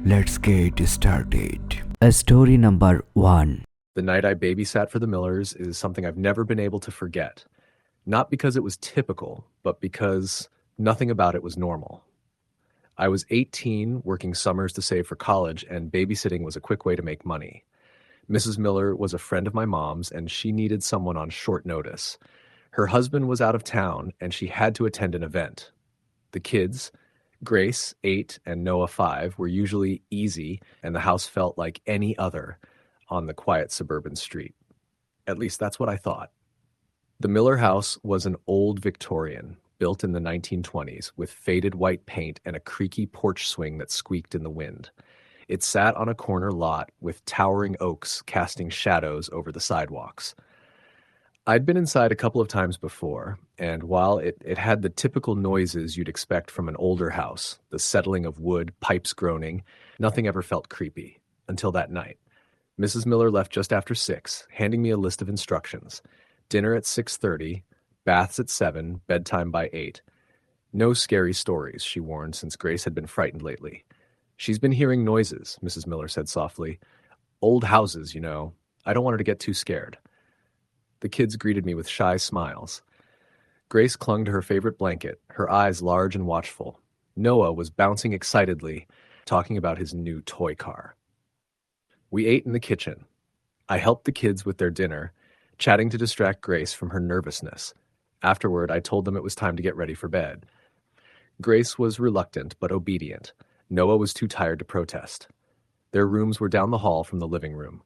Let's get started. Story number 1. The night I babysat for the Millers is something I've never been able to forget. Not because it was typical, but because nothing about it was normal. I was 18, working summers to save for college, and babysitting was a quick way to make money. Mrs. Miller was a friend of my mom's, and she needed someone on short notice. Her husband was out of town, and she had to attend an event. The kids, Grace, 8, and Noah, 5, were usually easy, and the house felt like any other on the quiet suburban street. At least that's what I thought. The Miller house was an old Victorian, built in the 1920s, with faded white paint and a creaky porch swing that squeaked in the wind. It sat on a corner lot with towering oaks casting shadows over the sidewalks. I'd been inside a couple of times before, and while it had the typical noises you'd expect from an older house, the settling of wood, pipes groaning, nothing ever felt creepy. Until that night. Mrs. Miller left just after 6, handing me a list of instructions. Dinner at 6:30, baths at 7, bedtime by 8. No scary stories, she warned, since Grace had been frightened lately. She's been hearing noises, Mrs. Miller said softly. Old houses, you know. I don't want her to get too scared. The kids greeted me with shy smiles. Grace clung to her favorite blanket, her eyes large and watchful. Noah was bouncing excitedly, talking about his new toy car. We ate in the kitchen. I helped the kids with their dinner, chatting to distract Grace from her nervousness. Afterward, I told them it was time to get ready for bed. Grace was reluctant but obedient. Noah was too tired to protest. Their rooms were down the hall from the living room.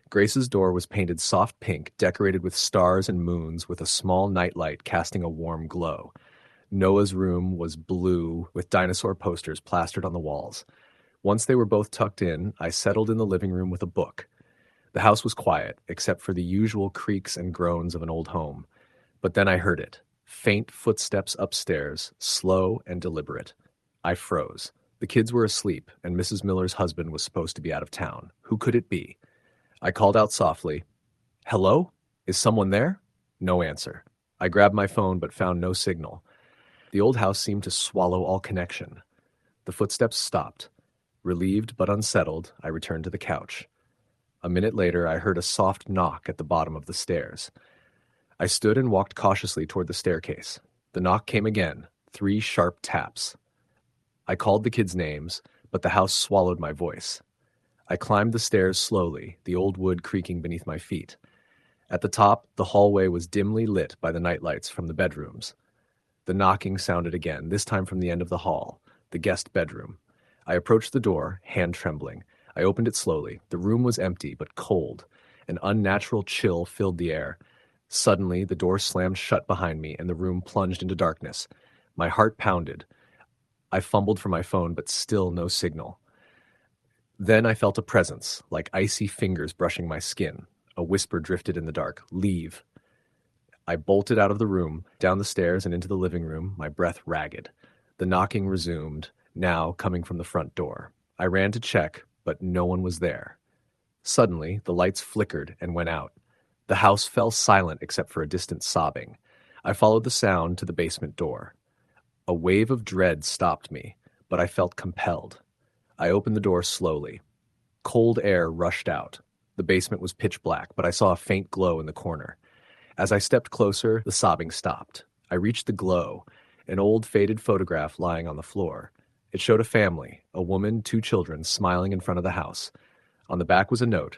Grace's door was painted soft pink, decorated with stars and moons, with a small nightlight casting a warm glow. Noah's room was blue, with dinosaur posters plastered on the walls. Once they were both tucked in, I settled in the living room with a book. The house was quiet, except for the usual creaks and groans of an old home. But then I heard it. Faint footsteps upstairs, slow and deliberate. I froze. The kids were asleep, and Mrs. Miller's husband was supposed to be out of town. Who could it be? I called out softly, "Hello? Is someone there?" No answer. I grabbed my phone but found no signal. The old house seemed to swallow all connection. The footsteps stopped. Relieved but unsettled, I returned to the couch. A minute later, I heard a soft knock at the bottom of the stairs. I stood and walked cautiously toward the staircase. The knock came again, 3 sharp taps. I called the kids' names, but the house swallowed my voice. I climbed the stairs slowly, the old wood creaking beneath my feet. At the top, the hallway was dimly lit by the nightlights from the bedrooms. The knocking sounded again, this time from the end of the hall, the guest bedroom. I approached the door, hand trembling. I opened it slowly. The room was empty, but cold. An unnatural chill filled the air. Suddenly, the door slammed shut behind me, and the room plunged into darkness. My heart pounded. I fumbled for my phone, but still no signal. Then I felt a presence, like icy fingers brushing my skin. A whisper drifted in the dark. "Leave." I bolted out of the room, down the stairs and into the living room, my breath ragged. The knocking resumed, now coming from the front door. I ran to check, but no one was there. Suddenly, the lights flickered and went out. The house fell silent except for a distant sobbing. I followed the sound to the basement door. A wave of dread stopped me, but I felt compelled. I opened the door slowly. Cold air rushed out. The basement was pitch black, but I saw a faint glow in the corner. As I stepped closer, the sobbing stopped. I reached the glow, an old faded photograph lying on the floor. It showed a family, a woman, 2 children, smiling in front of the house. On the back was a note,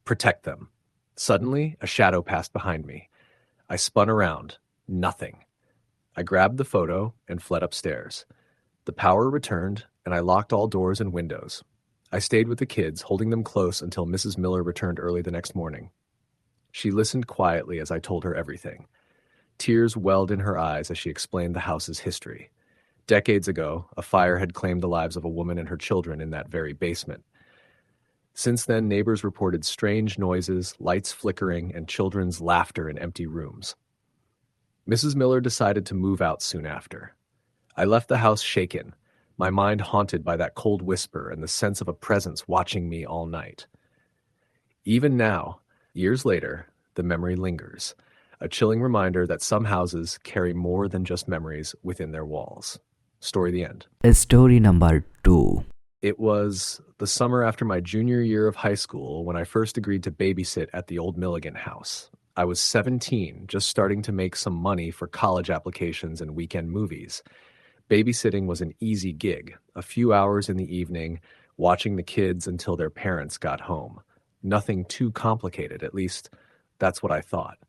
"Protect them." Suddenly, a shadow passed behind me. I spun around. Nothing. I grabbed the photo and fled upstairs. The power returned, and I locked all doors and windows. I stayed with the kids, holding them close until Mrs. Miller returned early the next morning. She listened quietly as I told her everything. Tears welled in her eyes as she explained the house's history. Decades ago, a fire had claimed the lives of a woman and her children in that very basement. Since then, neighbors reported strange noises, lights flickering, and children's laughter in empty rooms. Mrs. Miller decided to move out soon after. I left the house shaken, my mind haunted by that cold whisper and the sense of a presence watching me all night. Even now, years later, the memory lingers, a chilling reminder that some houses carry more than just memories within their walls. Story the end. Story number 2. It was the summer after my junior year of high school when I first agreed to babysit at the old Milligan house. I was 17, just starting to make some money for college applications and weekend movies. Babysitting was an easy gig, a few hours in the evening, watching the kids until their parents got home. Nothing too complicated, at least that's what I thought.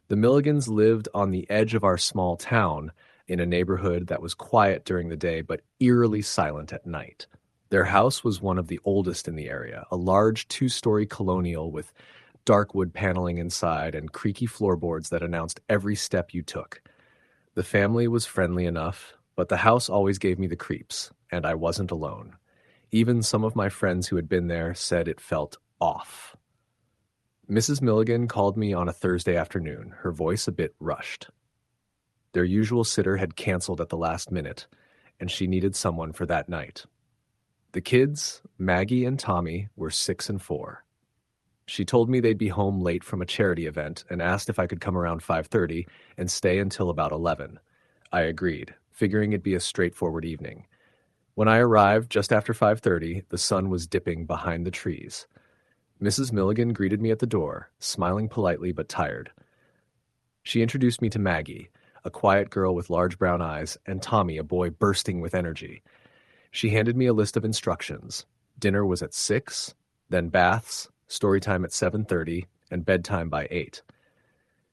The Milligans lived on the edge of our small town in a neighborhood that was quiet during the day but eerily silent at night. Their house was one of the oldest in the area, a large two-story colonial with dark wood paneling inside and creaky floorboards that announced every step you took. The family was friendly enough, but the house always gave me the creeps, and I wasn't alone. Even some of my friends who had been there said it felt off. Mrs. Milligan called me on a Thursday afternoon, her voice a bit rushed. Their usual sitter had canceled at the last minute, and she needed someone for that night. The kids, Maggie and Tommy, were 6 and 4. She told me they'd be home late from a charity event and asked if I could come around 5:30 and stay until about 11. I agreed, figuring it'd be a straightforward evening. When I arrived just after 5:30, the sun was dipping behind the trees. Mrs. Milligan greeted me at the door, smiling politely but tired. She introduced me to Maggie, a quiet girl with large brown eyes, and Tommy, a boy bursting with energy. She handed me a list of instructions. Dinner was at 6, then baths, story time at 7:30, and bedtime by 8.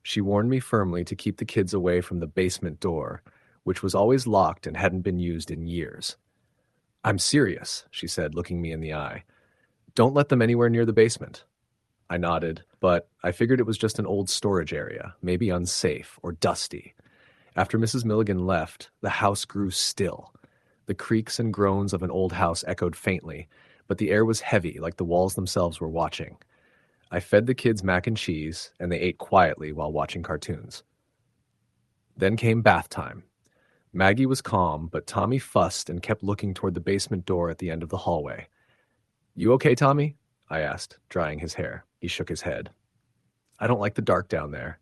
She warned me firmly to keep the kids away from the basement door, which was always locked and hadn't been used in years. "I'm serious," she said, looking me in the eye. "Don't let them anywhere near the basement." I nodded, but I figured it was just an old storage area, maybe unsafe or dusty. After Mrs. Milligan left, the house grew still. The creaks and groans of an old house echoed faintly, but the air was heavy, like the walls themselves were watching. I fed the kids mac and cheese, and they ate quietly while watching cartoons. Then came bath time. Maggie was calm, but Tommy fussed and kept looking toward the basement door at the end of the hallway. "You okay, Tommy?" I asked, drying his hair. He shook his head. "I don't like the dark down there."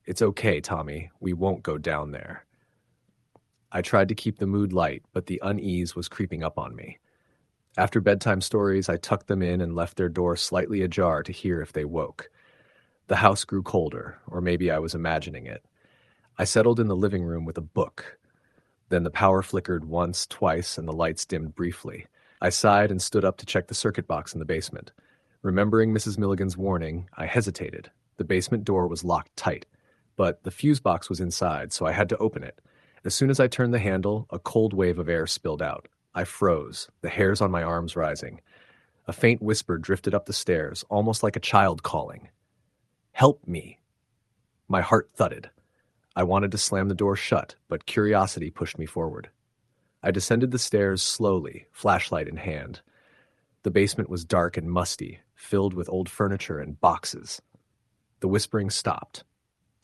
"It's okay, Tommy. We won't go down there." I tried to keep the mood light, but the unease was creeping up on me. After bedtime stories, I tucked them in and left their door slightly ajar to hear if they woke. The house grew colder, or maybe I was imagining it. I settled in the living room with a book. Then the power flickered once, twice, and the lights dimmed briefly. I sighed and stood up to check the circuit box in the basement. Remembering Mrs. Milligan's warning, I hesitated. The basement door was locked tight, but the fuse box was inside, so I had to open it. As soon as I turned the handle, a cold wave of air spilled out. I froze, the hairs on my arms rising. A faint whisper drifted up the stairs, almost like a child calling. "Help me!" My heart thudded. I wanted to slam the door shut, but curiosity pushed me forward. I descended the stairs slowly, flashlight in hand. The basement was dark and musty, filled with old furniture and boxes. The whispering stopped.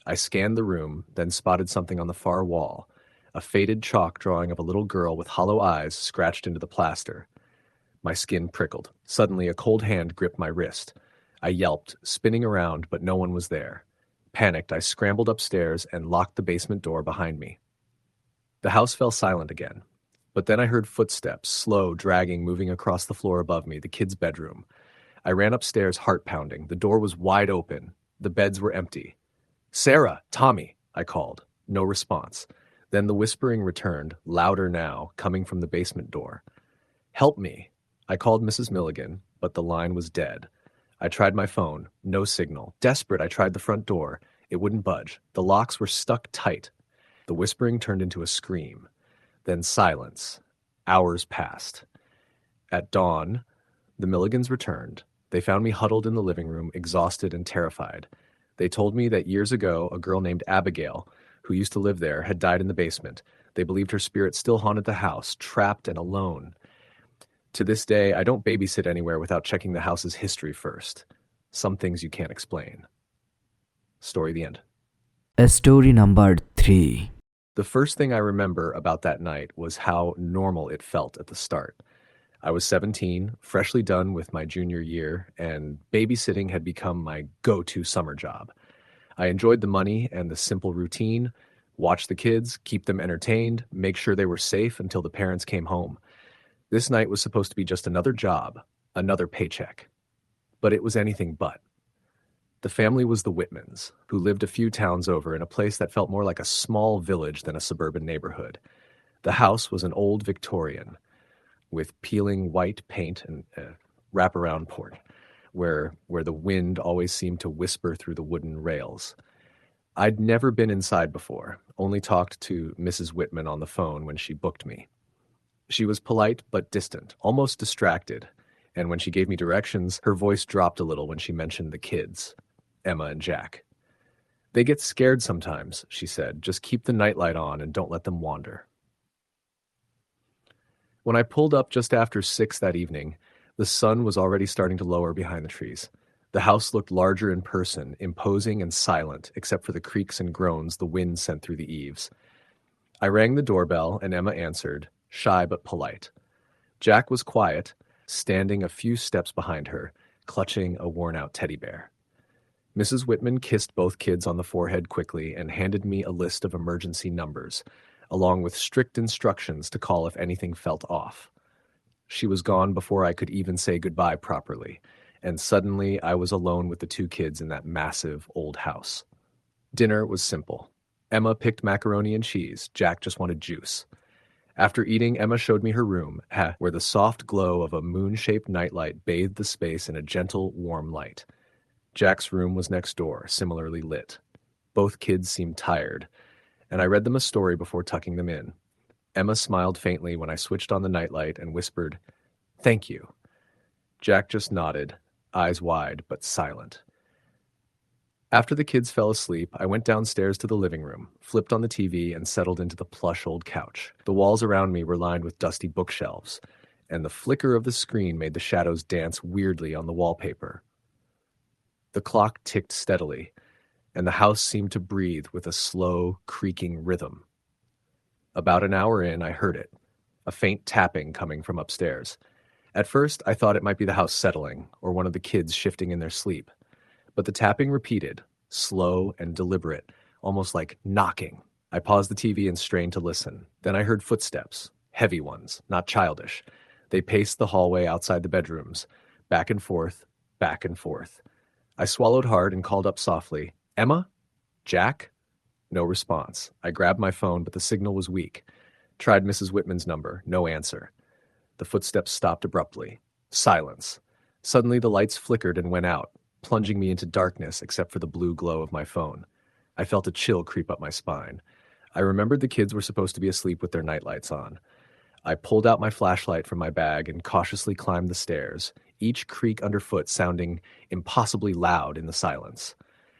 I scanned the room, then spotted something on the far wall, a faded chalk drawing of a little girl with hollow eyes scratched into the plaster. My skin prickled. Suddenly, a cold hand gripped my wrist. I yelped, spinning around, but no one was there. Panicked, I scrambled upstairs and locked the basement door behind me. The house fell silent again. But then I heard footsteps, slow, dragging, moving across the floor above me, the kids' bedroom. I ran upstairs, heart pounding. The door was wide open. The beds were empty. "Sarah! Tommy!" I called. No response. Then the whispering returned, louder now, coming from the basement door. "Help me!" I called Mrs. Milligan, but the line was dead. I tried my phone. No signal. Desperate, I tried the front door. It wouldn't budge. The locks were stuck tight. The whispering turned into a scream. Then silence. Hours passed. At dawn, the Milligans returned. They found me huddled in the living room, exhausted and terrified. They told me that years ago, a girl named Abigail, who used to live there, had died in the basement. They believed her spirit still haunted the house, trapped and alone. To this day, I don't babysit anywhere without checking the house's history first. Some things you can't explain. Story the end. Story number 3. The first thing I remember about that night was how normal it felt at the start. I was 17, freshly done with my junior year, and babysitting had become my go-to summer job. I enjoyed the money and the simple routine, watch the kids, keep them entertained, make sure they were safe until the parents came home. This night was supposed to be just another job, another paycheck. But it was anything but. The family was the Whitmans, who lived a few towns over in a place that felt more like a small village than a suburban neighborhood. The house was an old Victorian, with peeling white paint and a wraparound porch, where the wind always seemed to whisper through the wooden rails. I'd never been inside before, only talked to Mrs. Whitman on the phone when she booked me. She was polite but distant, almost distracted, and when she gave me directions, her voice dropped a little when she mentioned the kids, Emma and Jack. "They get scared sometimes," she said. "Just keep the nightlight on and don't let them wander." When I pulled up just after 6 that evening, the sun was already starting to lower behind the trees. The house looked larger in person, imposing and silent, except for the creaks and groans the wind sent through the eaves. I rang the doorbell, and Emma answered, shy but polite. Jack was quiet, standing a few steps behind her, clutching a worn-out teddy bear. Mrs. Whitman kissed both kids on the forehead quickly and handed me a list of emergency numbers, along with strict instructions to call if anything felt off. She was gone before I could even say goodbye properly, and suddenly I was alone with the two kids in that massive old house. Dinner was simple. Emma picked macaroni and cheese. Jack just wanted juice. After eating, Emma showed me her room, where the soft glow of a moon-shaped nightlight bathed the space in a gentle, warm light. Jack's room was next door, similarly lit. Both kids seemed tired, and I read them a story before tucking them in. Emma smiled faintly when I switched on the nightlight and whispered, "Thank you." Jack just nodded, eyes wide but silent. After the kids fell asleep, I went downstairs to the living room, flipped on the TV, and settled into the plush old couch. The walls around me were lined with dusty bookshelves, and the flicker of the screen made the shadows dance weirdly on the wallpaper. The clock ticked steadily, and the house seemed to breathe with a slow, creaking rhythm. About an hour in, I heard it, a faint tapping coming from upstairs. At first, I thought it might be the house settling, or one of the kids shifting in their sleep. But the tapping repeated, slow and deliberate, almost like knocking. I paused the TV and strained to listen. Then I heard footsteps, heavy ones, not childish. They paced the hallway outside the bedrooms, back and forth, back and forth. I swallowed hard and called up softly, "Emma? Jack?" No response. I grabbed my phone, but the signal was weak. Tried Mrs. Whitman's number. No answer. The footsteps stopped abruptly. Silence. Suddenly the lights flickered and went out, plunging me into darkness except for the blue glow of my phone. I felt a chill creep up my spine. I remembered the kids were supposed to be asleep with their nightlights on. I pulled out my flashlight from my bag and cautiously climbed the stairs, each creak underfoot sounding impossibly loud in the silence.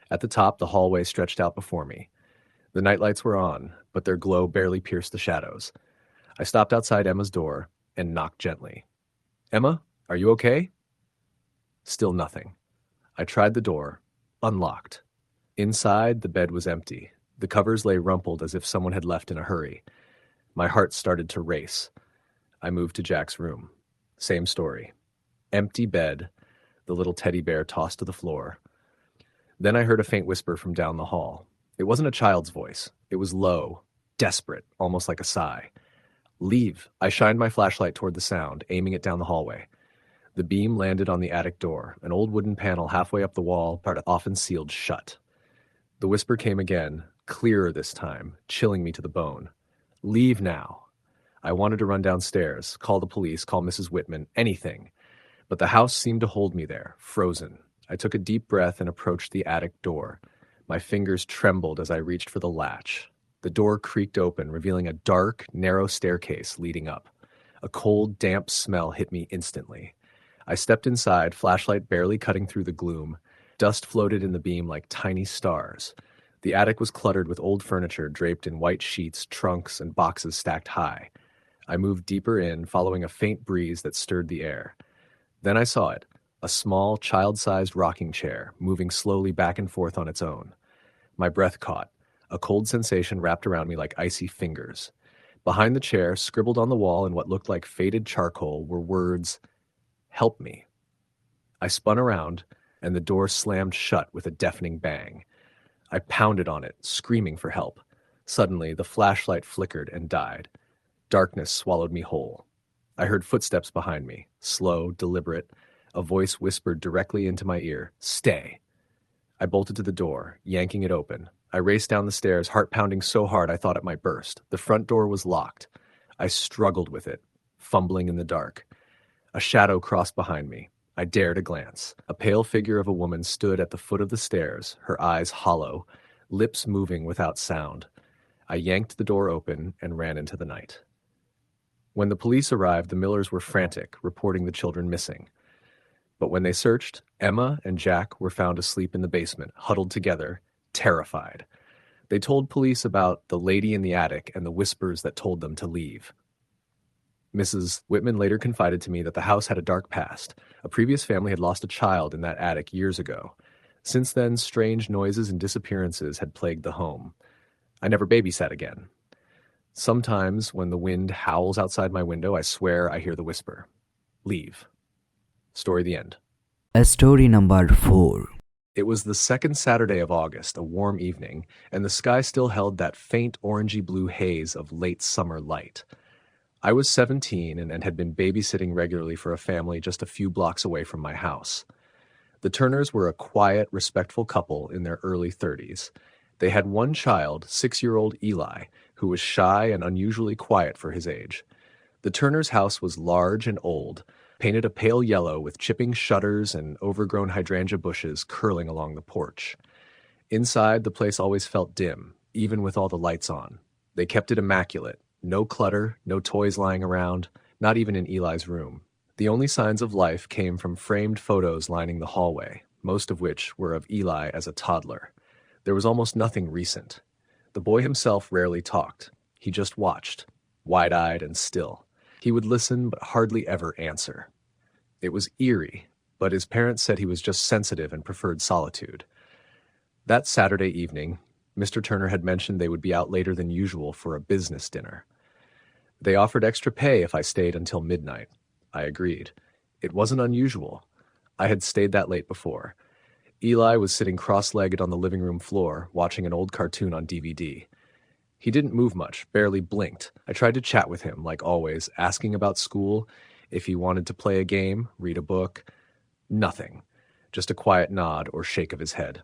At the top, the hallway stretched out before me. The nightlights were on, but their glow barely pierced the shadows. I stopped outside Emma's door and knocked gently. "Emma, are you okay?" Still nothing. I tried the door, unlocked. Inside, the bed was empty. The covers lay rumpled as if someone had left in a hurry. My heart started to race. I moved to Jack's room. Same story. Empty bed, the little teddy bear tossed to the floor. Then I heard a faint whisper from down the hall. It wasn't a child's voice. It was low, desperate, almost like a sigh. "Leave." I shined my flashlight toward the sound, aiming it down the hallway. The beam landed on the attic door, an old wooden panel halfway up the wall, part often sealed shut. The whisper came again, clearer this time, chilling me to the bone. "Leave now." I wanted to run downstairs, call the police, call Mrs. Whitman, anything. But the house seemed to hold me there, frozen. I took a deep breath and approached the attic door. My fingers trembled as I reached for the latch. The door creaked open, revealing a dark, narrow staircase leading up. A cold, damp smell hit me instantly. I stepped inside, flashlight barely cutting through the gloom. Dust floated in the beam like tiny stars. The attic was cluttered with old furniture draped in white sheets, trunks, and boxes stacked high. I moved deeper in, following a faint breeze that stirred the air. Then I saw it, a small, child-sized rocking chair, moving slowly back and forth on its own. My breath caught. A cold sensation wrapped around me like icy fingers. Behind the chair, scribbled on the wall in what looked like faded charcoal, were words, "Help me." I spun around, and the door slammed shut with a deafening bang. I pounded on it, screaming for help. Suddenly, the flashlight flickered and died. Darkness swallowed me whole. I heard footsteps behind me, slow, deliberate. A voice whispered directly into my ear, "Stay." I bolted to the door, yanking it open. I raced down the stairs, heart pounding so hard I thought it might burst. The front door was locked. I struggled with it, fumbling in the dark. A shadow crossed behind me. I dared a glance. A pale figure of a woman stood at the foot of the stairs, her eyes hollow, lips moving without sound. I yanked the door open and ran into the night. When the police arrived, the Millers were frantic, reporting the children missing. But when they searched, Emma and Jack were found asleep in the basement, huddled together, terrified. They told police about the lady in the attic and the whispers that told them to leave. Mrs. Whitman later confided to me that the house had a dark past. A previous family had lost a child in that attic years ago. Since then, strange noises and disappearances had plagued the home. I never babysat again. Sometimes, when the wind howls outside my window, I swear I hear the whisper. Leave. Story the end. Story number 4. It was the second Saturday of August, a warm evening, and the sky still held that faint orangey-blue haze of late summer light. I was 17 and had been babysitting regularly for a family just a few blocks away from my house. The Turners were a quiet, respectful couple in their early 30s. They had one child, 6-year-old Eli, who was shy and unusually quiet for his age. The Turners' house was large and old, painted a pale yellow with chipping shutters and overgrown hydrangea bushes curling along the porch. Inside, the place always felt dim, even with all the lights on. They kept it immaculate. No clutter, no toys lying around, not even in Eli's room. The only signs of life came from framed photos lining the hallway, most of which were of Eli as a toddler. There was almost nothing recent. The boy himself rarely talked. He just watched, wide-eyed and still. He would listen but hardly ever answer. It was eerie, but his parents said he was just sensitive and preferred solitude. That Saturday evening, Mr. Turner had mentioned they would be out later than usual for a business dinner. They offered extra pay if I stayed until midnight. I agreed. It wasn't unusual. I had stayed that late before. Eli was sitting cross-legged on the living room floor, watching an old cartoon on DVD. He didn't move much, barely blinked. I tried to chat with him, like always, asking about school, if he wanted to play a game, read a book. Nothing. Just a quiet nod or shake of his head.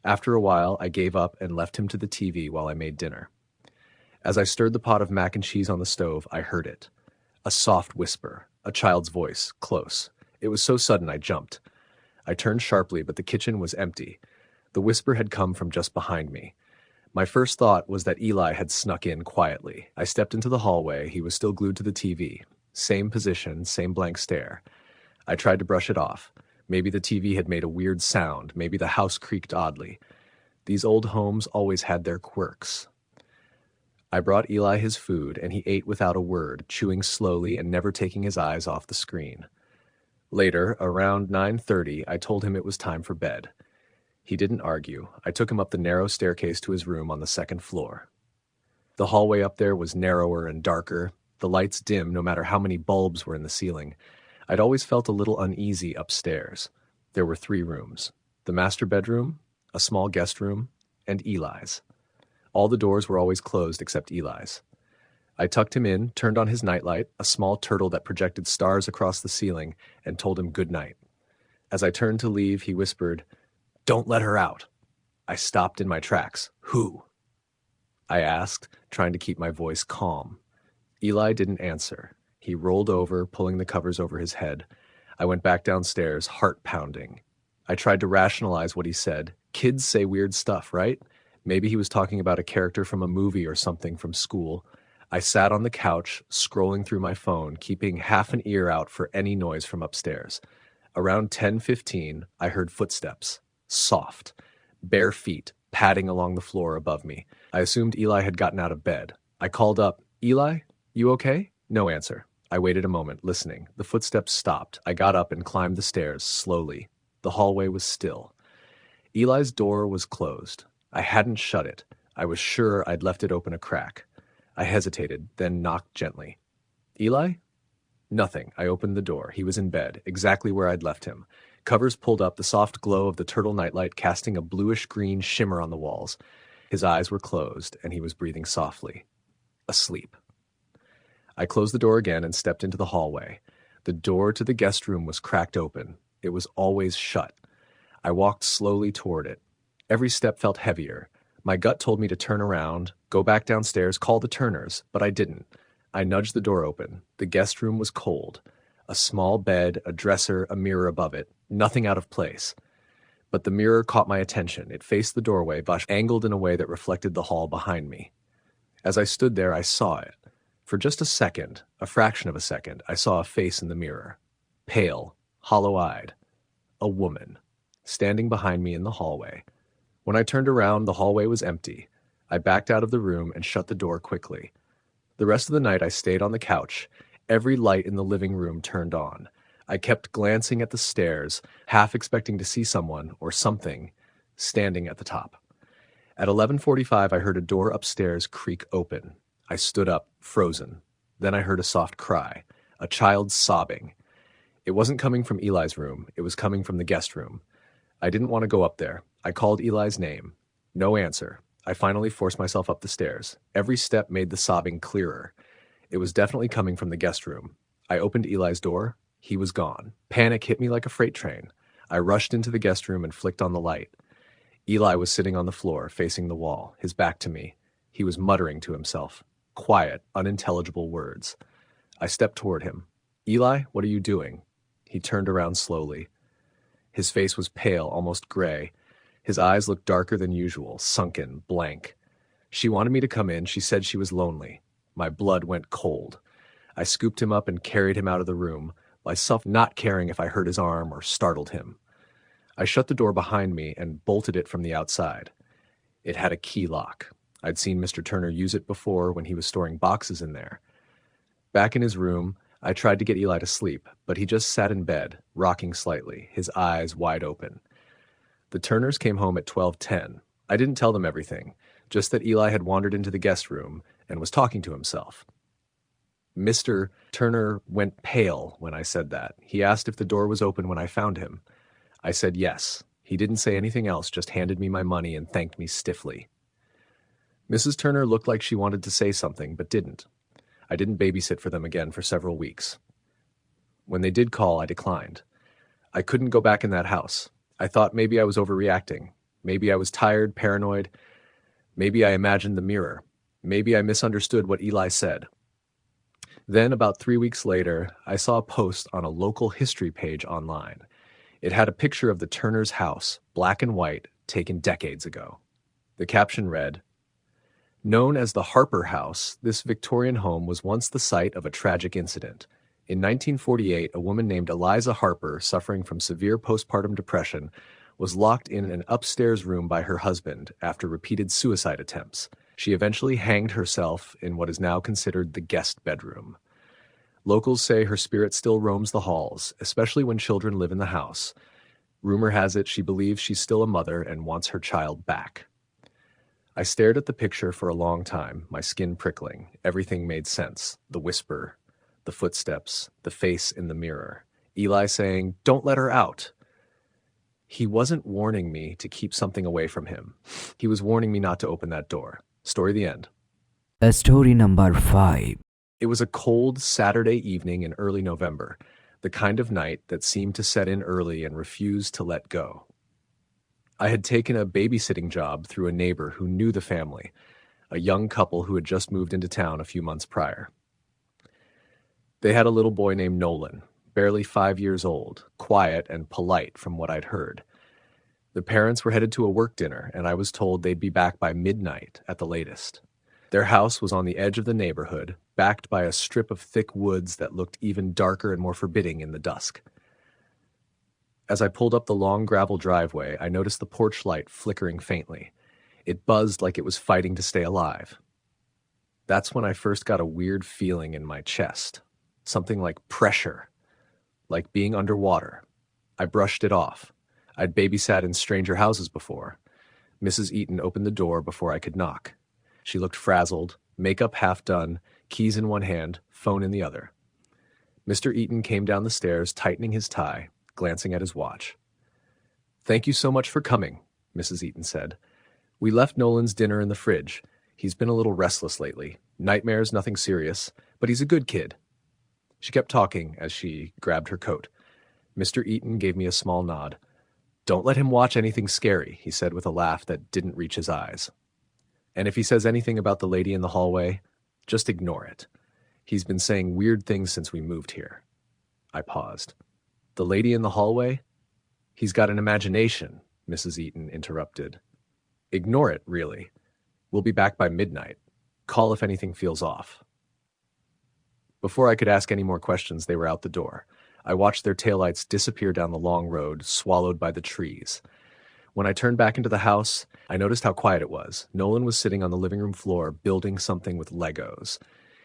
After a while, I gave up and left him to the TV while I made dinner. As I stirred the pot of mac and cheese on the stove, I heard it. A soft whisper, a child's voice, close. It was so sudden I jumped. I turned sharply, but the kitchen was empty. The whisper had come from just behind me. My first thought was that Eli had snuck in quietly. I stepped into the hallway. He was still glued to the TV. Same position, same blank stare. I tried to brush it off. Maybe the TV had made a weird sound. Maybe the house creaked oddly. These old homes always had their quirks. I brought Eli his food, and he ate without a word, chewing slowly and never taking his eyes off the screen. Later, around 9:30, I told him it was time for bed. He didn't argue. I took him up the narrow staircase to his room on the second floor. The hallway up there was narrower and darker, the lights dim no matter how many bulbs were in the ceiling. I'd always felt a little uneasy upstairs. There were 3 rooms: the master bedroom, a small guest room, and Eli's. All the doors were always closed except Eli's. I tucked him in, turned on his nightlight, a small turtle that projected stars across the ceiling, and told him good night. As I turned to leave, he whispered, "Don't let her out." I stopped in my tracks. "Who?" I asked, trying to keep my voice calm. Eli didn't answer. He rolled over, pulling the covers over his head. I went back downstairs, heart pounding. I tried to rationalize what he said. Kids say weird stuff, right? Maybe he was talking about a character from a movie or something from school. I sat on the couch, scrolling through my phone, keeping half an ear out for any noise from upstairs. Around 10:15, I heard footsteps. Soft. Bare feet, padding along the floor above me. I assumed Eli had gotten out of bed. I called up, "Eli, you okay?" No answer. I waited a moment, listening. The footsteps stopped. I got up and climbed the stairs, slowly. The hallway was still. Eli's door was closed. I hadn't shut it. I was sure I'd left it open a crack. I hesitated, then knocked gently. "Eli?" Nothing. I opened the door. He was in bed, exactly where I'd left him. Covers pulled up, the soft glow of the turtle nightlight casting a bluish-green shimmer on the walls. His eyes were closed, and he was breathing softly. Asleep. I closed the door again and stepped into the hallway. The door to the guest room was cracked open. It was always shut. I walked slowly toward it. Every step felt heavier. My gut told me to turn around, go back downstairs, call the Turners, but I didn't. I nudged the door open. The guest room was cold. A small bed, a dresser, a mirror above it. Nothing out of place. But the mirror caught my attention. It faced the doorway, but angled in a way that reflected the hall behind me. As I stood there, I saw it. For just a second, a fraction of a second, I saw a face in the mirror. Pale, hollow-eyed. A woman, standing behind me in the hallway. When I turned around, the hallway was empty. I backed out of the room and shut the door quickly. The rest of the night I stayed on the couch. Every light in the living room turned on. I kept glancing at the stairs, half expecting to see someone or something standing at the top. At 11:45, I heard a door upstairs creak open. I stood up, frozen. Then I heard a soft cry, a child sobbing. It wasn't coming from Eli's room. It was coming from the guest room. I didn't want to go up there. I called Eli's name. No answer. I finally forced myself up the stairs. Every step made the sobbing clearer. It was definitely coming from the guest room. I opened Eli's door. He was gone. Panic hit me like a freight train. I rushed into the guest room and flicked on the light. Eli was sitting on the floor, facing the wall, his back to me. He was muttering to himself. Quiet, unintelligible words. I stepped toward him. Eli, what are you doing? He turned around slowly. His face was pale, almost gray. His eyes looked darker than usual, sunken, blank. She wanted me to come in. She said she was lonely. My blood went cold. I scooped him up and carried him out of the room, myself not caring if I hurt his arm or startled him. I shut the door behind me and bolted it from the outside. It had a key lock. I'd seen Mr. Turner use it before when he was storing boxes in there. Back in his room, I tried to get Eli to sleep, but he just sat in bed, rocking slightly, his eyes wide open. The Turners came home at 12:10. I didn't tell them everything, just that Eli had wandered into the guest room and was talking to himself. Mr. Turner went pale when I said that. He asked if the door was open when I found him. I said yes. He didn't say anything else, just handed me my money and thanked me stiffly. Mrs. Turner looked like she wanted to say something, but didn't. I didn't babysit for them again for several weeks. When they did call, I declined. I couldn't go back in that house. I thought maybe I was overreacting. Maybe I was tired, paranoid. Maybe I imagined the mirror. Maybe I misunderstood what Eli said. Then, about 3 weeks later, I saw a post on a local history page online. It had a picture of the Turner's house, black and white, taken decades ago. The caption read, "Known as the Harper House, this Victorian home was once the site of a tragic incident. In 1948, a woman named Eliza Harper, suffering from severe postpartum depression, was locked in an upstairs room by her husband after repeated suicide attempts. She eventually hanged herself in what is now considered the guest bedroom. Locals say her spirit still roams the halls, especially when children live in the house. Rumor has it she believes she's still a mother and wants her child back." I stared at the picture for a long time, my skin prickling. Everything made sense. The whisper, the footsteps, the face in the mirror. Eli saying, "Don't let her out." He wasn't warning me to keep something away from him. He was warning me not to open that door. Story the end. Story number 5. It was a cold Saturday evening in early November, the kind of night that seemed to set in early and refuse to let go. I had taken a babysitting job through a neighbor who knew the family, a young couple who had just moved into town a few months prior. They had a little boy named Nolan, barely 5 years old, quiet and polite from what I'd heard. The parents were headed to a work dinner, and I was told they'd be back by midnight at the latest. Their house was on the edge of the neighborhood, backed by a strip of thick woods that looked even darker and more forbidding in the dusk. As I pulled up the long gravel driveway, I noticed the porch light flickering faintly. It buzzed like it was fighting to stay alive. That's when I first got a weird feeling in my chest. Something like pressure, like being underwater. I brushed it off. I'd babysat in stranger houses before. Mrs. Eaton opened the door before I could knock. She looked frazzled, makeup half done, keys in one hand, phone in the other. Mr. Eaton came down the stairs, tightening his tie, glancing at his watch. "Thank you so much for coming," Mrs. Eaton said. "We left Nolan's dinner in the fridge. He's been a little restless lately. Nightmares, nothing serious, But he's a good kid. She kept talking as she grabbed her coat. Mr. Eaton gave me a small nod. Don't let him watch anything scary, he said with a laugh that didn't reach his eyes. And if he says anything about the lady in the hallway, just ignore it. He's been saying weird things since we moved here. I paused. The lady in the hallway? He's got an imagination, Mrs. Eaton interrupted. Ignore it, really. We'll be back by midnight. Call if anything feels off. Before I could ask any more questions, they were out the door. I watched their taillights disappear down the long road, swallowed by the trees. When I turned back into the house, I noticed how quiet it was. Nolan was sitting on the living room floor, building something with Legos.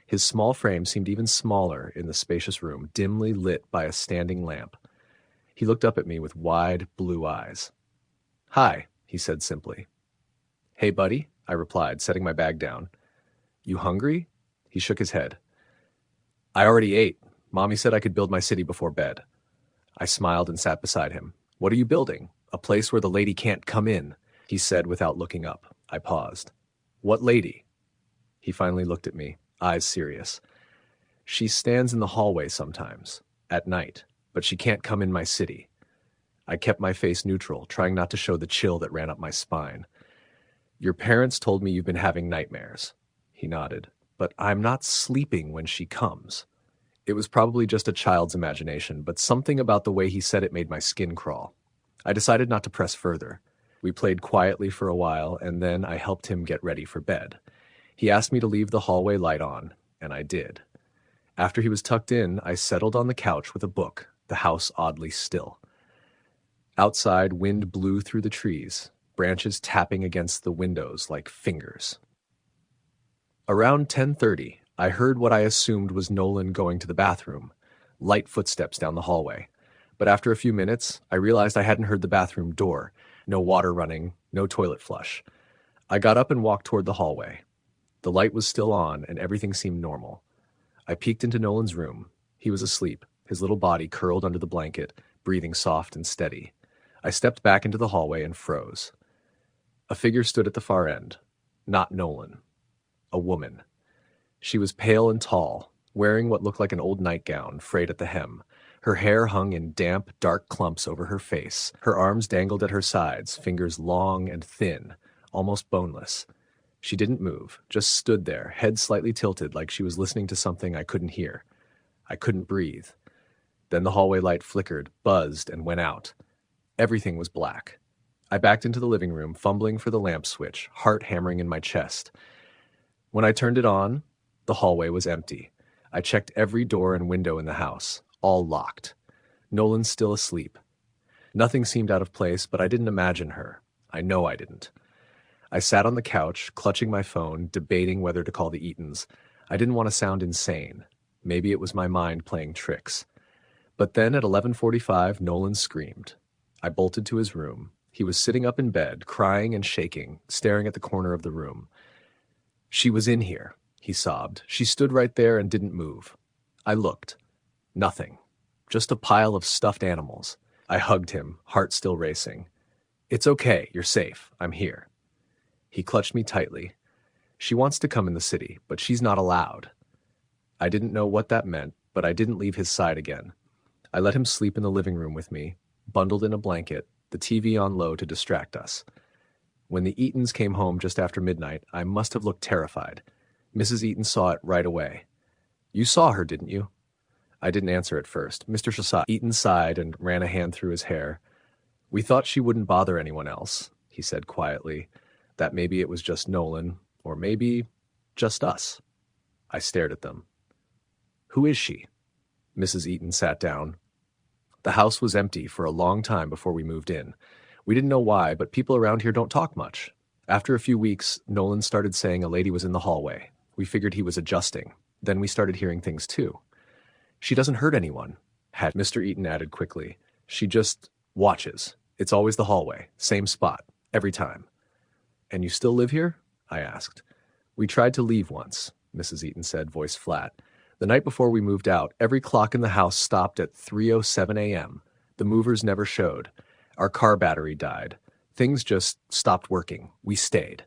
His small frame seemed even smaller in the spacious room, dimly lit by a standing lamp. He looked up at me with wide, blue eyes. Hi, he said simply. Hey, buddy, I replied, setting my bag down. You hungry? He shook his head. I already ate. Mommy said I could build my city before bed. I smiled and sat beside him. What are you building? A place where the lady can't come in, he said without looking up. I paused. What lady? He finally looked at me, eyes serious. She stands in the hallway sometimes, at night, but she can't come in my city. I kept my face neutral, trying not to show the chill that ran up my spine. Your parents told me you've been having nightmares. He nodded. But I'm not sleeping when she comes. It was probably just a child's imagination, but something about the way he said it made my skin crawl. I decided not to press further. We played quietly for a while, and then I helped him get ready for bed. He asked me to leave the hallway light on, and I did. After he was tucked in, I settled on the couch with a book, the house oddly still. Outside, wind blew through the trees, branches tapping against the windows like fingers. Around 10:30, I heard what I assumed was Nolan going to the bathroom, light footsteps down the hallway. But after a few minutes, I realized I hadn't heard the bathroom door, no water running, no toilet flush. I got up and walked toward the hallway. The light was still on, and everything seemed normal. I peeked into Nolan's room. He was asleep, his little body curled under the blanket, breathing soft and steady. I stepped back into the hallway and froze. A figure stood at the far end. Not Nolan. A woman. She was pale and tall, wearing what looked like an old nightgown, frayed at the hem. Her hair hung in damp, dark clumps over her face. Her arms dangled at her sides, fingers long and thin, almost boneless. She didn't move, just stood there, head slightly tilted like she was listening to something I couldn't hear. I couldn't breathe. Then the hallway light flickered, buzzed, and went out. Everything was black. I backed into the living room, fumbling for the lamp switch, heart hammering in my chest. When I turned it on, the hallway was empty. I checked every door and window in the house, all locked. Nolan's still asleep. Nothing seemed out of place, but I didn't imagine her. I know I didn't. I sat on the couch, clutching my phone, debating whether to call the Eatons. I didn't want to sound insane. Maybe it was my mind playing tricks. But then at 11:45, Nolan screamed. I bolted to his room. He was sitting up in bed, crying and shaking, staring at the corner of the room. She was in here, he sobbed. She stood right there and didn't move. I looked. Nothing. Just a pile of stuffed animals. I hugged him, heart still racing. It's okay, you're safe. I'm here. He clutched me tightly. She wants to come in the city, but she's not allowed. I didn't know what that meant, but I didn't leave his side again. I let him sleep in the living room with me, bundled in a blanket, the TV on low to distract us. When the Eatons came home just after midnight, I must have looked terrified. Mrs. Eaton saw it right away. You saw her, didn't you? I didn't answer at first. Mr. Shasat Eaton sighed and ran a hand through his hair. We thought she wouldn't bother anyone else, he said quietly. That maybe it was just Nolan, or maybe just us. I stared at them. Who is she? Mrs. Eaton sat down. The house was empty for a long time before we moved in. We didn't know why, but people around here don't talk much. After a few weeks, Nolan started saying a lady was in the hallway. We figured he was adjusting. Then we started hearing things too. She doesn't hurt anyone, had Mr. Eaton added quickly. She just watches. It's always the hallway, same spot, every time. And you still live here? I asked. We tried to leave once, Mrs. Eaton said, voice flat. The night before we moved out, every clock in the house stopped at 3:07 a.m. The movers never showed. Our car battery died. Things just stopped working. We stayed.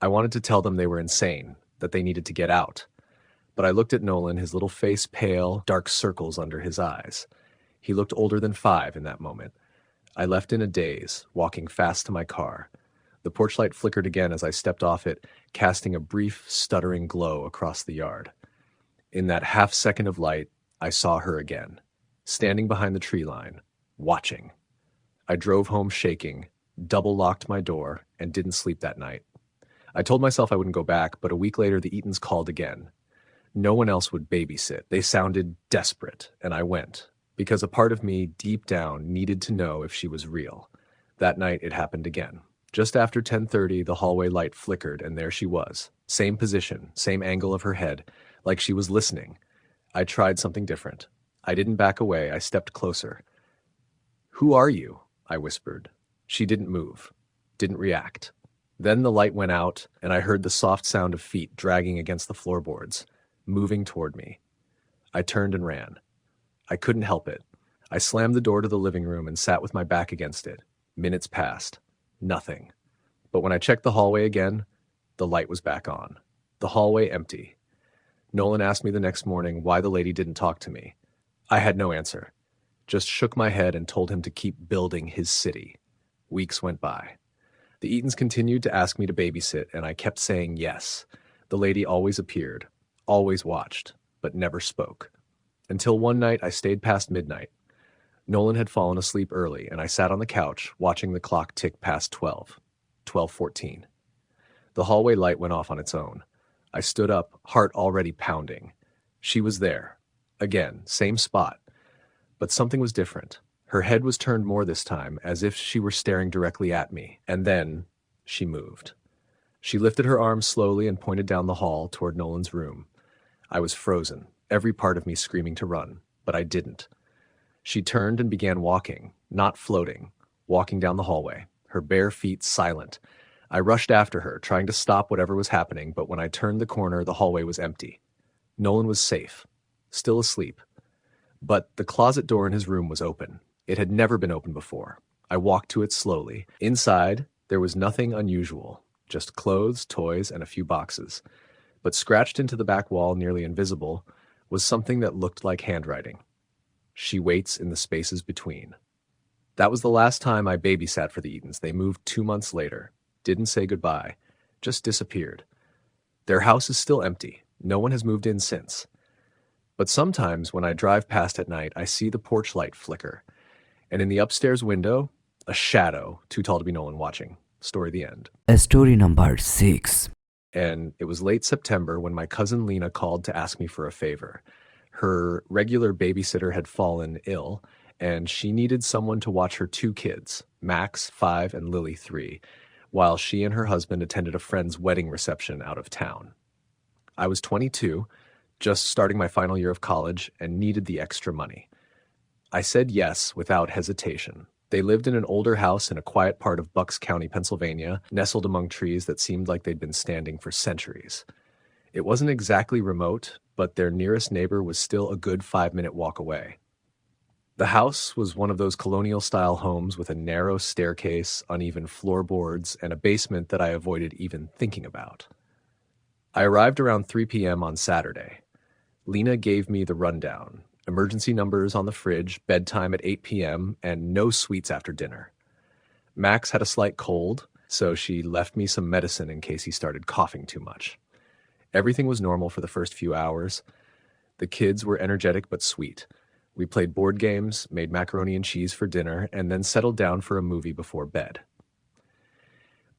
I wanted to tell them they were insane, that they needed to get out. But I looked at Nolan, his little face pale, dark circles under his eyes. He looked older than 5 in that moment. I left in a daze, walking fast to my car. The porch light flickered again as I stepped off it, casting a brief, stuttering glow across the yard. In that half second of light, I saw her again, standing behind the tree line, watching. I drove home shaking, double-locked my door, and didn't sleep that night. I told myself I wouldn't go back, but a week later the Eatons called again. No one else would babysit. They sounded desperate, and I went, because a part of me deep down needed to know if she was real. That night it happened again. Just after 10:30, the hallway light flickered, and there she was. Same position, same angle of her head, like she was listening. I tried something different. I didn't back away, I stepped closer. "Who are you?" I whispered. She didn't move, didn't react. Then the light went out, and I heard the soft sound of feet dragging against the floorboards, moving toward me. I turned and ran. I couldn't help it. I slammed the door to the living room and sat with my back against it. Minutes passed. Nothing. But when I checked the hallway again, the light was back on. The hallway empty. Nolan asked me the next morning why the lady didn't talk to me. I had no answer. Just shook my head and told him to keep building his city. Weeks went by. The Eatons continued to ask me to babysit, and I kept saying yes. The lady always appeared, always watched, but never spoke. Until one night I stayed past midnight. Nolan had fallen asleep early, and I sat on the couch, watching the clock tick past 12, 12:14. The hallway light went off on its own. I stood up, heart already pounding. She was there. Again, same spot. But something was different. Her head was turned more this time, as if she were staring directly at me. And then she moved. She lifted her arms slowly and pointed down the hall toward Nolan's room. I was frozen, every part of me screaming to run, but I didn't. She turned and began walking, not floating, walking down the hallway, her bare feet silent. I rushed after her, trying to stop whatever was happening, but when I turned the corner, the hallway was empty. Nolan was safe, still asleep. But the closet door in his room was open. It had never been open before. I walked to it slowly. Inside, there was nothing unusual, just clothes, toys, and a few boxes. But scratched into the back wall, nearly invisible, was something that looked like handwriting. She waits in the spaces between. That was the last time I babysat for the Eatons. They moved 2 months later. Didn't say goodbye. Just disappeared. Their house is still empty. No one has moved in since. But sometimes when I drive past at night, I see the porch light flicker. And in the upstairs window, a shadow, too tall to be Nolan watching. Story the end. Story number 6. And it was late September when my cousin Lena called to ask me for a favor. Her regular babysitter had fallen ill, and she needed someone to watch her 2 kids, Max, 5, and Lily, 3, while she and her husband attended a friend's wedding reception out of town. I was 22, just starting my final year of college, and needed the extra money. I said yes without hesitation. They lived in an older house in a quiet part of Bucks County, Pennsylvania, nestled among trees that seemed like they'd been standing for centuries. It wasn't exactly remote, but their nearest neighbor was still a good 5-minute walk away. The house was one of those colonial-style homes with a narrow staircase, uneven floorboards, and a basement that I avoided even thinking about. I arrived around 3 p.m. on Saturday. Lena gave me the rundown. Emergency numbers on the fridge, bedtime at 8 p.m., and no sweets after dinner. Max had a slight cold, so she left me some medicine in case he started coughing too much. Everything was normal for the first few hours. The kids were energetic but sweet. We played board games, made macaroni and cheese for dinner, and then settled down for a movie before bed.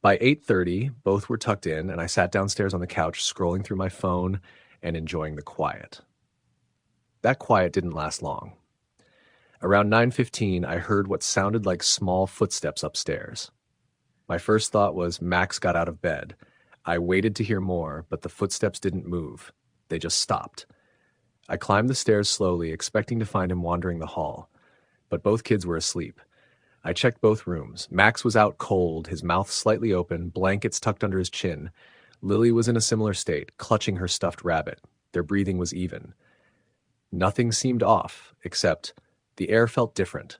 By 8:30, both were tucked in, and I sat downstairs on the couch scrolling through my phone and enjoying the quiet. That quiet didn't last long. Around 9:15, I heard what sounded like small footsteps upstairs. My first thought was Max got out of bed. I waited to hear more, but the footsteps didn't move. They just stopped. I climbed the stairs slowly, expecting to find him wandering the hall, but both kids were asleep. I checked both rooms. Max was out cold, his mouth slightly open, blankets tucked under his chin. Lily was in a similar state, clutching her stuffed rabbit. Their breathing was even. Nothing seemed off, except the air felt different.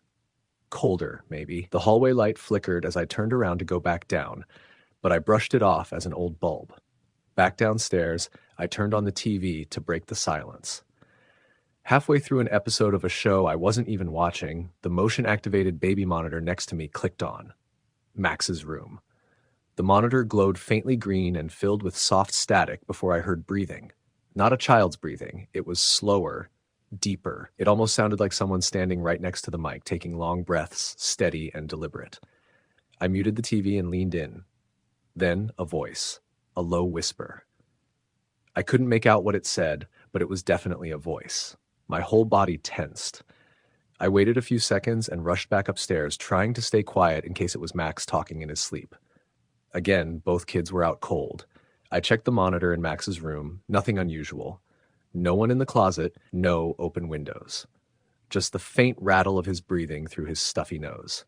Colder, maybe. The hallway light flickered as I turned around to go back down, but I brushed it off as an old bulb. Back downstairs, I turned on the TV to break the silence. Halfway through an episode of a show I wasn't even watching, the motion-activated baby monitor next to me clicked on. Max's room. The monitor glowed faintly green and filled with soft static before I heard breathing. Not a child's breathing. It was slower, deeper. It almost sounded like someone standing right next to the mic, taking long breaths, steady and deliberate. I muted the TV and leaned in. Then a voice, a low whisper. I couldn't make out what it said, but it was definitely a voice. My whole body tensed. I waited a few seconds and rushed back upstairs, trying to stay quiet in case it was Max talking in his sleep. Again, both kids were out cold. I checked the monitor in Max's room, nothing unusual. No one in the closet, no open windows. Just the faint rattle of his breathing through his stuffy nose.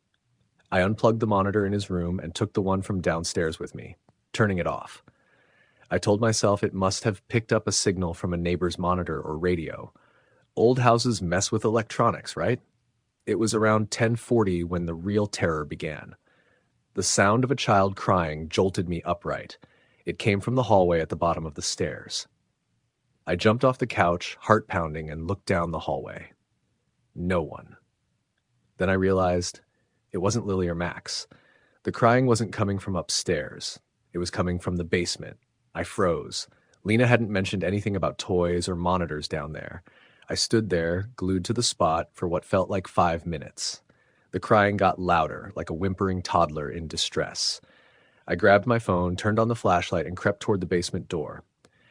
I unplugged the monitor in his room and took the one from downstairs with me, turning it off. I told myself it must have picked up a signal from a neighbor's monitor or radio. Old houses mess with electronics, right? It was around 10:40 when the real terror began. The sound of a child crying jolted me upright. It came from the hallway at the bottom of the stairs. I jumped off the couch, heart pounding, and looked down the hallway. No one. Then I realized it wasn't Lily or Max. The crying wasn't coming from upstairs. It was coming from the basement. I froze. Lena hadn't mentioned anything about toys or monitors down there. I stood there, glued to the spot, for what felt like 5 minutes. The crying got louder, like a whimpering toddler in distress. I grabbed my phone, turned on the flashlight, and crept toward the basement door.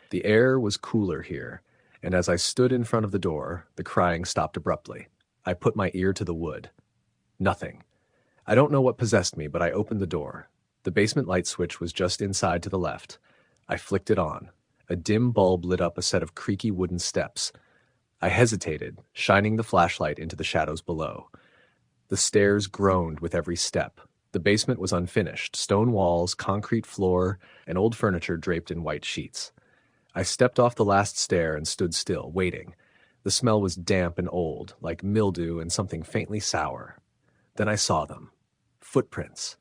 The air was cooler here, and as I stood in front of the door, the crying stopped abruptly. I put my ear to the wood. Nothing. I don't know what possessed me, but I opened the door. The basement light switch was just inside to the left. I flicked it on. A dim bulb lit up a set of creaky wooden steps. I hesitated, shining the flashlight into the shadows below. The stairs groaned with every step. The basement was unfinished, stone walls, concrete floor, and old furniture draped in white sheets. I stepped off the last stair and stood still, waiting. The smell was damp and old, like mildew and something faintly sour. Then I saw them. Footprints.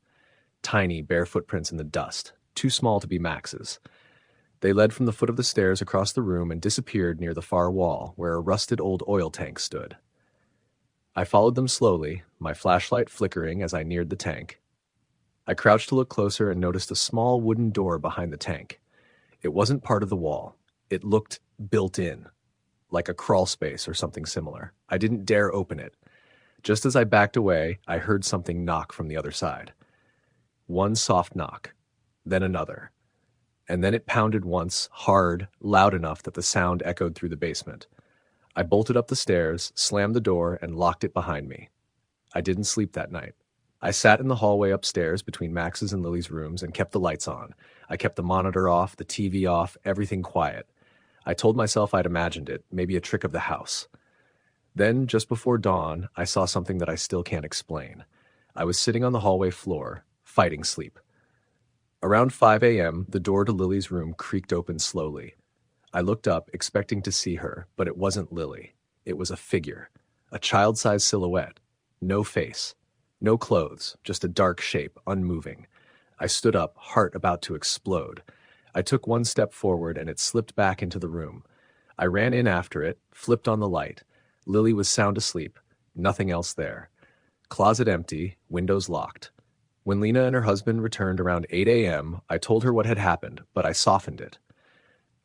Tiny, bare footprints in the dust, too small to be Max's. They led from the foot of the stairs across the room and disappeared near the far wall, where a rusted old oil tank stood. I followed them slowly, my flashlight flickering as I neared the tank. I crouched to look closer and noticed a small wooden door behind the tank. It wasn't part of the wall. It looked built in, like a crawl space or something similar. I didn't dare open it. Just as I backed away, I heard something knock from the other side. One soft knock, then another. And then it pounded once, hard, loud enough that the sound echoed through the basement. I bolted up the stairs, slammed the door, and locked it behind me. I didn't sleep that night. I sat in the hallway upstairs between Max's and Lily's rooms and kept the lights on. I kept the monitor off, the TV off, everything quiet. I told myself I'd imagined it, maybe a trick of the house. Then, just before dawn, I saw something that I still can't explain. I was sitting on the hallway floor, fighting sleep. Around 5 a.m., the door to Lily's room creaked open slowly. I looked up, expecting to see her, but it wasn't Lily. It was a figure, a child-sized silhouette. No face, no clothes, just a dark shape, unmoving. I stood up, heart about to explode. I took one step forward and it slipped back into the room. I ran in after it, flipped on the light. Lily was sound asleep, nothing else there. Closet empty, windows locked. When Lena and her husband returned around 8 a.m., I told her what had happened, but I softened it.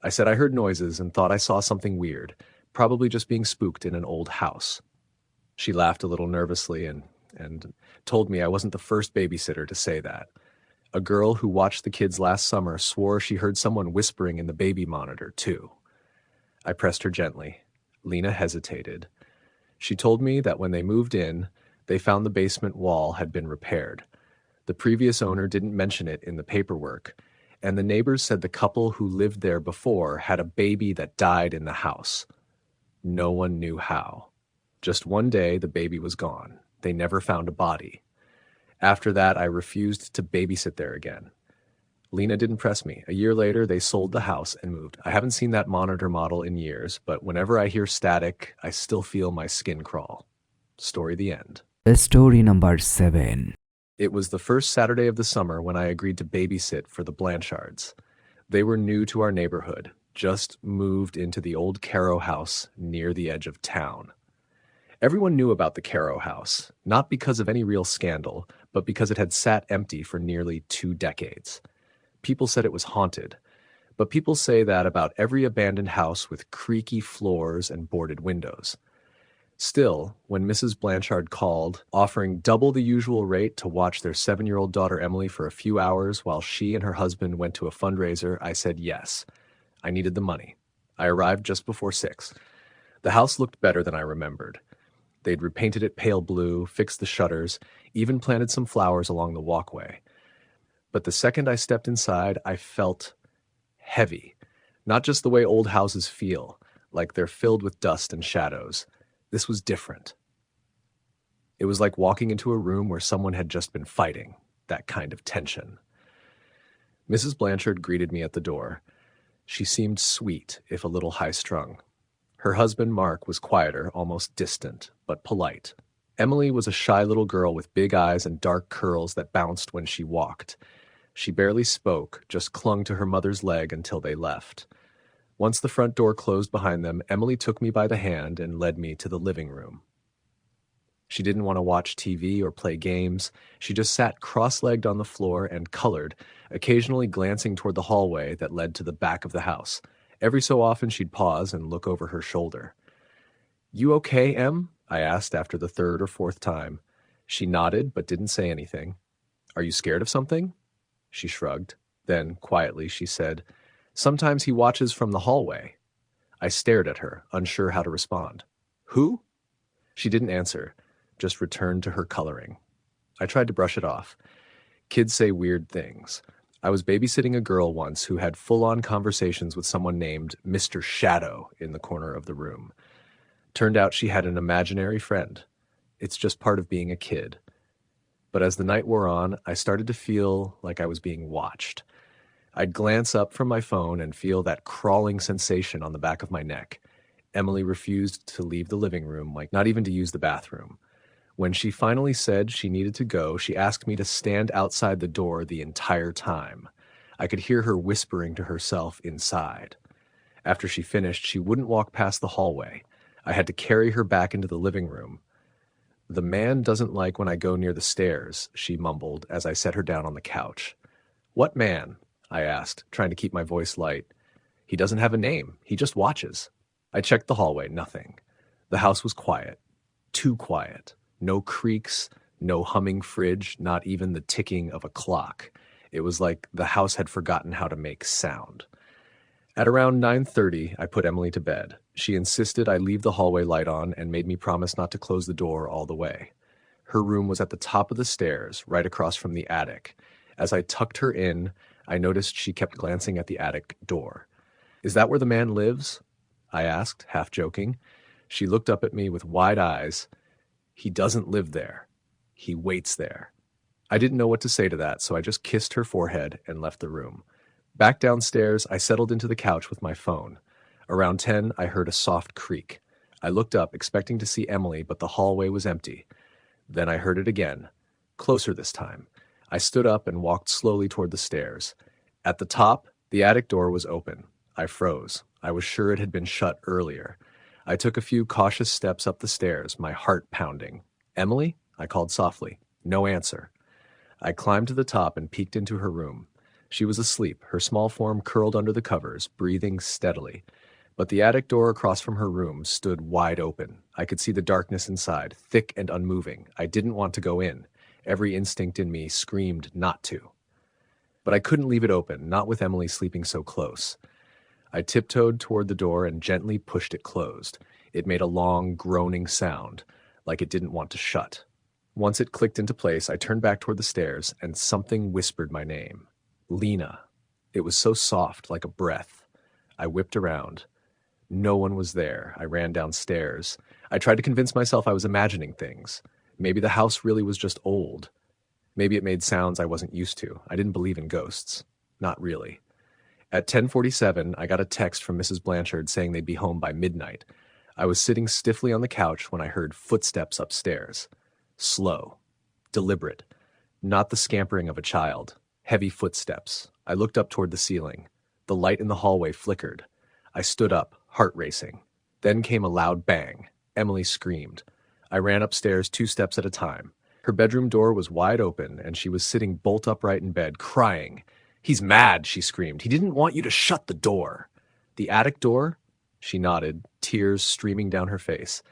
I said I heard noises and thought I saw something weird, probably just being spooked in an old house. She laughed a little nervously and told me I wasn't the first babysitter to say that. A girl who watched the kids last summer swore she heard someone whispering in the baby monitor, too. I pressed her gently. Lena hesitated. She told me that when they moved in, they found the basement wall had been repaired. The previous owner didn't mention it in the paperwork, and the neighbors said the couple who lived there before had a baby that died in the house. No one knew how. Just one day, the baby was gone. They never found a body. After that, I refused to babysit there again. Lena didn't press me. A year later, they sold the house and moved. I haven't seen that monitor model in years, but whenever I hear static, I still feel my skin crawl. Story the end. Story number 7. It was the first Saturday of the summer when I agreed to babysit for the Blanchards. They were new to our neighborhood. just moved into the old Caro house near the edge of town. Everyone knew about the Caro house, not because of any real scandal, but because it had sat empty for nearly 2 decades. People said it was haunted, but people say that about every abandoned house with creaky floors and boarded windows. Still, when Mrs. Blanchard called, offering double the usual rate to watch their 7-year-old daughter Emily for a few hours while she and her husband went to a fundraiser, I said yes. I needed the money. I arrived just before 6. The house looked better than I remembered. They'd repainted it pale blue, fixed the shutters, even planted some flowers along the walkway. But the second I stepped inside, I felt heavy. Not just the way old houses feel, like they're filled with dust and shadows. This was different. It was like walking into a room where someone had just been fighting, that kind of tension. Mrs. Blanchard greeted me at the door. She seemed sweet, if a little high-strung. Her husband, Mark, was quieter, almost distant, but polite. Emily was a shy little girl with big eyes and dark curls that bounced when she walked. She barely spoke, just clung to her mother's leg until they left. Once the front door closed behind them, Emily took me by the hand and led me to the living room. She didn't want to watch TV or play games. She just sat cross-legged on the floor and colored, occasionally glancing toward the hallway that led to the back of the house. Every so often she'd pause and look over her shoulder. "You okay, Em?" I asked after the 3rd or 4th time. She nodded but didn't say anything. "Are you scared of something?" She shrugged. Then, quietly, she said, "Sometimes he watches from the hallway." I stared at her, unsure how to respond. "Who?" She didn't answer, just returned to her coloring. I tried to brush it off. Kids say weird things. I was babysitting a girl once who had full-on conversations with someone named Mr. Shadow in the corner of the room. Turned out she had an imaginary friend. It's just part of being a kid. But as the night wore on, I started to feel like I was being watched. I'd glance up from my phone and feel that crawling sensation on the back of my neck. Emily refused to leave the living room, like not even to use the bathroom. When she finally said she needed to go, she asked me to stand outside the door the entire time. I could hear her whispering to herself inside. After she finished, she wouldn't walk past the hallway. I had to carry her back into the living room. "The man doesn't like when I go near the stairs," she mumbled as I set her down on the couch. "What man?" I asked, trying to keep my voice light. "He doesn't have a name. He just watches." I checked the hallway, nothing. The house was quiet. Too quiet. No creaks, no humming fridge, not even the ticking of a clock. It was like the house had forgotten how to make sound. At around 9:30, I put Emily to bed. She insisted I leave the hallway light on and made me promise not to close the door all the way. Her room was at the top of the stairs, right across from the attic. As I tucked her in, I noticed she kept glancing at the attic door. "Is that where the man lives?" I asked, half joking. She looked up at me with wide eyes. "He doesn't live there. He waits there." I didn't know what to say to that, so I just kissed her forehead and left the room. Back downstairs, I settled into the couch with my phone. Around 10, I heard a soft creak. I looked up, expecting to see Emily, but the hallway was empty. Then I heard it again, closer this time. I stood up and walked slowly toward the stairs. At the top, the attic door was open. I froze. I was sure it had been shut earlier. I took a few cautious steps up the stairs, my heart pounding. "Emily?" I called softly. No answer. I climbed to the top and peeked into her room. She was asleep, her small form curled under the covers, breathing steadily. But the attic door across from her room stood wide open. I could see the darkness inside, thick and unmoving. I didn't want to go in. Every instinct in me screamed not to. But I couldn't leave it open, not with Emily sleeping so close. I tiptoed toward the door and gently pushed it closed. It made a long, groaning sound, like it didn't want to shut. Once it clicked into place, I turned back toward the stairs, and something whispered my name. Lena. It was so soft, like a breath. I whipped around. No one was there. I ran downstairs. I tried to convince myself I was imagining things. Maybe the house really was just old. Maybe it made sounds I wasn't used to. I didn't believe in ghosts. Not really. At 10:47, I got a text from Mrs. Blanchard saying they'd be home by midnight. I was sitting stiffly on the couch when I heard footsteps upstairs. Slow. Deliberate. Not the scampering of a child. Heavy footsteps. I looked up toward the ceiling. The light in the hallway flickered. I stood up, heart racing. Then came a loud bang. Emily screamed. I ran upstairs 2 steps at a time. Her bedroom door was wide open, and she was sitting bolt upright in bed, crying. "He's mad," she screamed. "He didn't want you to shut the door." "The attic door?" She nodded, tears streaming down her face.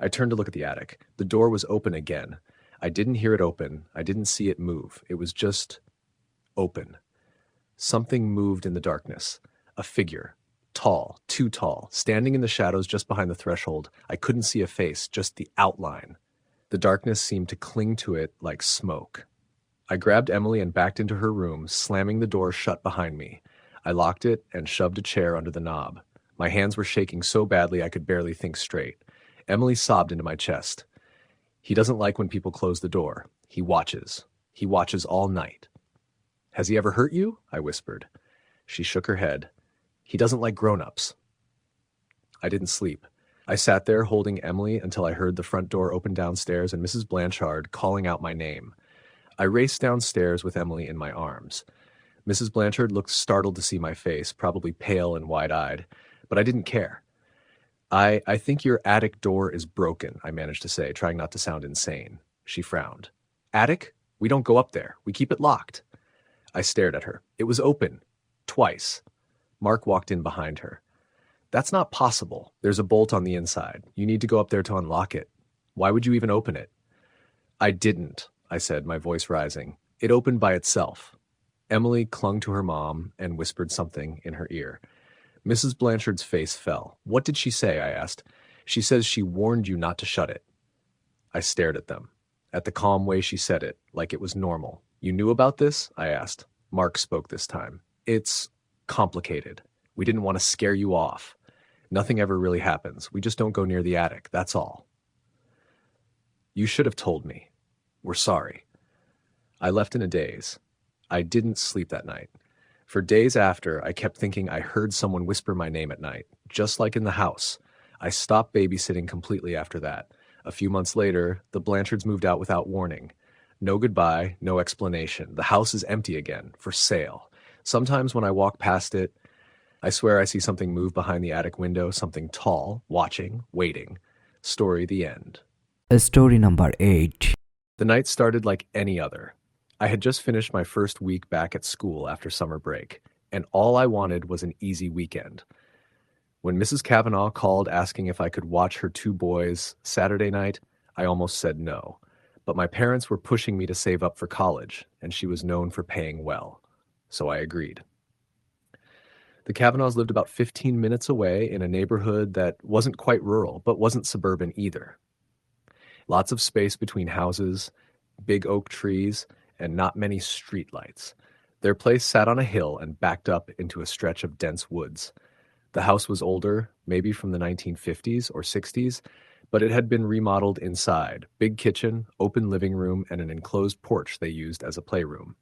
I turned to look at the attic. The door was open again. I didn't hear it open. I didn't see it move. It was just open. Something moved in the darkness. A figure. Tall, too tall, standing in the shadows just behind the threshold. I couldn't see a face, just the outline. The darkness seemed to cling to it like smoke. I grabbed Emily and backed into her room, slamming the door shut behind me. I locked it and shoved a chair under the knob. My hands were shaking so badly I could barely think straight. Emily sobbed into my chest. "He doesn't like when people close the door. He watches. He watches all night." "Has he ever hurt you?" I whispered. She shook her head. "He doesn't like grown-ups." I didn't sleep. I sat there holding Emily until I heard the front door open downstairs and Mrs. Blanchard calling out my name. I raced downstairs with Emily in my arms. Mrs. Blanchard looked startled to see my face, probably pale and wide-eyed, but I didn't care. I think your attic door is broken," I managed to say, trying not to sound insane. She frowned. "Attic? We don't go up there. We keep it locked." I stared at her. It was open. Twice. Mark walked in behind her. "That's not possible. There's a bolt on the inside. You need to go up there to unlock it. Why would you even open it?" "I didn't," I said, my voice rising. "It opened by itself." Emily clung to her mom and whispered something in her ear. Mrs. Blanchard's face fell. "What did she say?" I asked. "She says she warned you not to shut it." I stared at them, at the calm way she said it, like it was normal. "You knew about this?" I asked. Mark spoke this time. "It's complicated. We didn't want to scare you off. Nothing ever really happens. We just don't go near the attic, that's all." "You should have told me. We're sorry." I left in a daze. I didn't sleep that night. For days after, I kept thinking I heard someone whisper my name at night, just like in the house. I stopped babysitting completely after that. A few months later, the Blanchards moved out without warning. No goodbye, no explanation. The house is empty again, for sale. Sometimes when I walk past it, I swear I see something move behind the attic window, something tall, watching, waiting. Story the end. Story number 8. The night started like any other. I had just finished my first week back at school after summer break, and all I wanted was an easy weekend. When Mrs. Kavanaugh called asking if I could watch her 2 boys Saturday night, I almost said no. But my parents were pushing me to save up for college, and she was known for paying well. So I agreed. The Kavanaughs lived about 15 minutes away in a neighborhood that wasn't quite rural, but wasn't suburban either. Lots of space between houses, big oak trees, and not many streetlights. Their place sat on a hill and backed up into a stretch of dense woods. The house was older, maybe from the 1950s or 60s, but it had been remodeled inside. Big kitchen, open living room, and an enclosed porch they used as a playroom.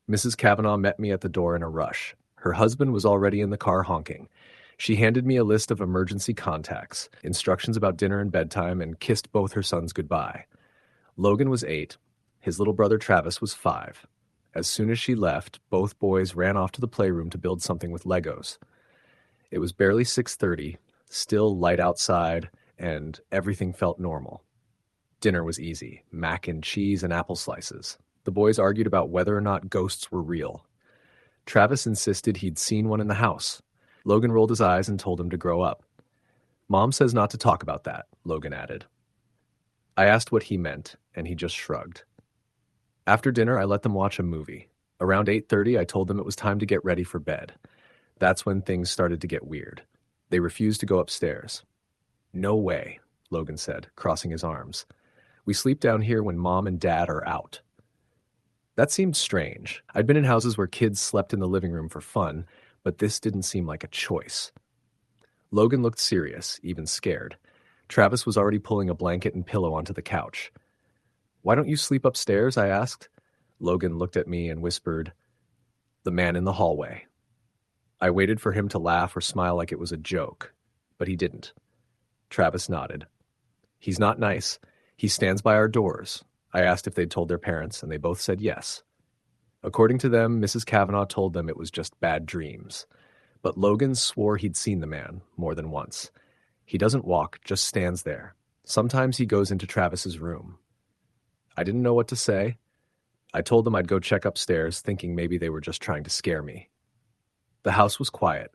Mrs. Kavanaugh met me at the door in a rush. Her husband was already in the car honking. She handed me a list of emergency contacts, instructions about dinner and bedtime, and kissed both her sons goodbye. Logan was 8. His little brother Travis was 5. As soon as she left, both boys ran off to the playroom to build something with Legos. It was barely 6:30, still light outside, and everything felt normal. Dinner was easy, mac and cheese and apple slices. The boys argued about whether or not ghosts were real. Travis insisted he'd seen one in the house. Logan rolled his eyes and told him to grow up. "Mom says not to talk about that," Logan added. I asked what he meant, and he just shrugged. After dinner, I let them watch a movie. Around 8:30, I told them it was time to get ready for bed. That's when things started to get weird. They refused to go upstairs. "No way," Logan said, crossing his arms. "We sleep down here when Mom and Dad are out." That seemed strange. I'd been in houses where kids slept in the living room for fun, but this didn't seem like a choice. Logan looked serious, even scared. Travis was already pulling a blanket and pillow onto the couch. "Why don't you sleep upstairs?" I asked. Logan looked at me and whispered, "The man in the hallway." I waited for him to laugh or smile like it was a joke, but he didn't. Travis nodded. "He's not nice. He stands by our doors." I asked if they'd told their parents, and they both said yes. According to them, Mrs. Kavanaugh told them it was just bad dreams. But Logan swore he'd seen the man more than once. He doesn't walk, just stands there. Sometimes he goes into Travis's room. I didn't know what to say. I told them I'd go check upstairs, thinking maybe they were just trying to scare me. The house was quiet.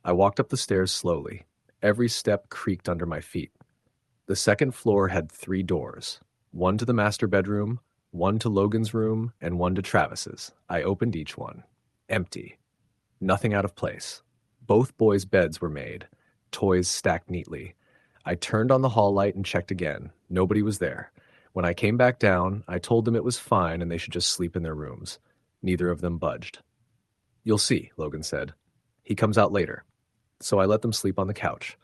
I walked up the stairs slowly. Every step creaked under my feet. The second floor had 3 doors, one to the master bedroom, one to Logan's room, and one to Travis's. I opened each one. Empty. Nothing out of place. Both boys' beds were made, toys stacked neatly. I turned on the hall light and checked again. Nobody was there. When I came back down, I told them it was fine and they should just sleep in their rooms. Neither of them budged. "You'll see," Logan said. "He comes out later." So I let them sleep on the couch.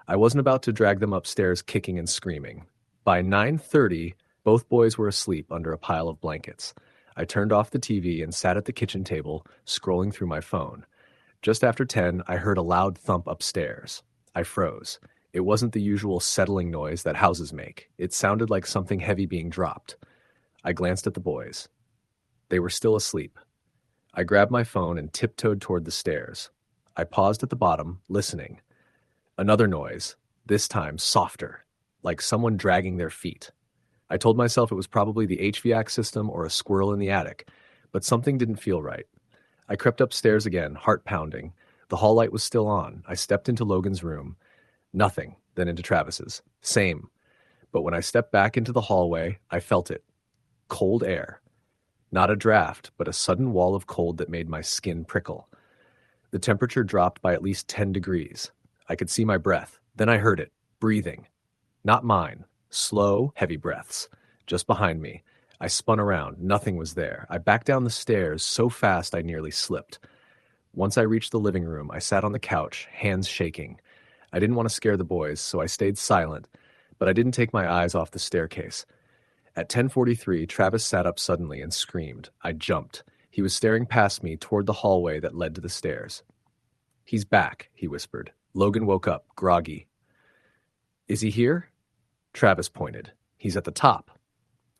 I wasn't about to drag them upstairs kicking and screaming. By 9:30, both boys were asleep under a pile of blankets. I turned off the TV and sat at the kitchen table, scrolling through my phone. Just after 10, I heard a loud thump upstairs. I froze. It wasn't the usual settling noise that houses make. It sounded like something heavy being dropped. I glanced at the boys. They were still asleep. I grabbed my phone and tiptoed toward the stairs. I paused at the bottom, listening. Another noise, this time softer, like someone dragging their feet. I told myself it was probably the HVAC system or a squirrel in the attic, but something didn't feel right. I crept upstairs again, heart pounding. The hall light was still on. I stepped into Logan's room. Nothing, then into Travis's. Same. But when I stepped back into the hallway, I felt it. Cold air. Not a draft, but a sudden wall of cold that made my skin prickle. The temperature dropped by at least 10 degrees. I could see my breath. Then I heard it. Breathing. Not mine. Slow, heavy breaths. Just behind me. I spun around. Nothing was there. I backed down the stairs so fast I nearly slipped. Once I reached the living room, I sat on the couch, hands shaking. I didn't want to scare the boys, so I stayed silent, but I didn't take my eyes off the staircase. At 10:43, Travis sat up suddenly and screamed. I jumped. He was staring past me toward the hallway that led to the stairs. "He's back," he whispered. Logan woke up, groggy. "Is he here?" Travis pointed. "He's at the top."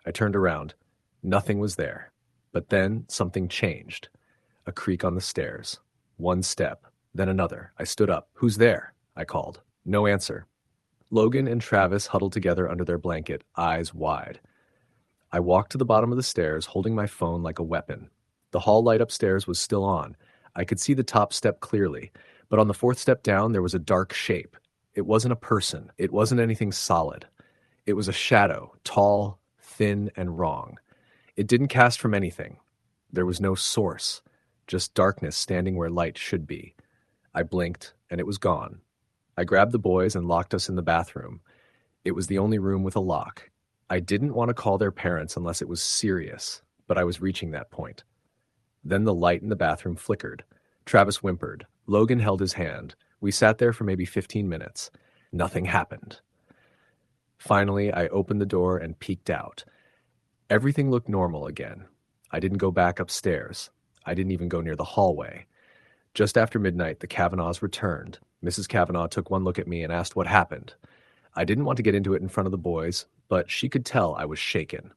I turned around. Nothing was there. But then something changed. A creak on the stairs. One step, then another. I stood up. "Who's there?" I called. No answer. Logan and Travis huddled together under their blanket, eyes wide. I walked to the bottom of the stairs, holding my phone like a weapon. The hall light upstairs was still on. I could see the top step clearly, but on the 4th step down there was a dark shape. It wasn't a person. It wasn't anything solid. It was a shadow, tall, thin, and wrong. It didn't cast from anything. There was no source, just darkness standing where light should be. I blinked, and it was gone. I grabbed the boys and locked us in the bathroom. It was the only room with a lock. I didn't want to call their parents unless it was serious, but I was reaching that point. Then the light in the bathroom flickered. Travis whimpered. Logan held his hand. We sat there for maybe 15 minutes. Nothing happened. Finally, I opened the door and peeked out. Everything looked normal again. I didn't go back upstairs. I didn't even go near the hallway. Just after midnight, the Kavanaughs returned. Mrs. Kavanaugh took one look at me and asked what happened. I didn't want to get into it in front of the boys, but she could tell I was shaken.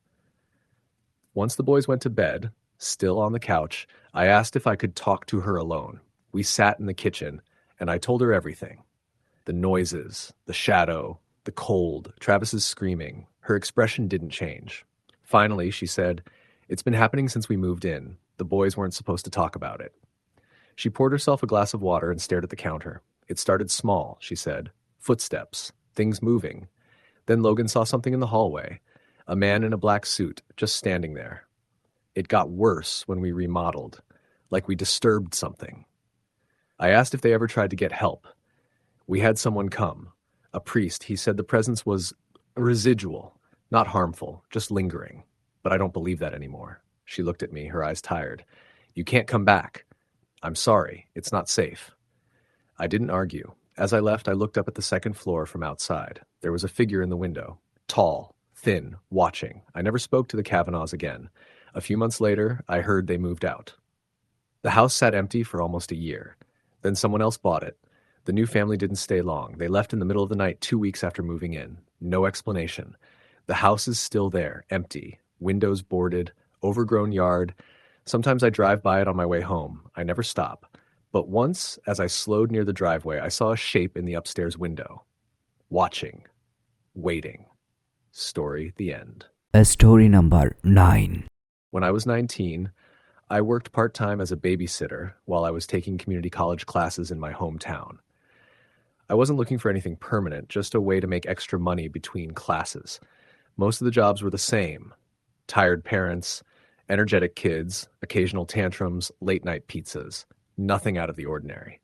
Once the boys went to bed, still on the couch, I asked if I could talk to her alone. We sat in the kitchen, and I told her everything. The noises, the shadow, the cold, Travis's screaming. Her expression didn't change. Finally, she said, "It's been happening since we moved in. The boys weren't supposed to talk about it." She poured herself a glass of water and stared at the counter. "It started small," she said. "Footsteps, things moving. Then Logan saw something in the hallway. A man in a black suit, just standing there. It got worse when we remodeled, like we disturbed something. I asked if they ever tried to get help. We had someone come. A priest. He said the presence was residual, not harmful, just lingering. But I don't believe that anymore." She looked at me, her eyes tired. "You can't come back. I'm sorry, it's not safe." I didn't argue. As I left, I looked up at the second floor from outside. There was a figure in the window, tall, thin, watching. I never spoke to the Kavanaughs again. A few months later, I heard they moved out. The house sat empty for almost a year. Then someone else bought it. The new family didn't stay long. They left in the middle of the night 2 weeks after moving in. No explanation. The house is still there, empty, windows boarded, overgrown yard. Sometimes I drive by it on my way home. I never stop. But once, as I slowed near the driveway, I saw a shape in the upstairs window. Watching. Waiting. Story the end. Story number 9. When I was 19, I worked part-time as a babysitter while I was taking community college classes in my hometown. I wasn't looking for anything permanent, just a way to make extra money between classes. Most of the jobs were the same. Tired parents, energetic kids, occasional tantrums, late-night pizzas. Nothing out of the ordinary.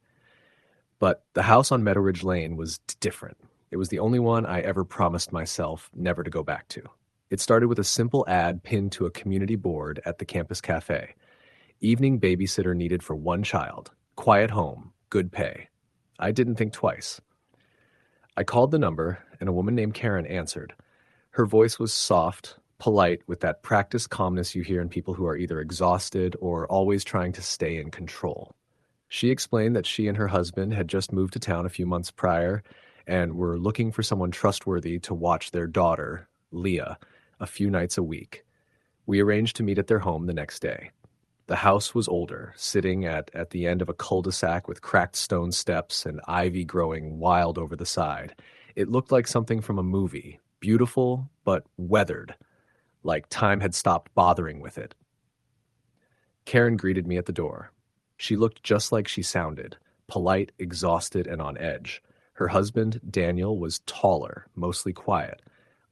But the house on Meadow Ridge Lane was different. It was the only one I ever promised myself never to go back to. It started with a simple ad pinned to a community board at the campus cafe. Evening babysitter needed for one child. Quiet home. Good pay. I didn't think twice. I called the number, and a woman named Karen answered. Her voice was soft, polite, with that practiced calmness you hear in people who are either exhausted or always trying to stay in control. She explained that she and her husband had just moved to town a few months prior and were looking for someone trustworthy to watch their daughter, Leah, a few nights a week. We arranged to meet at their home the next day. The house was older, sitting at the end of a cul-de-sac with cracked stone steps and ivy growing wild over the side. It looked like something from a movie, beautiful but weathered, like time had stopped bothering with it. Karen greeted me at the door. She looked just like she sounded, polite, exhausted, and on edge. Her husband, Daniel, was taller, mostly quiet.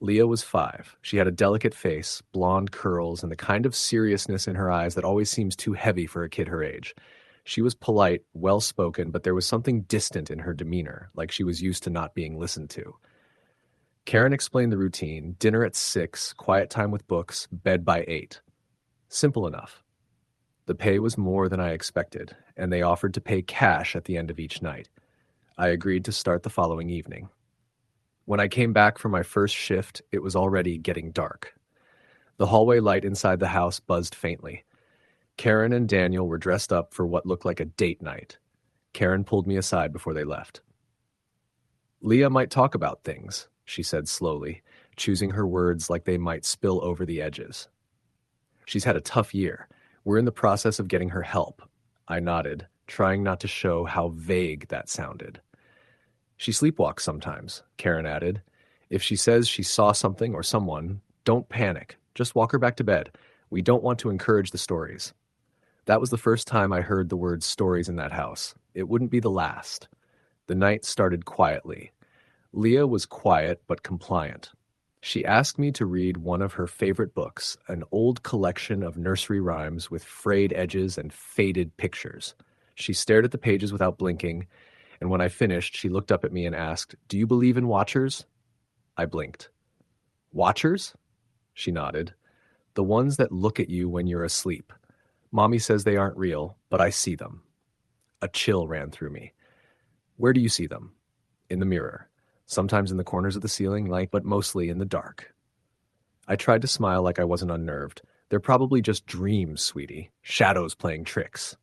Leah was 5. She had a delicate face, blonde curls, and the kind of seriousness in her eyes that always seems too heavy for a kid her age. She was polite, well-spoken, but there was something distant in her demeanor, like she was used to not being listened to. Karen explained the routine: dinner at 6, quiet time with books, bed by 8. Simple enough. The pay was more than I expected, and they offered to pay cash at the end of each night. I agreed to start the following evening. When I came back for my first shift, it was already getting dark. The hallway light inside the house buzzed faintly. Karen and Daniel were dressed up for what looked like a date night. Karen pulled me aside before they left. Leah might talk about things, she said slowly, choosing her words like they might spill over the edges. She's had a tough year. We're in the process of getting her help. I nodded, trying not to show how vague that sounded. She sleepwalks sometimes, Karen added. If she says she saw something or someone, don't panic. Just walk her back to bed. We don't want to encourage the stories. That was the first time I heard the word stories in that house. It wouldn't be the last. The night started quietly. Leah was quiet but compliant. She asked me to read one of her favorite books, an old collection of nursery rhymes with frayed edges and faded pictures. She stared at the pages without blinking, and when I finished, she looked up at me and asked, "Do you believe in watchers?" I blinked. "Watchers?" She nodded. "The ones that look at you when you're asleep. Mommy says they aren't real, but I see them." A chill ran through me. "Where do you see them?" "In the mirror. Sometimes in the corners of the ceiling, but mostly in the dark." I tried to smile like I wasn't unnerved. "They're probably just dreams, sweetie. Shadows playing tricks."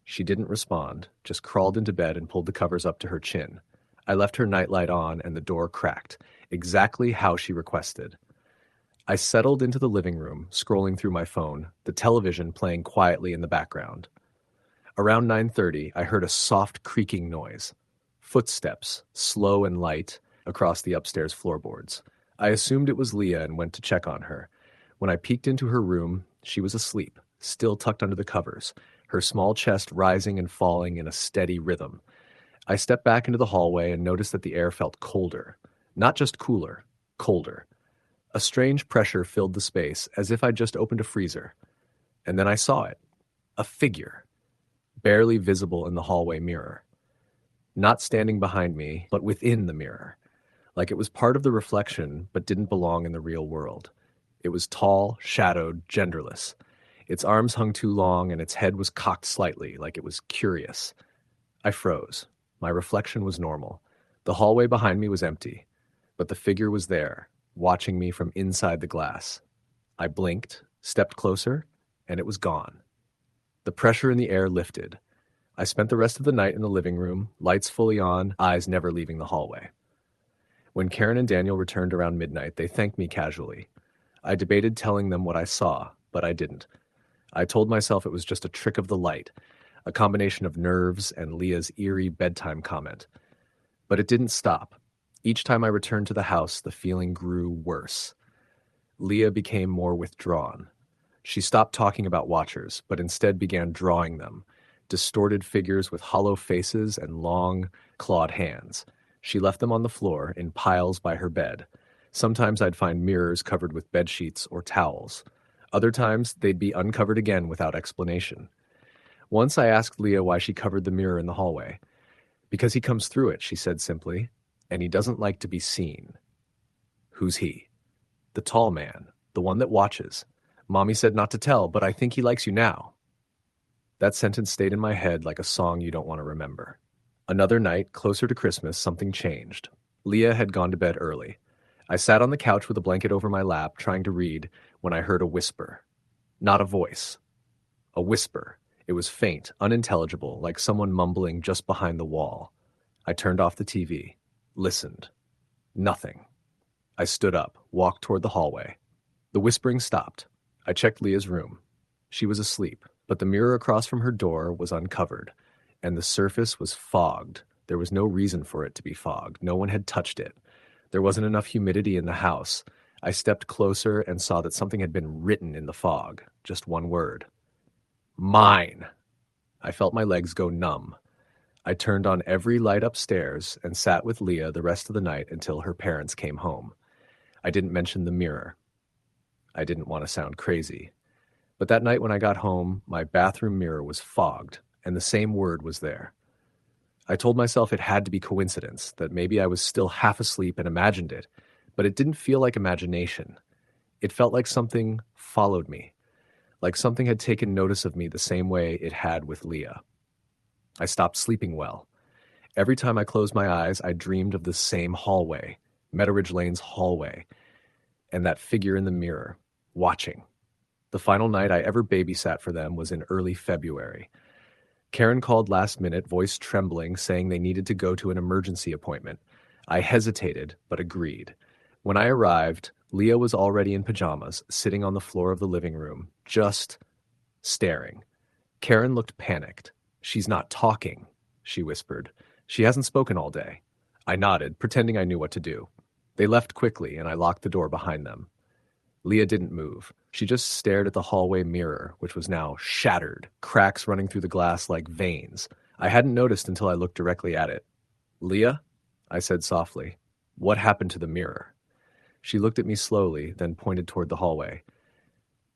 She didn't respond, just crawled into bed and pulled the covers up to her chin. I left her nightlight on and the door cracked, exactly how she requested. I settled into the living room, scrolling through my phone, the television playing quietly in the background. Around 9:30, I heard a soft creaking noise. Footsteps, slow and light, across the upstairs floorboards. I assumed it was Leah and went to check on her. When I peeked into her room, she was asleep, still tucked under the covers, her small chest rising and falling in a steady rhythm. I stepped back into the hallway and noticed that the air felt colder. Not just cooler, colder. A strange pressure filled the space, as if I'd just opened a freezer. And then I saw it. A figure. Barely visible in the hallway mirror. Not standing behind me, but within the mirror. Like it was part of the reflection, but didn't belong in the real world. It was tall, shadowed, genderless. Its arms hung too long, and its head was cocked slightly, like it was curious. I froze. My reflection was normal. The hallway behind me was empty, but the figure was there, watching me from inside the glass. I blinked, stepped closer, and it was gone. The pressure in the air lifted. I spent the rest of the night in the living room, lights fully on, eyes never leaving the hallway. When Karen and Daniel returned around midnight, they thanked me casually. I debated telling them what I saw, but I didn't. I told myself it was just a trick of the light, a combination of nerves and Leah's eerie bedtime comment. But it didn't stop. Each time I returned to the house, the feeling grew worse. Leah became more withdrawn. She stopped talking about watchers, but instead began drawing them, distorted figures with hollow faces and long, clawed hands. She left them on the floor in piles by her bed. Sometimes I'd find mirrors covered with bed sheets or towels. Other times, they'd be uncovered again without explanation. Once I asked Leah why she covered the mirror in the hallway. Because he comes through it, she said simply, and he doesn't like to be seen. Who's he? The tall man, the one that watches. Mommy said not to tell, but I think he likes you now. That sentence stayed in my head like a song you don't want to remember. Another night, closer to Christmas, something changed. Leah had gone to bed early. I sat on the couch with a blanket over my lap, trying to read, when I heard a whisper. Not a voice. A whisper. It was faint, unintelligible, like someone mumbling just behind the wall. I turned off the TV. Listened. Nothing. I stood up, walked toward the hallway. The whispering stopped. I checked Leah's room. She was asleep, but the mirror across from her door was uncovered, and the surface was fogged. There was no reason for it to be fogged. No one had touched it. There wasn't enough humidity in the house. I stepped closer and saw that something had been written in the fog. Just one word. Mine. I felt my legs go numb. I turned on every light upstairs and sat with Leah the rest of the night until her parents came home. I didn't mention the mirror. I didn't want to sound crazy. But that night when I got home, my bathroom mirror was fogged, and the same word was there. I told myself it had to be coincidence, that maybe I was still half asleep and imagined it, but it didn't feel like imagination. It felt like something followed me, like something had taken notice of me the same way it had with Leah. I stopped sleeping well. Every time I closed my eyes, I dreamed of the same hallway, Meadowridge Lane's hallway, and that figure in the mirror, watching. The final night I ever babysat for them was in early February. Karen called last minute, voice trembling, saying they needed to go to an emergency appointment. I hesitated, but agreed. When I arrived, Leah was already in pajamas, sitting on the floor of the living room, just staring. Karen looked panicked. She's not talking, she whispered. She hasn't spoken all day. I nodded, pretending I knew what to do. They left quickly, and I locked the door behind them. Leah didn't move. She just stared at the hallway mirror, which was now shattered, cracks running through the glass like veins. I hadn't noticed until I looked directly at it. Leah? I said softly. What happened to the mirror? She looked at me slowly, then pointed toward the hallway.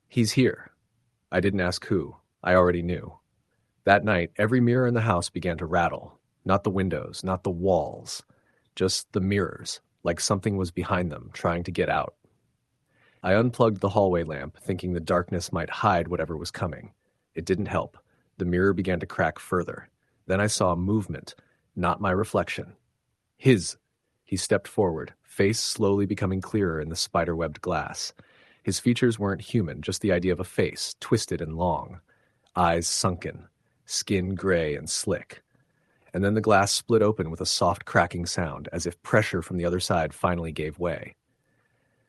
He's here. I didn't ask who. I already knew. That night, every mirror in the house began to rattle. Not the windows, not the walls. Just the mirrors, like something was behind them, trying to get out. I unplugged the hallway lamp, thinking the darkness might hide whatever was coming. It didn't help. The mirror began to crack further. Then I saw movement, not my reflection. His. He stepped forward, face slowly becoming clearer in the spider-webbed glass. His features weren't human, just the idea of a face, twisted and long. Eyes sunken, skin gray and slick. And then the glass split open with a soft cracking sound, as if pressure from the other side finally gave way.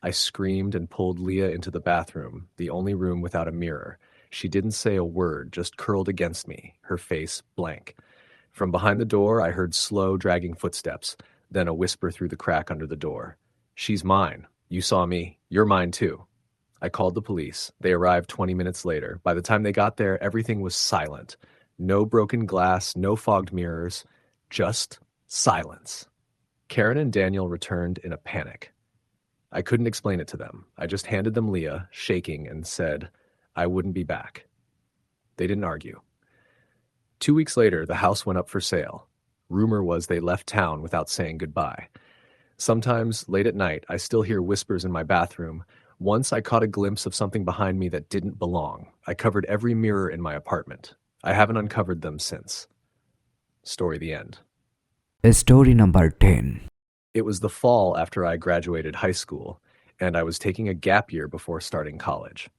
I screamed and pulled Leah into the bathroom, the only room without a mirror. She didn't say a word, just curled against me, her face blank. From behind the door, I heard slow, dragging footsteps, then a whisper through the crack under the door. She's mine. You saw me. You're mine too. I called the police. They arrived 20 minutes later. By the time they got there, everything was silent. No broken glass, no fogged mirrors, just silence. Karen and Daniel returned in a panic. I couldn't explain it to them. I just handed them Leah, shaking, and said I wouldn't be back. They didn't argue. 2 weeks later, the house went up for sale. Rumor was they left town without saying goodbye. Sometimes, late at night, I still hear whispers in my bathroom. Once I caught a glimpse of something behind me that didn't belong. I covered every mirror in my apartment. I haven't uncovered them since. Story the end. Story number 10. It was the fall after I graduated high school, and I was taking a gap year before starting college.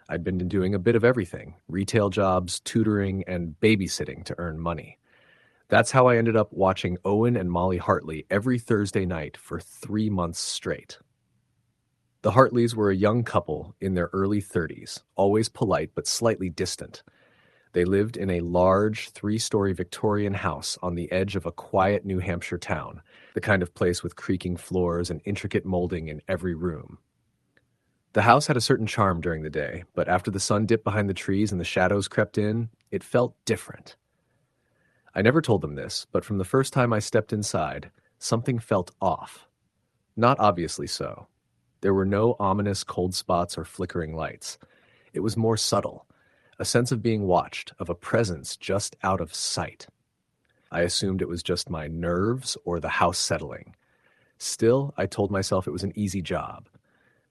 I'd been doing a bit of everything, retail jobs, tutoring, and babysitting to earn money. That's how I ended up watching Owen and Molly Hartley every Thursday night for 3 months straight. The Hartleys were a young couple in their early 30s, always polite but slightly distant. They lived in a large, three-story Victorian house on the edge of a quiet New Hampshire town, the kind of place with creaking floors and intricate molding in every room. The house had a certain charm during the day, but after the sun dipped behind the trees and the shadows crept in, it felt different. I never told them this, but from the first time I stepped inside, something felt off. Not obviously so. There were no ominous cold spots or flickering lights. It was more subtle, a sense of being watched, of a presence just out of sight. I assumed it was just my nerves or the house settling. Still, I told myself it was an easy job.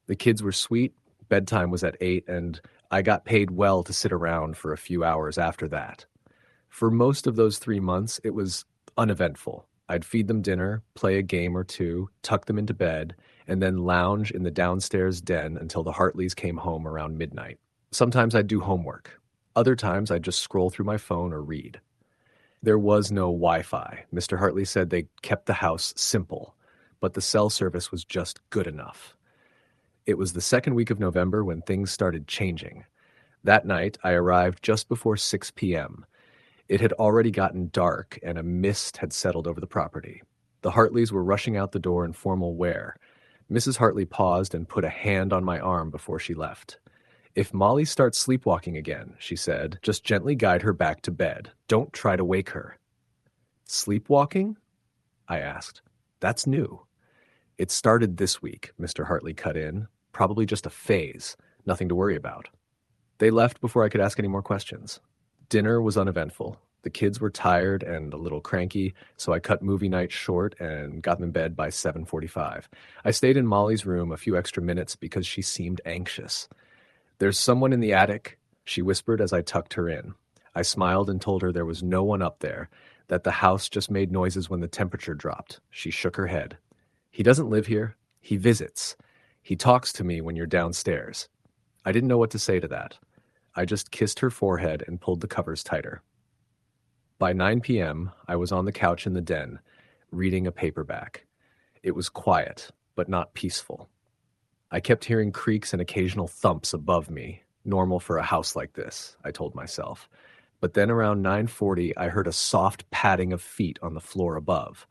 The kids were sweet, bedtime was at 8, and I got paid well to sit around for a few hours after that. For most of those 3 months, it was uneventful. I'd feed them dinner, play a game or two, tuck them into bed, and then lounge in the downstairs den until the Hartleys came home around midnight. Sometimes I'd do homework. Other times I'd just scroll through my phone or read. There was no Wi-Fi. Mr. Hartley said they kept the house simple, but the cell service was just good enough. It was the second week of November when things started changing. That night, I arrived just before 6 p.m. It had already gotten dark, and a mist had settled over the property. The Hartleys were rushing out the door in formal wear. Mrs. Hartley paused and put a hand on my arm before she left. "If Molly starts sleepwalking again," she said, "just gently guide her back to bed. Don't try to wake her." "Sleepwalking?" I asked. "That's new." "It started this week," Mr. Hartley cut in. "Probably just a phase. Nothing to worry about." They left before I could ask any more questions. Dinner was uneventful. The kids were tired and a little cranky, so I cut movie night short and got them in bed by 7:45. I stayed in Molly's room a few extra minutes because she seemed anxious. "There's someone in the attic," she whispered as I tucked her in. I smiled and told her there was no one up there, that the house just made noises when the temperature dropped. She shook her head. "He doesn't live here. He visits. He talks to me when you're downstairs." I didn't know what to say to that. I just kissed her forehead and pulled the covers tighter. By 9 p.m., I was on the couch in the den, reading a paperback. It was quiet, but not peaceful. I kept hearing creaks and occasional thumps above me, normal for a house like this, I told myself. But then around 9:40, I heard a soft padding of feet on the floor above.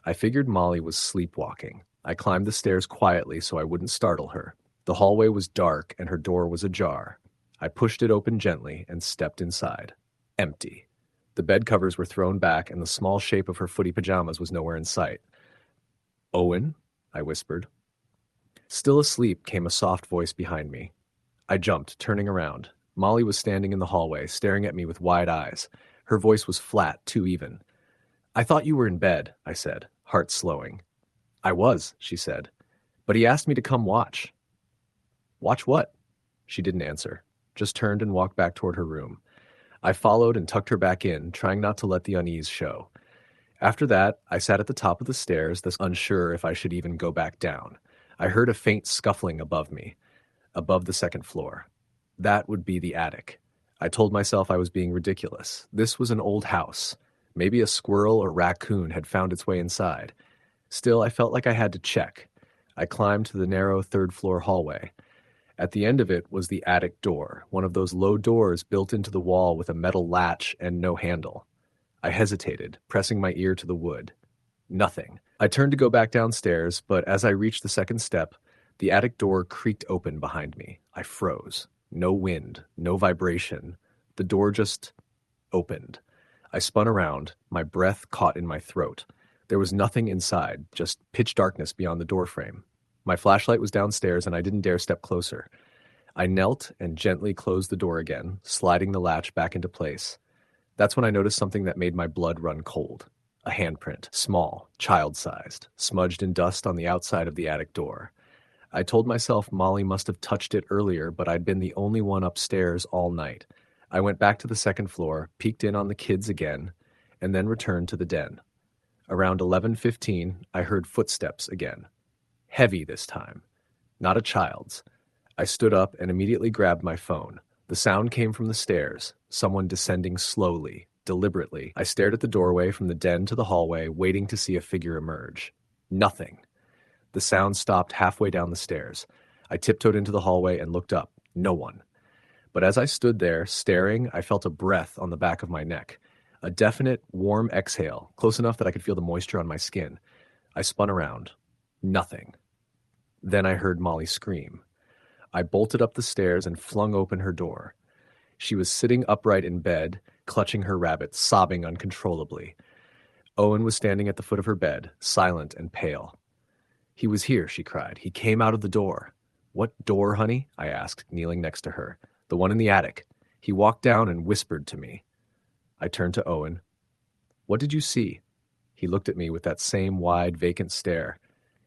I figured Molly was sleepwalking. I climbed the stairs quietly so I wouldn't startle her. The hallway was dark and her door was ajar. I pushed it open gently and stepped inside. Empty. The bed covers were thrown back and the small shape of her footy pajamas was nowhere in sight. "Owen?" I whispered. Still asleep came a soft voice behind me. I jumped, turning around. Molly was standing in the hallway, staring at me with wide eyes. Her voice was flat, too even. "I thought you were in bed," I said, heart slowing. "I was," she said. "But he asked me to come watch." "Watch what?" She didn't answer, just turned and walked back toward her room. I followed and tucked her back in, trying not to let the unease show. After that, I sat at the top of the stairs, thus unsure if I should even go back down. I heard a faint scuffling above me, above the second floor. That would be the attic. I told myself I was being ridiculous. This was an old house. Maybe a squirrel or raccoon had found its way inside. Still, I felt like I had to check. I climbed to the narrow third-floor hallway. At the end of it was the attic door, one of those low doors built into the wall with a metal latch and no handle. I hesitated, pressing my ear to the wood. Nothing. I turned to go back downstairs, but as I reached the second step, the attic door creaked open behind me. I froze. No wind, no vibration. The door just opened. I spun around, my breath caught in my throat. There was nothing inside, just pitch darkness beyond the doorframe. My flashlight was downstairs and I didn't dare step closer. I knelt and gently closed the door again, sliding the latch back into place. That's when I noticed something that made my blood run cold. A handprint, small, child-sized, smudged in dust on the outside of the attic door. I told myself Molly must have touched it earlier, but I'd been the only one upstairs all night. I went back to the second floor, peeked in on the kids again, and then returned to the den. Around 11:15, I heard footsteps again. Heavy this time. Not a child's. I stood up and immediately grabbed my phone. The sound came from the stairs, someone descending slowly, deliberately. I stared at the doorway from the den to the hallway, waiting to see a figure emerge. Nothing. The sound stopped halfway down the stairs. I tiptoed into the hallway and looked up. No one. But as I stood there, staring, I felt a breath on the back of my neck. A definite, warm exhale, close enough that I could feel the moisture on my skin. I spun around. Nothing. Then I heard Molly scream. I bolted up the stairs and flung open her door. She was sitting upright in bed, clutching her rabbit, sobbing uncontrollably. Owen was standing at the foot of her bed, silent and pale. "He was here," she cried. "He came out of the door." "What door, honey?" I asked, kneeling next to her. "The one in the attic. He walked down and whispered to me." I turned to Owen. "What did you see?" He looked at me with that same wide, vacant stare.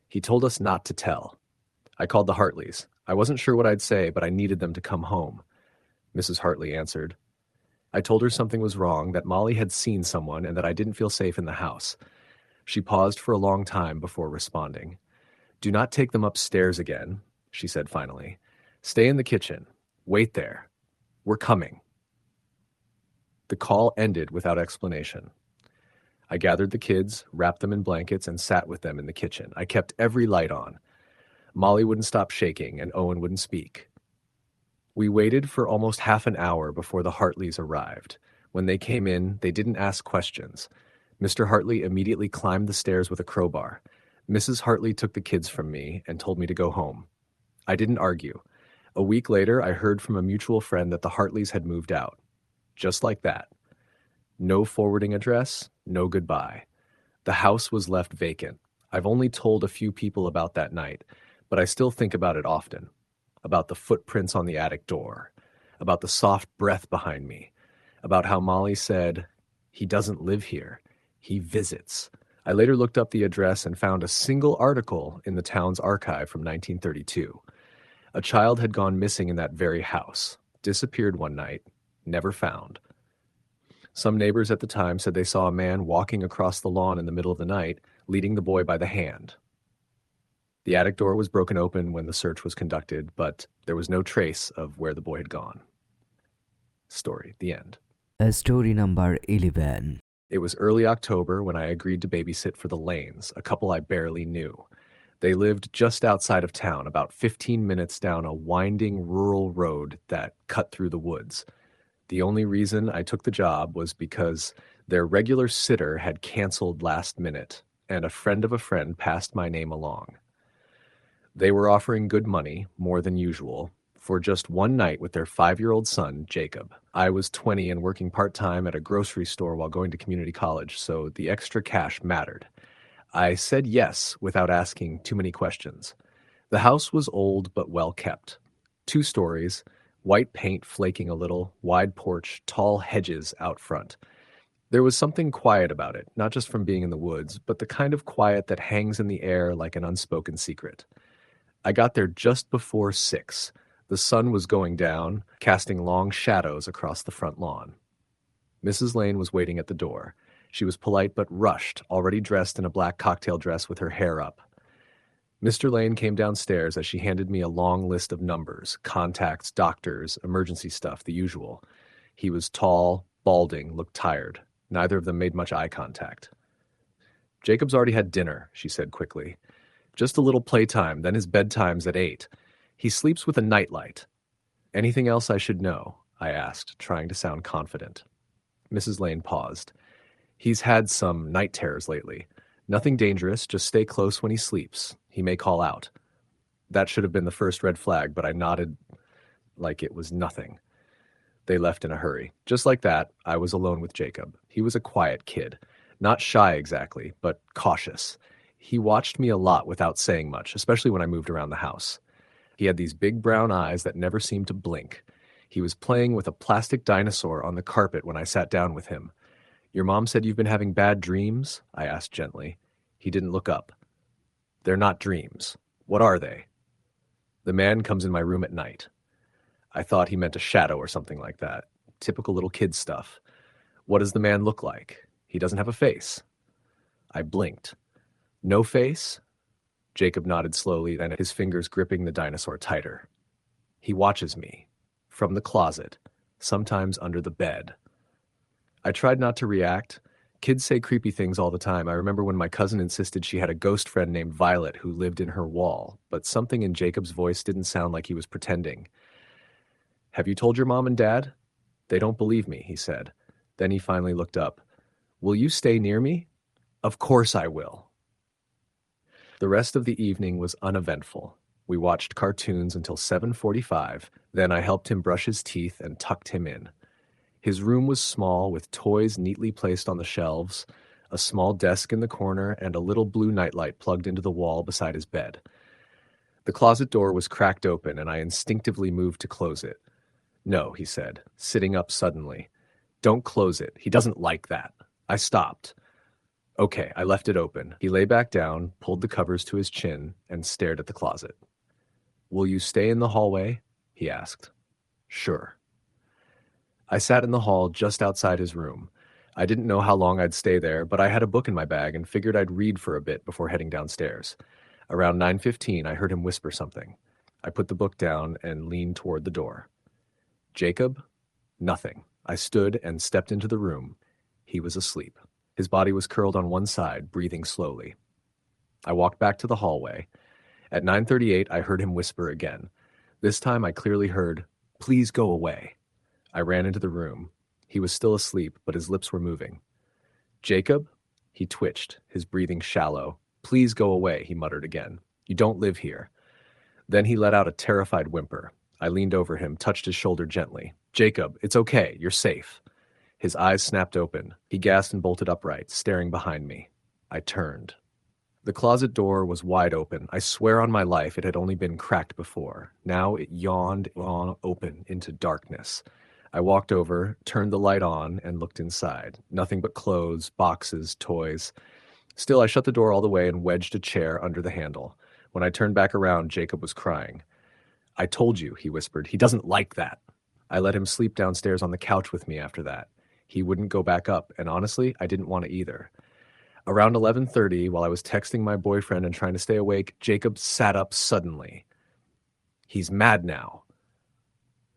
"He told us not to tell." I called the Hartleys. I wasn't sure what I'd say, but I needed them to come home. Mrs. Hartley answered. I told her something was wrong, that Molly had seen someone, and that I didn't feel safe in the house. She paused for a long time before responding. "Do not take them upstairs again," she said finally. "Stay in the kitchen. Wait there. We're coming." The call ended without explanation. I gathered the kids, wrapped them in blankets, and sat with them in the kitchen. I kept every light on. Molly wouldn't stop shaking, and Owen wouldn't speak. We waited for almost half an hour before the Hartleys arrived. When they came in, they didn't ask questions. Mr. Hartley immediately climbed the stairs with a crowbar. Mrs. Hartley took the kids from me and told me to go home. I didn't argue. A week later, I heard from a mutual friend that the Hartleys had moved out. Just like that. No forwarding address, no goodbye. The house was left vacant. I've only told a few people about that night, but I still think about it often. About the footprints on the attic door. About the soft breath behind me. About how Molly said, "He doesn't live here. He visits." I later looked up the address and found a single article in the town's archive from 1932. A child had gone missing in that very house, disappeared one night, never found. Some neighbors at the time said they saw a man walking across the lawn in the middle of the night, leading the boy by the hand. The attic door was broken open when the search was conducted, but there was no trace of where the boy had gone. Story, the end. Story number 11. It was early October when I agreed to babysit for the Lanes, a couple I barely knew. They lived just outside of town, about 15 minutes down a winding rural road that cut through the woods. The only reason I took the job was because their regular sitter had canceled last minute, and a friend of a friend passed my name along. They were offering good money, more than usual, for just one night with their 5-year-old son, Jacob. I was 20 and working part-time at a grocery store while going to community college, so the extra cash mattered. I said yes without asking too many questions. The house was old but well kept. 2 stories, white paint flaking a little, wide porch, tall hedges out front. There was something quiet about it, not just from being in the woods, but the kind of quiet that hangs in the air like an unspoken secret. I got there just before 6. The sun was going down, casting long shadows across the front lawn. Mrs. Lane was waiting at the door. She was polite but rushed, already dressed in a black cocktail dress with her hair up. Mr. Lane came downstairs as she handed me a long list of numbers, contacts, doctors, emergency stuff, the usual. He was tall, balding, looked tired. Neither of them made much eye contact. "Jacob's already had dinner," she said quickly. "Just a little playtime, then his bedtime's at 8. He sleeps with a nightlight." "Anything else I should know?" I asked, trying to sound confident. Mrs. Lane paused. "He's had some night terrors lately. Nothing dangerous, just stay close when he sleeps. He may call out." That should have been the first red flag, but I nodded like it was nothing. They left in a hurry. Just like that, I was alone with Jacob. He was a quiet kid. Not shy exactly, but cautious. He watched me a lot without saying much, especially when I moved around the house. He had these big brown eyes that never seemed to blink. He was playing with a plastic dinosaur on the carpet when I sat down with him. "Your mom said you've been having bad dreams?" I asked gently. He didn't look up. "They're not dreams. What are they?" "The man comes in my room at night." I thought he meant a shadow or something like that. Typical little kid stuff. "What does the man look like?" "He doesn't have a face." I blinked. "No face?" Jacob nodded slowly, and his fingers gripping the dinosaur tighter. "He watches me. From the closet. Sometimes under the bed." I tried not to react. Kids say creepy things all the time. I remember when my cousin insisted she had a ghost friend named Violet who lived in her wall, but something in Jacob's voice didn't sound like he was pretending. Have you told your mom and dad? They don't believe me, he said. Then he finally looked up. Will you stay near me? Of course I will. The rest of the evening was uneventful. We watched cartoons until 7:45, then I helped him brush his teeth and tucked him in. His room was small, with toys neatly placed on the shelves, a small desk in the corner, and a little blue nightlight plugged into the wall beside his bed. The closet door was cracked open, and I instinctively moved to close it. No, he said, sitting up suddenly. Don't close it. He doesn't like that. I stopped. Okay, I left it open. He lay back down, pulled the covers to his chin, and stared at the closet. Will you stay in the hallway? He asked. Sure. I sat in the hall just outside his room. I didn't know how long I'd stay there, but I had a book in my bag and figured I'd read for a bit before heading downstairs. Around 9:15, I heard him whisper something. I put the book down and leaned toward the door. Jacob? Nothing. I stood and stepped into the room. He was asleep. His body was curled on one side, breathing slowly. I walked back to the hallway. At 9:38, I heard him whisper again. This time I clearly heard, "Please go away." I ran into the room. He was still asleep, but his lips were moving. Jacob? He twitched, his breathing shallow. "Please go away," he muttered again. "You don't live here." Then he let out a terrified whimper. I leaned over him, touched his shoulder gently. "Jacob, it's okay. You're safe." His eyes snapped open. He gasped and bolted upright, staring behind me. I turned. The closet door was wide open. I swear on my life it had only been cracked before. Now it yawned open into darkness. I walked over, turned the light on, and looked inside. Nothing but clothes, boxes, toys. Still, I shut the door all the way and wedged a chair under the handle. When I turned back around, Jacob was crying. "I told you," he whispered. "He doesn't like that." I let him sleep downstairs on the couch with me after that. He wouldn't go back up, and honestly, I didn't want to either. Around 11:30, while I was texting my boyfriend and trying to stay awake, Jacob sat up suddenly. "He's mad now."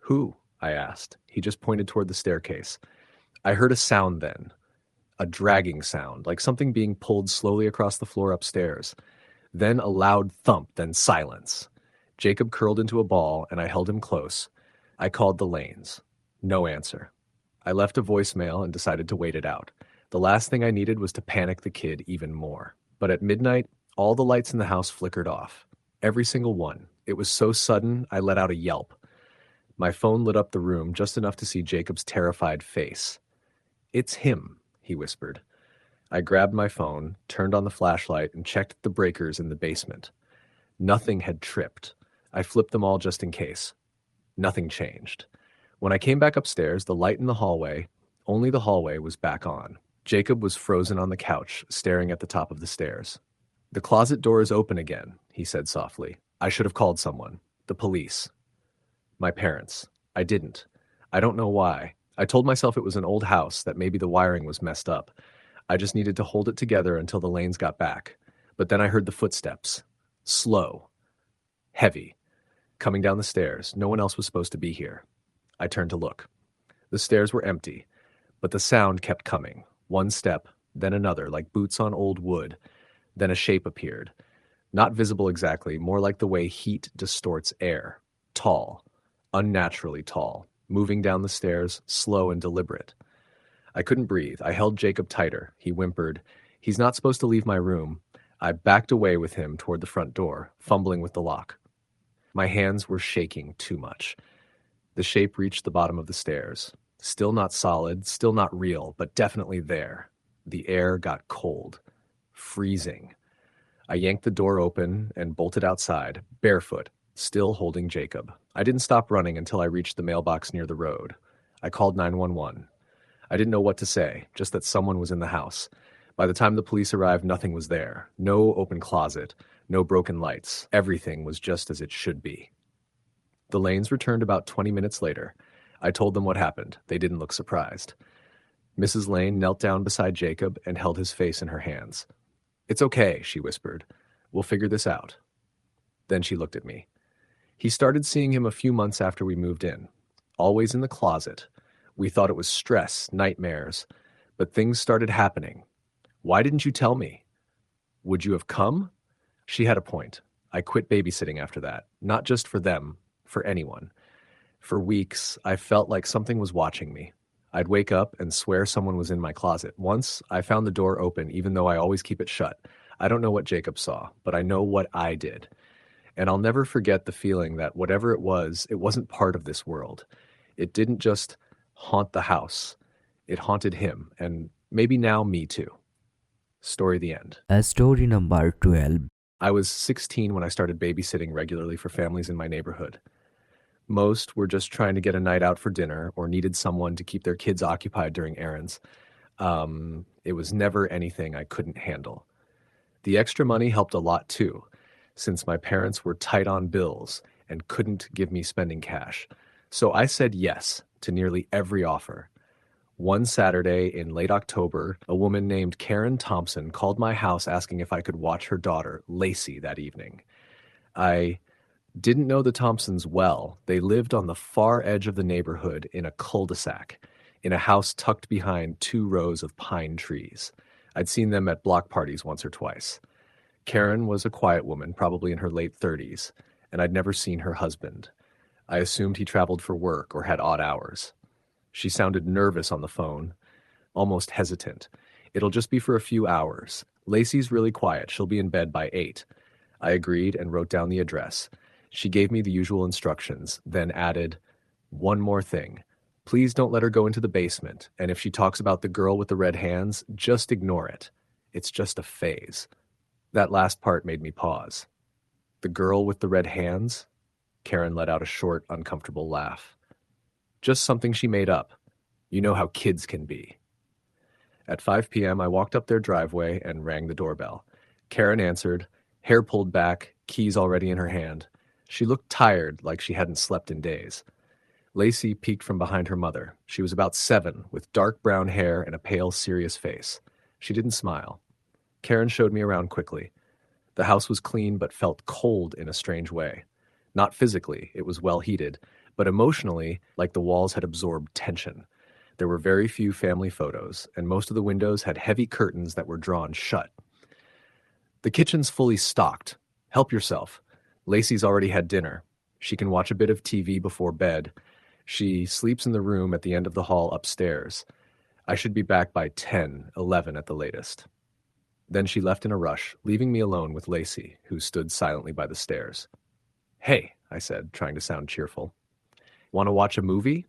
"Who?" I asked. He just pointed toward the staircase. I heard a sound then. A dragging sound, like something being pulled slowly across the floor upstairs. Then a loud thump, then silence. Jacob curled into a ball, and I held him close. I called the Lanes. No answer. I left a voicemail and decided to wait it out. The last thing I needed was to panic the kid even more. But at midnight, all the lights in the house flickered off. Every single one. It was so sudden, I let out a yelp. My phone lit up the room just enough to see Jacob's terrified face. "It's him," he whispered. I grabbed my phone, turned on the flashlight, and checked the breakers in the basement. Nothing had tripped. I flipped them all just in case. Nothing changed. When I came back upstairs, the light in the hallway, only the hallway, was back on. Jacob was frozen on the couch, staring at the top of the stairs. "The closet door is open again," he said softly. "I should have called someone. The police." My parents. I didn't. I don't know why. I told myself it was an old house, that maybe the wiring was messed up. I just needed to hold it together until the Lanes got back. But then I heard the footsteps. Slow. Heavy. Coming down the stairs. No one else was supposed to be here. I turned to look. The stairs were empty, but the sound kept coming. One step, then another, like boots on old wood. Then a shape appeared. Not visible exactly, more like the way heat distorts air. Tall. Unnaturally tall. Moving down the stairs, slow and deliberate. I couldn't breathe. I held Jacob tighter. He whimpered. "He's not supposed to leave my room." I backed away with him toward the front door, fumbling with the lock. My hands were shaking too much. The shape reached the bottom of the stairs. Still not solid, still not real, but definitely there. The air got cold. Freezing. I yanked the door open and bolted outside, barefoot, still holding Jacob. I didn't stop running until I reached the mailbox near the road. I called 911. I didn't know what to say, just that someone was in the house. By the time the police arrived, nothing was there. No open closet, no broken lights. Everything was just as it should be. The Lanes returned about 20 minutes later. I told them what happened. They didn't look surprised. Mrs. Lane knelt down beside Jacob and held his face in her hands. "It's okay," she whispered. "We'll figure this out." Then she looked at me. He started seeing him a few months after we moved in. Always in the closet. We thought it was stress, nightmares. But things started happening. "Why didn't you tell me?" "Would you have come?" She had a point. I quit babysitting after that. Not just for them, for anyone. For weeks, I felt like something was watching me. I'd wake up and swear someone was in my closet. Once, I found the door open, even though I always keep it shut. I don't know what Jacob saw, but I know what I did. And I'll never forget the feeling that whatever it wasn't part of this world. It didn't just haunt the house, it haunted him, and maybe now me too. Story the end. Story number 12. I was 16 when I started babysitting regularly for families in my neighborhood. Most were just trying to get a night out for dinner or needed someone to keep their kids occupied during errands. It was never anything I couldn't handle. The extra money helped a lot too, since my parents were tight on bills and couldn't give me spending cash. So I said yes to nearly every offer. One Saturday in late October, a woman named Karen Thompson called my house asking if I could watch her daughter, Lacey, that evening. I didn't know the Thompsons well. They lived on the far edge of the neighborhood in a cul-de-sac, in a house tucked behind 2 rows of pine trees. I'd seen them at block parties once or twice. Karen was a quiet woman, probably in her late 30s, and I'd never seen her husband. I assumed he traveled for work or had odd hours. She sounded nervous on the phone, almost hesitant. It'll just be for a few hours. Lacey's really quiet. She'll be in bed by 8. I agreed and wrote down the address. She gave me the usual instructions, then added, "One more thing. Please don't let her go into the basement, and if she talks about the girl with the red hands, just ignore it. It's just a phase." That last part made me pause. The girl with the red hands? Karen let out a short, uncomfortable laugh. Just something she made up. You know how kids can be. At 5 p.m., I walked up their driveway and rang the doorbell. Karen answered, hair pulled back, keys already in her hand. She looked tired, like she hadn't slept in days. Lacey peeked from behind her mother. She was about 7, with dark brown hair and a pale, serious face. She didn't smile. Karen showed me around quickly. The house was clean but felt cold in a strange way. Not physically, it was well heated, but emotionally, like the walls had absorbed tension. There were very few family photos, and most of the windows had heavy curtains that were drawn shut. The kitchen's fully stocked. Help yourself. Lacey's already had dinner. She can watch a bit of TV before bed. She sleeps in the room at the end of the hall upstairs. I should be back by 10, 11 at the latest. Then she left in a rush, leaving me alone with Lacey, who stood silently by the stairs. "Hey," I said, trying to sound cheerful. "Want to watch a movie?"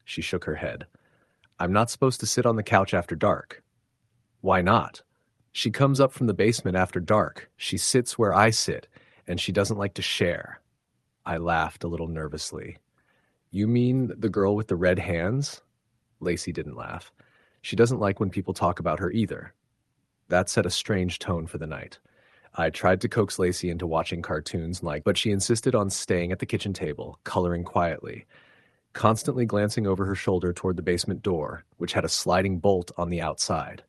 She shook her head. "I'm not supposed to sit on the couch after dark." "Why not?" "She comes up from the basement after dark. She sits where I sit, and she doesn't like to share." I laughed a little nervously. "You mean the girl with the red hands?" Lacey didn't laugh. "She doesn't like when people talk about her either." That set a strange tone for the night. I tried to coax Lacey into watching cartoons but she insisted on staying at the kitchen table, coloring quietly, constantly glancing over her shoulder toward the basement door, which had a sliding bolt on the outside.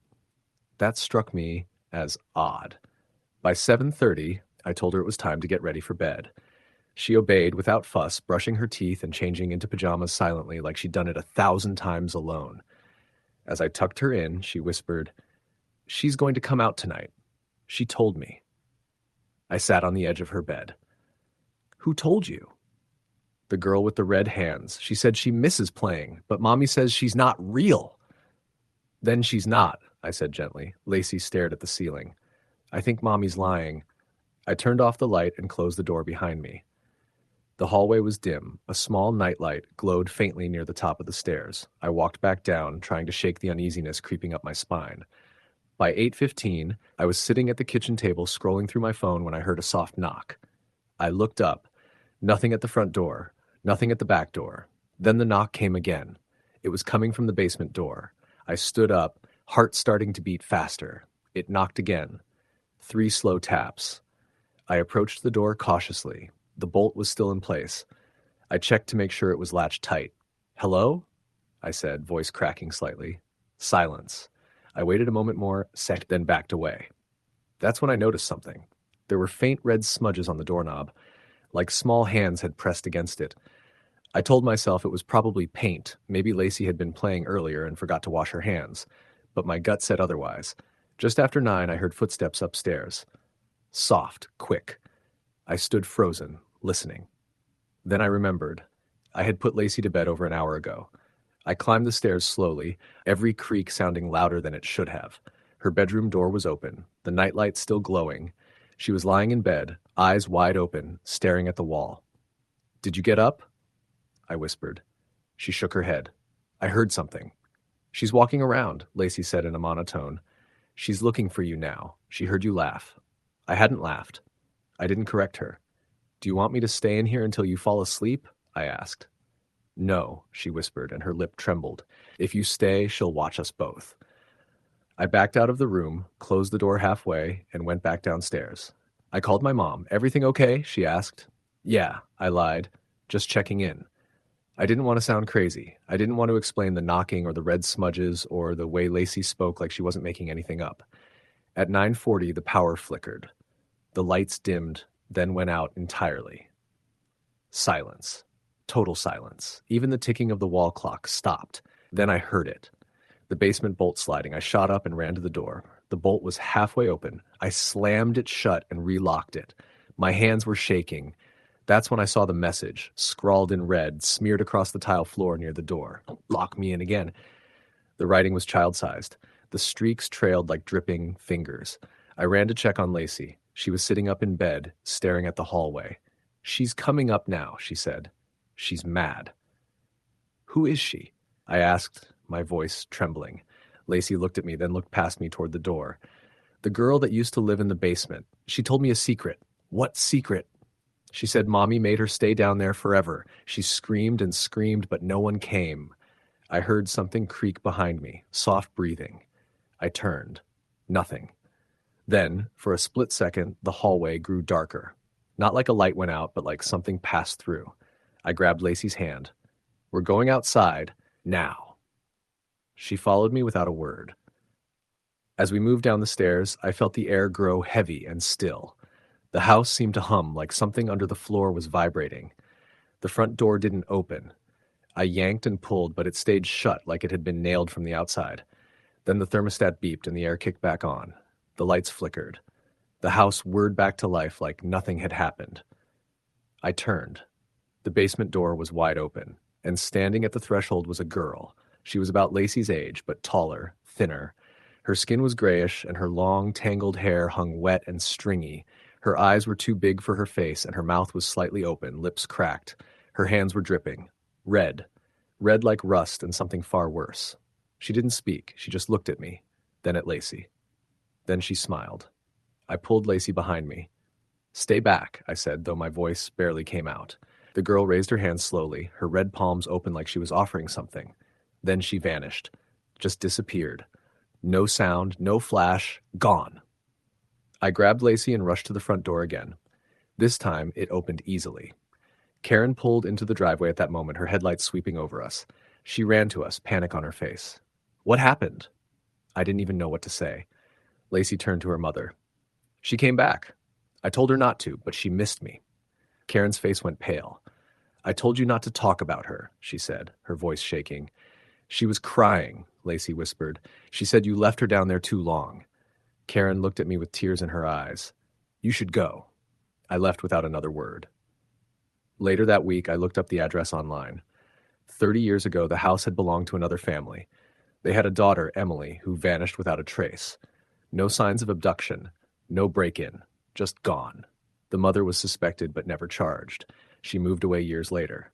That struck me as odd. By 7:30, I told her it was time to get ready for bed. She obeyed without fuss, brushing her teeth and changing into pajamas silently like she'd done it 1,000 times alone. As I tucked her in, she whispered, "She's going to come out tonight. She told me." I sat on the edge of her bed. "Who told you?" "The girl with the red hands. She said she misses playing, but Mommy says she's not real." "Then she's not," I said gently. Lacey stared at the ceiling. "I think Mommy's lying." I turned off the light and closed the door behind me. The hallway was dim. A small nightlight glowed faintly near the top of the stairs. I walked back down, trying to shake the uneasiness creeping up my spine. By 8:15, I was sitting at the kitchen table scrolling through my phone when I heard a soft knock. I looked up. Nothing at the front door. Nothing at the back door. Then the knock came again. It was coming from the basement door. I stood up, heart starting to beat faster. It knocked again. 3 slow taps. I approached the door cautiously. The bolt was still in place. I checked to make sure it was latched tight. "Hello?" I said, voice cracking slightly. Silence. I waited a moment more, then backed away. That's when I noticed something. There were faint red smudges on the doorknob, like small hands had pressed against it. I told myself it was probably paint. Maybe Lacey had been playing earlier and forgot to wash her hands. But my gut said otherwise. Just after 9, I heard footsteps upstairs. Soft, quick. I stood frozen, listening. Then I remembered. I had put Lacey to bed over an hour ago. I climbed the stairs slowly, every creak sounding louder than it should have. Her bedroom door was open, the nightlight still glowing. She was lying in bed, eyes wide open, staring at the wall. "Did you get up?" I whispered. She shook her head. "I heard something." "She's walking around," Lacey said in a monotone. "She's looking for you now. She heard you laugh." I hadn't laughed. I didn't correct her. "Do you want me to stay in here until you fall asleep?" I asked. "No," she whispered, and her lip trembled. "If you stay, she'll watch us both." I backed out of the room, closed the door halfway, and went back downstairs. I called my mom. "Everything okay?" she asked. "Yeah," I lied. "Just checking in." I didn't want to sound crazy. I didn't want to explain the knocking or the red smudges or the way Lacey spoke like she wasn't making anything up. At 9:40, the power flickered. The lights dimmed, then went out entirely. Silence. Total silence. Even the ticking of the wall clock stopped. Then I heard it. The basement bolt sliding. I shot up and ran to the door. The bolt was halfway open. I slammed it shut and relocked it. My hands were shaking. That's when I saw the message, scrawled in red, smeared across the tile floor near the door. "Lock me in again." The writing was child-sized. The streaks trailed like dripping fingers. I ran to check on Lacey. She was sitting up in bed, staring at the hallway. "She's coming up now," she said. "She's mad." "Who is she?" I asked, my voice trembling. Lacey looked at me, then looked past me toward the door. "The girl that used to live in the basement. She told me a secret." "What secret?" "She said Mommy made her stay down there forever. She screamed and screamed, but no one came." I heard something creak behind me, soft breathing. I turned. Nothing. Then, for a split second, the hallway grew darker. Not like a light went out, but like something passed through. I grabbed Lacey's hand. "We're going outside, now." She followed me without a word. As we moved down the stairs, I felt the air grow heavy and still. The house seemed to hum like something under the floor was vibrating. The front door didn't open. I yanked and pulled, but it stayed shut like it had been nailed from the outside. Then the thermostat beeped and the air kicked back on. The lights flickered. The house whirred back to life like nothing had happened. I turned. The basement door was wide open, and standing at the threshold was a girl. She was about Lacey's age, but taller, thinner. Her skin was grayish, and her long, tangled hair hung wet and stringy. Her eyes were too big for her face, and her mouth was slightly open, lips cracked. Her hands were dripping. Red. Red like rust and something far worse. She didn't speak. She just looked at me, then at Lacey. Then she smiled. I pulled Lacey behind me. "Stay back," I said, though my voice barely came out. The girl raised her hands slowly, her red palms open like she was offering something. Then she vanished. Just disappeared. No sound, no flash, gone. I grabbed Lacey and rushed to the front door again. This time, it opened easily. Karen pulled into the driveway at that moment, her headlights sweeping over us. She ran to us, panic on her face. "What happened?" I didn't even know what to say. Lacey turned to her mother. "She came back. I told her not to, but she missed me." Karen's face went pale. "I told you not to talk about her," she said, her voice shaking. "She was crying," Lacey whispered. "She said you left her down there too long." Karen looked at me with tears in her eyes. "You should go." I left without another word. Later that week, I looked up the address online. 30 years ago, the house had belonged to another family. They had a daughter, Emily, who vanished without a trace. No signs of abduction, no break-in, just gone. The mother was suspected but never charged. She moved away years later.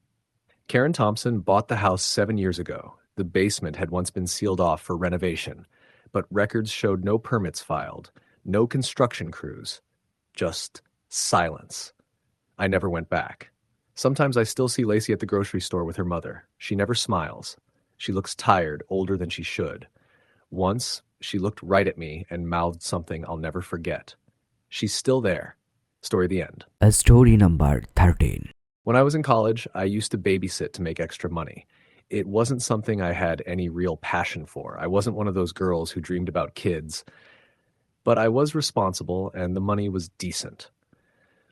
Karen Thompson bought the house 7 years ago. The basement had once been sealed off for renovation, but records showed no permits filed, no construction crews, just silence. I never went back. Sometimes I still see Lacey at the grocery store with her mother. She never smiles. She looks tired, older than she should. Once, she looked right at me and mouthed something I'll never forget. She's still there. Story the end. Story number 13. When I was in college, I used to babysit to make extra money. It wasn't something I had any real passion for. I wasn't one of those girls who dreamed about kids. But I was responsible, and the money was decent.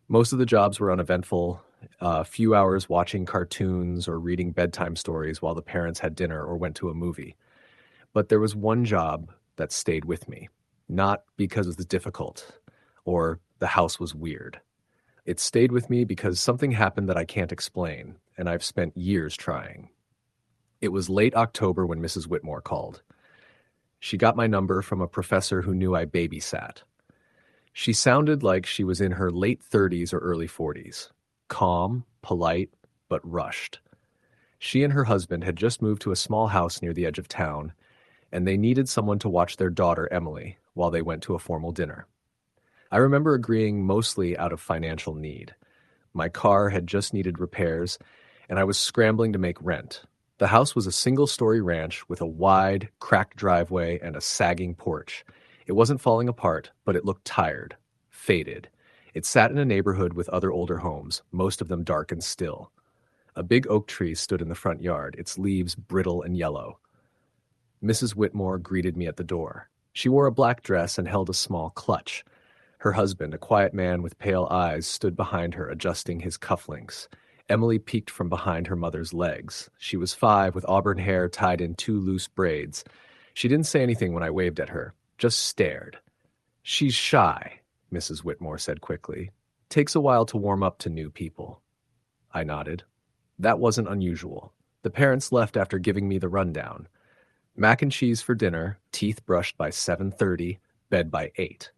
Most of the jobs were uneventful, a few hours watching cartoons or reading bedtime stories while the parents had dinner or went to a movie. But there was one job that stayed with me, not because it was difficult or the house was weird. It stayed with me because something happened that I can't explain, and I've spent years trying. It was late October when Mrs. Whitmore called. She got my number from a professor who knew I babysat. She sounded like she was in her late 30s or early 40s, calm, polite, but rushed. She and her husband had just moved to a small house near the edge of town, and they needed someone to watch their daughter, Emily, while they went to a formal dinner. I remember agreeing mostly out of financial need. My car had just needed repairs, and I was scrambling to make rent. The house was a single-story ranch with a wide, cracked driveway and a sagging porch. It wasn't falling apart, but it looked tired, faded. It sat in a neighborhood with other older homes, most of them dark and still. A big oak tree stood in the front yard, its leaves brittle and yellow. Mrs. Whitmore greeted me at the door. She wore a black dress and held a small clutch. Her husband, a quiet man with pale eyes, stood behind her, adjusting his cufflinks. Emily peeked from behind her mother's legs. She was 5, with auburn hair tied in 2 loose braids. She didn't say anything when I waved at her, just stared. "She's shy," Mrs. Whitmore said quickly. "Takes a while to warm up to new people." I nodded. That wasn't unusual. The parents left after giving me the rundown. Mac and cheese for dinner, teeth brushed by 7:30, bed by 8.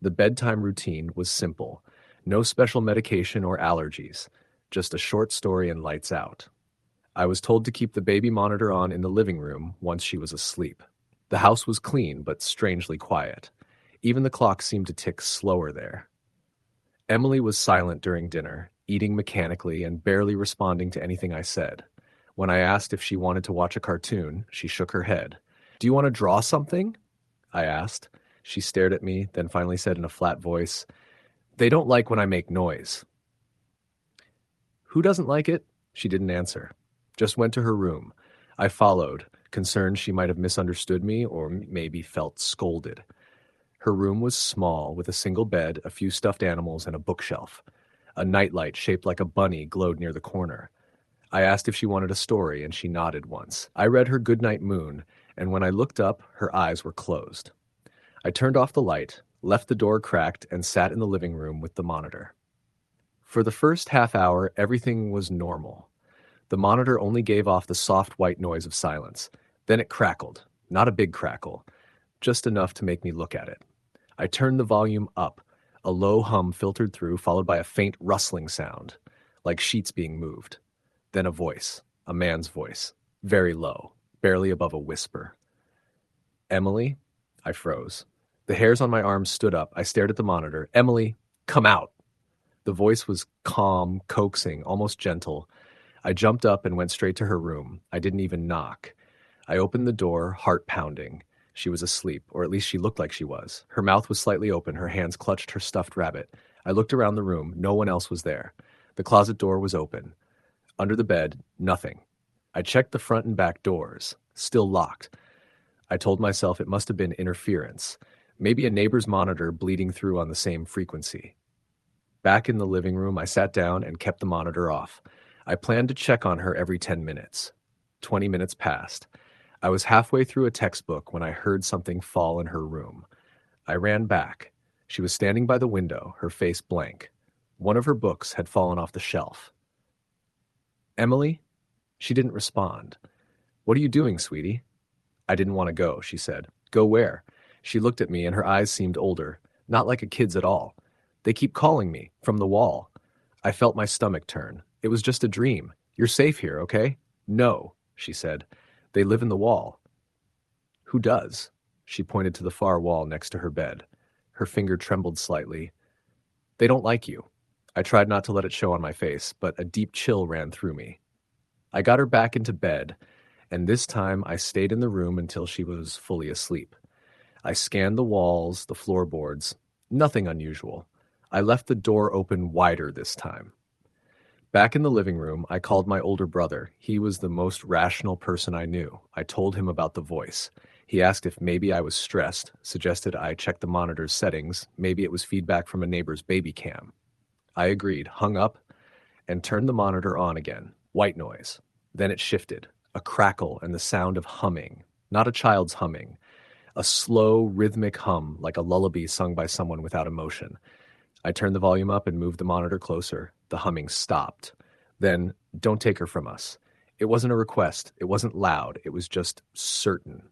The bedtime routine was simple. No special medication or allergies, just a short story and lights out. I was told to keep the baby monitor on in the living room once she was asleep. The house was clean, but strangely quiet. Even the clock seemed to tick slower there. Emily was silent during dinner, eating mechanically and barely responding to anything I said. When I asked if she wanted to watch a cartoon, she shook her head. "Do you want to draw something?" I asked. She stared at me, then finally said in a flat voice, "They don't like when I make noise." "Who doesn't like it?" She didn't answer. Just went to her room. I followed, concerned she might have misunderstood me or maybe felt scolded. Her room was small, with a single bed, a few stuffed animals, and a bookshelf. A nightlight shaped like a bunny glowed near the corner. I asked if she wanted a story, and she nodded once. I read her Goodnight Moon, and when I looked up, her eyes were closed. I turned off the light, left the door cracked, and sat in the living room with the monitor. For the first half hour, everything was normal. The monitor only gave off the soft white noise of silence. Then it crackled, not a big crackle, just enough to make me look at it. I turned the volume up. A low hum filtered through, followed by a faint rustling sound, like sheets being moved. Then a voice, a man's voice, very low, barely above a whisper. "Emily?" I froze. The hairs on my arms stood up. I stared at the monitor. "Emily, come out!" The voice was calm, coaxing, almost gentle. I jumped up and went straight to her room. I didn't even knock. I opened the door, heart pounding. She was asleep, or at least she looked like she was. Her mouth was slightly open, her hands clutched her stuffed rabbit. I looked around the room. No one else was there. The closet door was open. Under the bed, nothing. I checked the front and back doors. Still locked. I told myself it must have been interference. Maybe a neighbor's monitor bleeding through on the same frequency. Back in the living room, I sat down and kept the monitor off. I planned to check on her every 10 minutes. 20 minutes passed. I was halfway through a textbook when I heard something fall in her room. I ran back. She was standing by the window, her face blank. One of her books had fallen off the shelf. "Emily?" She didn't respond. "What are you doing, sweetie?" "I didn't want to go," she said. "Go where?" She looked at me and her eyes seemed older, not like a kid's at all. "They keep calling me, from the wall." I felt my stomach turn. "It was just a dream. You're safe here, okay?" "No," she said. "They live in the wall." "Who does?" She pointed to the far wall next to her bed. Her finger trembled slightly. "They don't like you." I tried not to let it show on my face, but a deep chill ran through me. I got her back into bed, and this time I stayed in the room until she was fully asleep. I scanned the walls, the floorboards. Nothing unusual. I left the door open wider this time. Back in the living room, I called my older brother. He was the most rational person I knew. I told him about the voice. He asked if maybe I was stressed, suggested I check the monitor's settings. Maybe it was feedback from a neighbor's baby cam. I agreed, hung up, and turned the monitor on again. White noise. Then it shifted. A crackle and the sound of humming. Not a child's humming. A slow, rhythmic hum, like a lullaby sung by someone without emotion. I turned the volume up and moved the monitor closer. The humming stopped. Then, "Don't take her from us." It wasn't a request. It wasn't loud. It was just certain.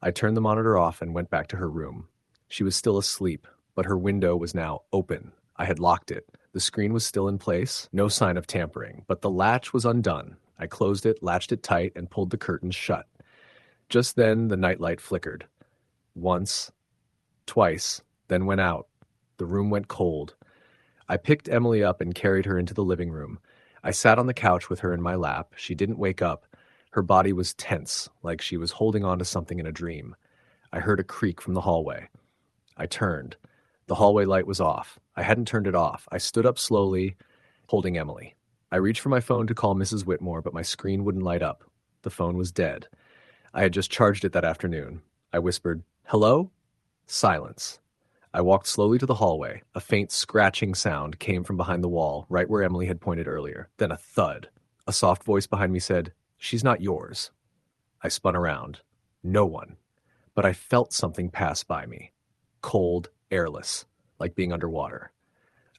I turned the monitor off and went back to her room. She was still asleep, but her window was now open. I had locked it. The screen was still in place, no sign of tampering, but the latch was undone. I closed it, latched it tight, and pulled the curtains shut. Just then, the nightlight flickered. Once, twice, then went out. The room went cold. I picked Emily up and carried her into the living room. I sat on the couch with her in my lap. She didn't wake up. Her body was tense, like she was holding on to something in a dream. I heard a creak from the hallway. I turned. The hallway light was off. I hadn't turned it off. I stood up slowly, holding Emily. I reached for my phone to call Mrs. Whitmore, but my screen wouldn't light up. The phone was dead. I had just charged it that afternoon. I whispered, "Hello?" Silence. I walked slowly to the hallway. A faint scratching sound came from behind the wall, right where Emily had pointed earlier. Then a thud. A soft voice behind me said, "She's not yours." I spun around. No one. But I felt something pass by me. Cold, airless, like being underwater.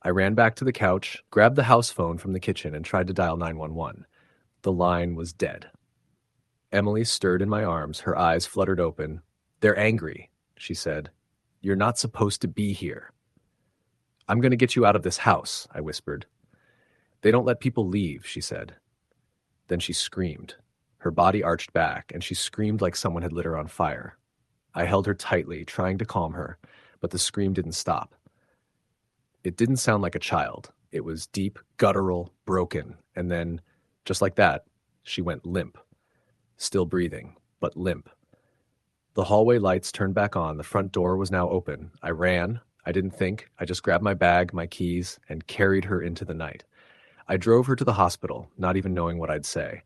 I ran back to the couch, grabbed the house phone from the kitchen, and tried to dial 911. The line was dead. Emily stirred in my arms, her eyes fluttered open. "They're angry," she said. "You're not supposed to be here." "I'm going to get you out of this house," I whispered. "They don't let people leave," she said. Then she screamed. Her body arched back, and she screamed like someone had lit her on fire. I held her tightly, trying to calm her, but the scream didn't stop. It didn't sound like a child. It was deep, guttural, broken, and then, just like that, she went limp. Still breathing, but limp. The hallway lights turned back on. The front door was now open. I ran. I didn't think. I just grabbed my bag, my keys, and carried her into the night. I drove her to the hospital, not even knowing what I'd say.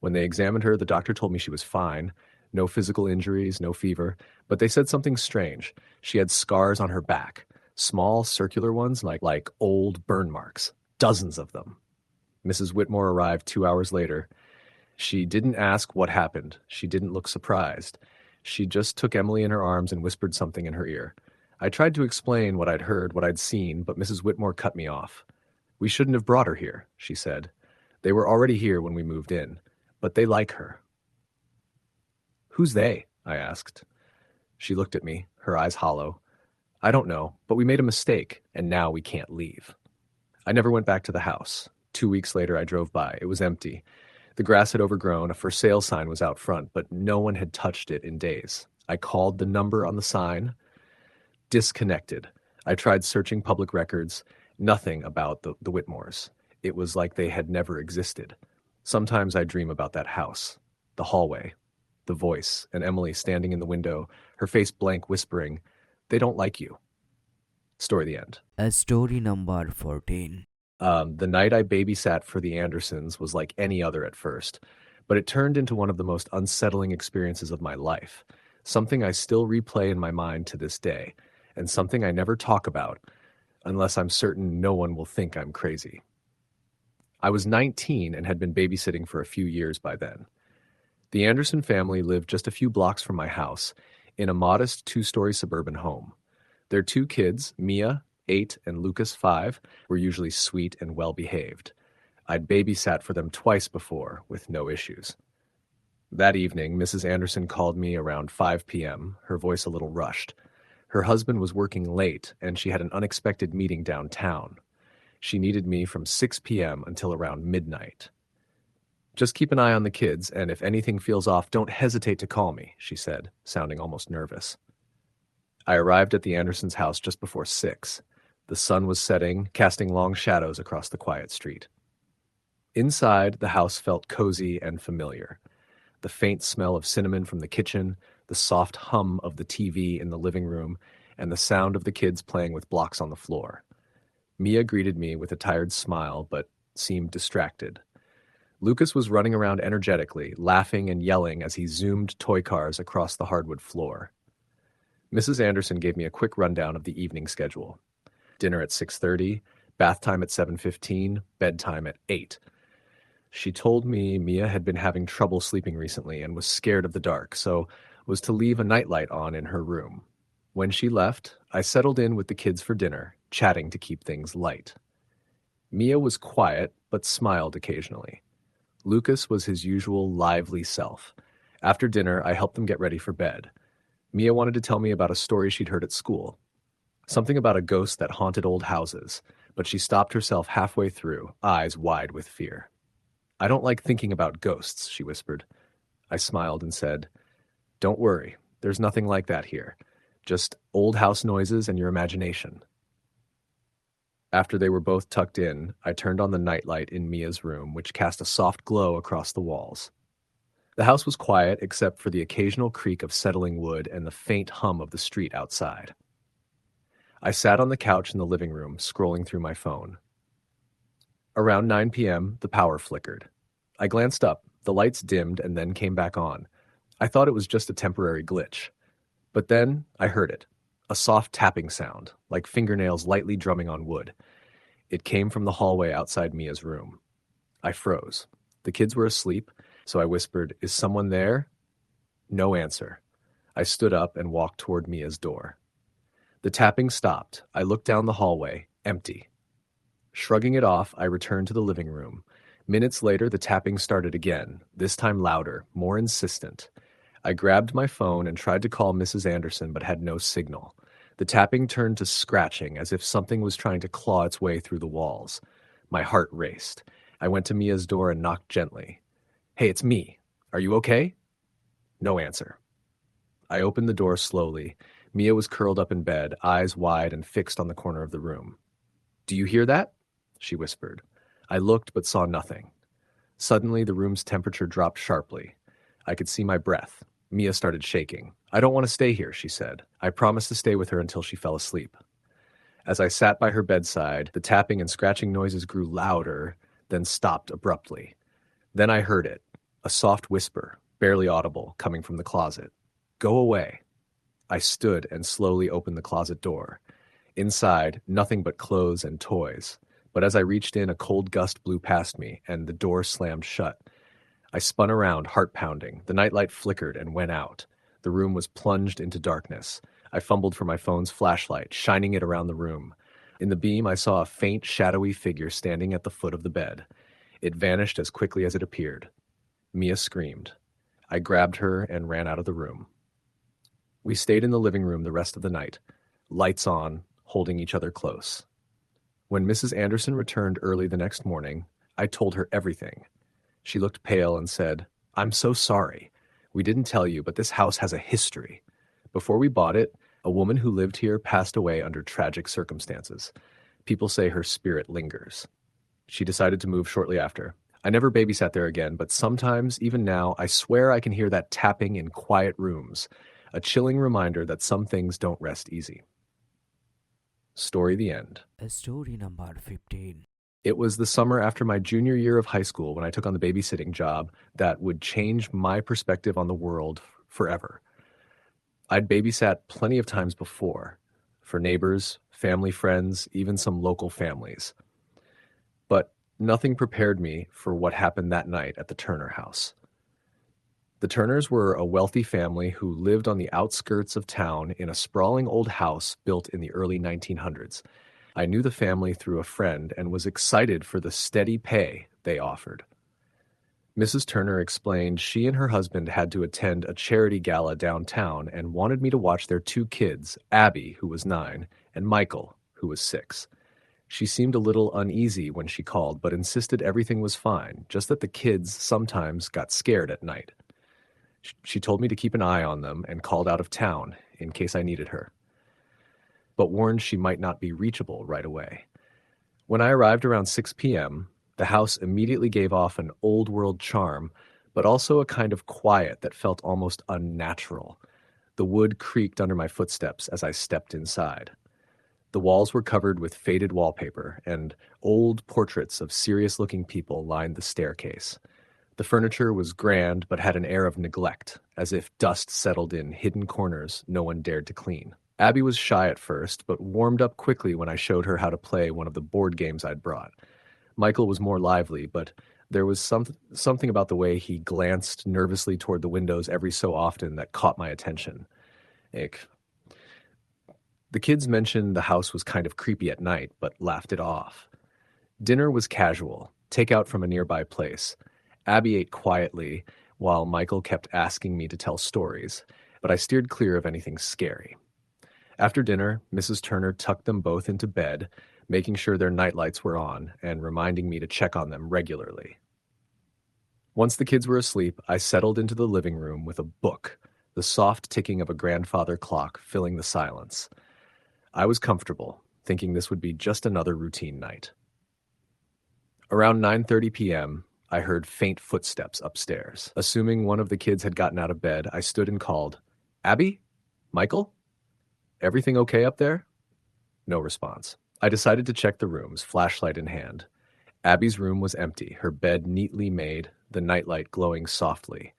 When they examined her, the doctor told me she was fine. No physical injuries, no fever, but they said something strange. She had scars on her back, small circular ones like old burn marks, dozens of them. Mrs. Whitmore arrived 2 hours later. She didn't ask what happened. She didn't look surprised. She just took Emily in her arms and whispered something in her ear. I tried to explain what I'd heard, what I'd seen, but Mrs. Whitmore cut me off. "We shouldn't have brought her here," she said. "They were already here when we moved in, but they like her." "Who's they?" I asked. She looked at me, her eyes hollow. "I don't know, but we made a mistake, and now we can't leave." I never went back to the house. 2 weeks later, I drove by. It was empty. The grass had overgrown, a for sale sign was out front, but no one had touched it in days. I called the number on the sign. Disconnected. I tried searching public records. Nothing about the Whitmores. It was like they had never existed. Sometimes I dream about that house, the hallway, the voice, and Emily standing in the window, her face blank, whispering, "They don't like you." Story the end. Story number 14. The night I babysat for the Andersons was like any other at first, but it turned into one of the most unsettling experiences of my life, something I still replay in my mind to this day, and something I never talk about unless I'm certain no one will think I'm crazy. I was 19 and had been babysitting for a few years by then. The Anderson family lived just a few blocks from my house in a modest 2-story suburban home. Their 2 kids, Mia, 8, and Lucas, 5, were usually sweet and well-behaved. I'd babysat for them twice before, with no issues. That evening, Mrs. Anderson called me around 5 p.m., her voice a little rushed. Her husband was working late, and she had an unexpected meeting downtown. She needed me from 6 p.m. until around midnight. "Just keep an eye on the kids, and if anything feels off, don't hesitate to call me," she said, sounding almost nervous. I arrived at the Andersons' house just before 6. The sun was setting, casting long shadows across the quiet street. Inside, the house felt cozy and familiar. The faint smell of cinnamon from the kitchen, the soft hum of the TV in the living room, and the sound of the kids playing with blocks on the floor. Mia greeted me with a tired smile, but seemed distracted. Lucas was running around energetically, laughing and yelling as he zoomed toy cars across the hardwood floor. Mrs. Anderson gave me a quick rundown of the evening schedule. Dinner at 6:30, bath time at 7:15, bedtime at 8. She told me Mia had been having trouble sleeping recently and was scared of the dark, so was to leave a nightlight on in her room. When she left, I settled in with the kids for dinner, chatting to keep things light. Mia was quiet, but smiled occasionally. Lucas was his usual lively self. After dinner, I helped them get ready for bed. Mia wanted to tell me about a story she'd heard at school, something about a ghost that haunted old houses, but she stopped herself halfway through, eyes wide with fear. I don't like thinking about ghosts, she whispered. I smiled and said, Don't worry, there's nothing like that here. Just old house noises and your imagination. After they were both tucked in, I turned on the nightlight in Mia's room, which cast a soft glow across the walls. The house was quiet except for the occasional creak of settling wood and the faint hum of the street outside. I sat on the couch in the living room, scrolling through my phone. Around 9 p.m., the power flickered. I glanced up, the lights dimmed and then came back on. I thought it was just a temporary glitch. But then I heard it, a soft tapping sound, like fingernails lightly drumming on wood. It came from the hallway outside Mia's room. I froze. The kids were asleep, so I whispered, Is someone there? No answer. I stood up and walked toward Mia's door. The tapping stopped. I looked down the hallway, empty. Shrugging it off, I returned to the living room. Minutes later, the tapping started again, this time louder, more insistent. I grabbed my phone and tried to call Mrs. Anderson, but had no signal. The tapping turned to scratching, as if something was trying to claw its way through the walls. My heart raced. I went to Mia's door and knocked gently. Hey, it's me. Are you okay? No answer. I opened the door slowly. Mia was curled up in bed, eyes wide and fixed on the corner of the room. Do you hear that? She whispered. I looked but saw nothing. Suddenly, the room's temperature dropped sharply. I could see my breath. Mia started shaking. I don't want to stay here, she said. I promised to stay with her until she fell asleep. As I sat by her bedside, the tapping and scratching noises grew louder, then stopped abruptly. Then I heard it, a soft whisper, barely audible, coming from the closet. Go away. I stood and slowly opened the closet door. Inside, nothing but clothes and toys. But as I reached in, a cold gust blew past me, and the door slammed shut. I spun around, heart pounding. The nightlight flickered and went out. The room was plunged into darkness. I fumbled for my phone's flashlight, shining it around the room. In the beam, I saw a faint, shadowy figure standing at the foot of the bed. It vanished as quickly as it appeared. Mia screamed. I grabbed her and ran out of the room. We stayed in the living room the rest of the night, lights on, holding each other close. When Mrs. Anderson returned early the next morning, I told her everything. She looked pale and said, I'm so sorry. We didn't tell you, but this house has a history. Before we bought it, a woman who lived here passed away under tragic circumstances. People say her spirit lingers. She decided to move shortly after. I never babysat there again, but sometimes, even now, I swear I can hear that tapping in quiet rooms, a chilling reminder that some things don't rest easy. Story the end. Story number 15. It was the summer after my junior year of high school when I took on the babysitting job that would change my perspective on the world forever. I'd babysat plenty of times before, for neighbors, family friends, even some local families. But nothing prepared me for what happened that night at the Turner house. The Turners were a wealthy family who lived on the outskirts of town in a sprawling old house built in the early 1900s. I knew the family through a friend and was excited for the steady pay they offered. Mrs. Turner explained she and her husband had to attend a charity gala downtown and wanted me to watch their two kids, Abby, who was 9, and Michael, who was 6. She seemed a little uneasy when she called, but insisted everything was fine, just that the kids sometimes got scared at night. She told me to keep an eye on them and called out of town in case I needed her, but warned she might not be reachable right away. When I arrived around 6 p.m., the house immediately gave off an old-world charm, but also a kind of quiet that felt almost unnatural. The wood creaked under my footsteps as I stepped inside. The walls were covered with faded wallpaper, and old portraits of serious-looking people lined the staircase. The furniture was grand but had an air of neglect, as if dust settled in hidden corners no one dared to clean. Abby was shy at first, but warmed up quickly when I showed her how to play one of the board games I'd brought. Michael was more lively, but there was something about the way he glanced nervously toward the windows every so often that caught my attention. The kids mentioned the house was kind of creepy at night, but laughed it off. Dinner was casual, takeout from a nearby place. Abby ate quietly, while Michael kept asking me to tell stories, but I steered clear of anything scary. After dinner, Mrs. Turner tucked them both into bed, making sure their nightlights were on and reminding me to check on them regularly. Once the kids were asleep, I settled into the living room with a book, the soft ticking of a grandfather clock filling the silence. I was comfortable, thinking this would be just another routine night. Around 9:30 p.m., I heard faint footsteps upstairs. Assuming one of the kids had gotten out of bed, I stood and called, "Abby? Michael? Everything okay up there?" No response. I decided to check the rooms, flashlight in hand. Abby's room was empty, her bed neatly made, the nightlight glowing softly.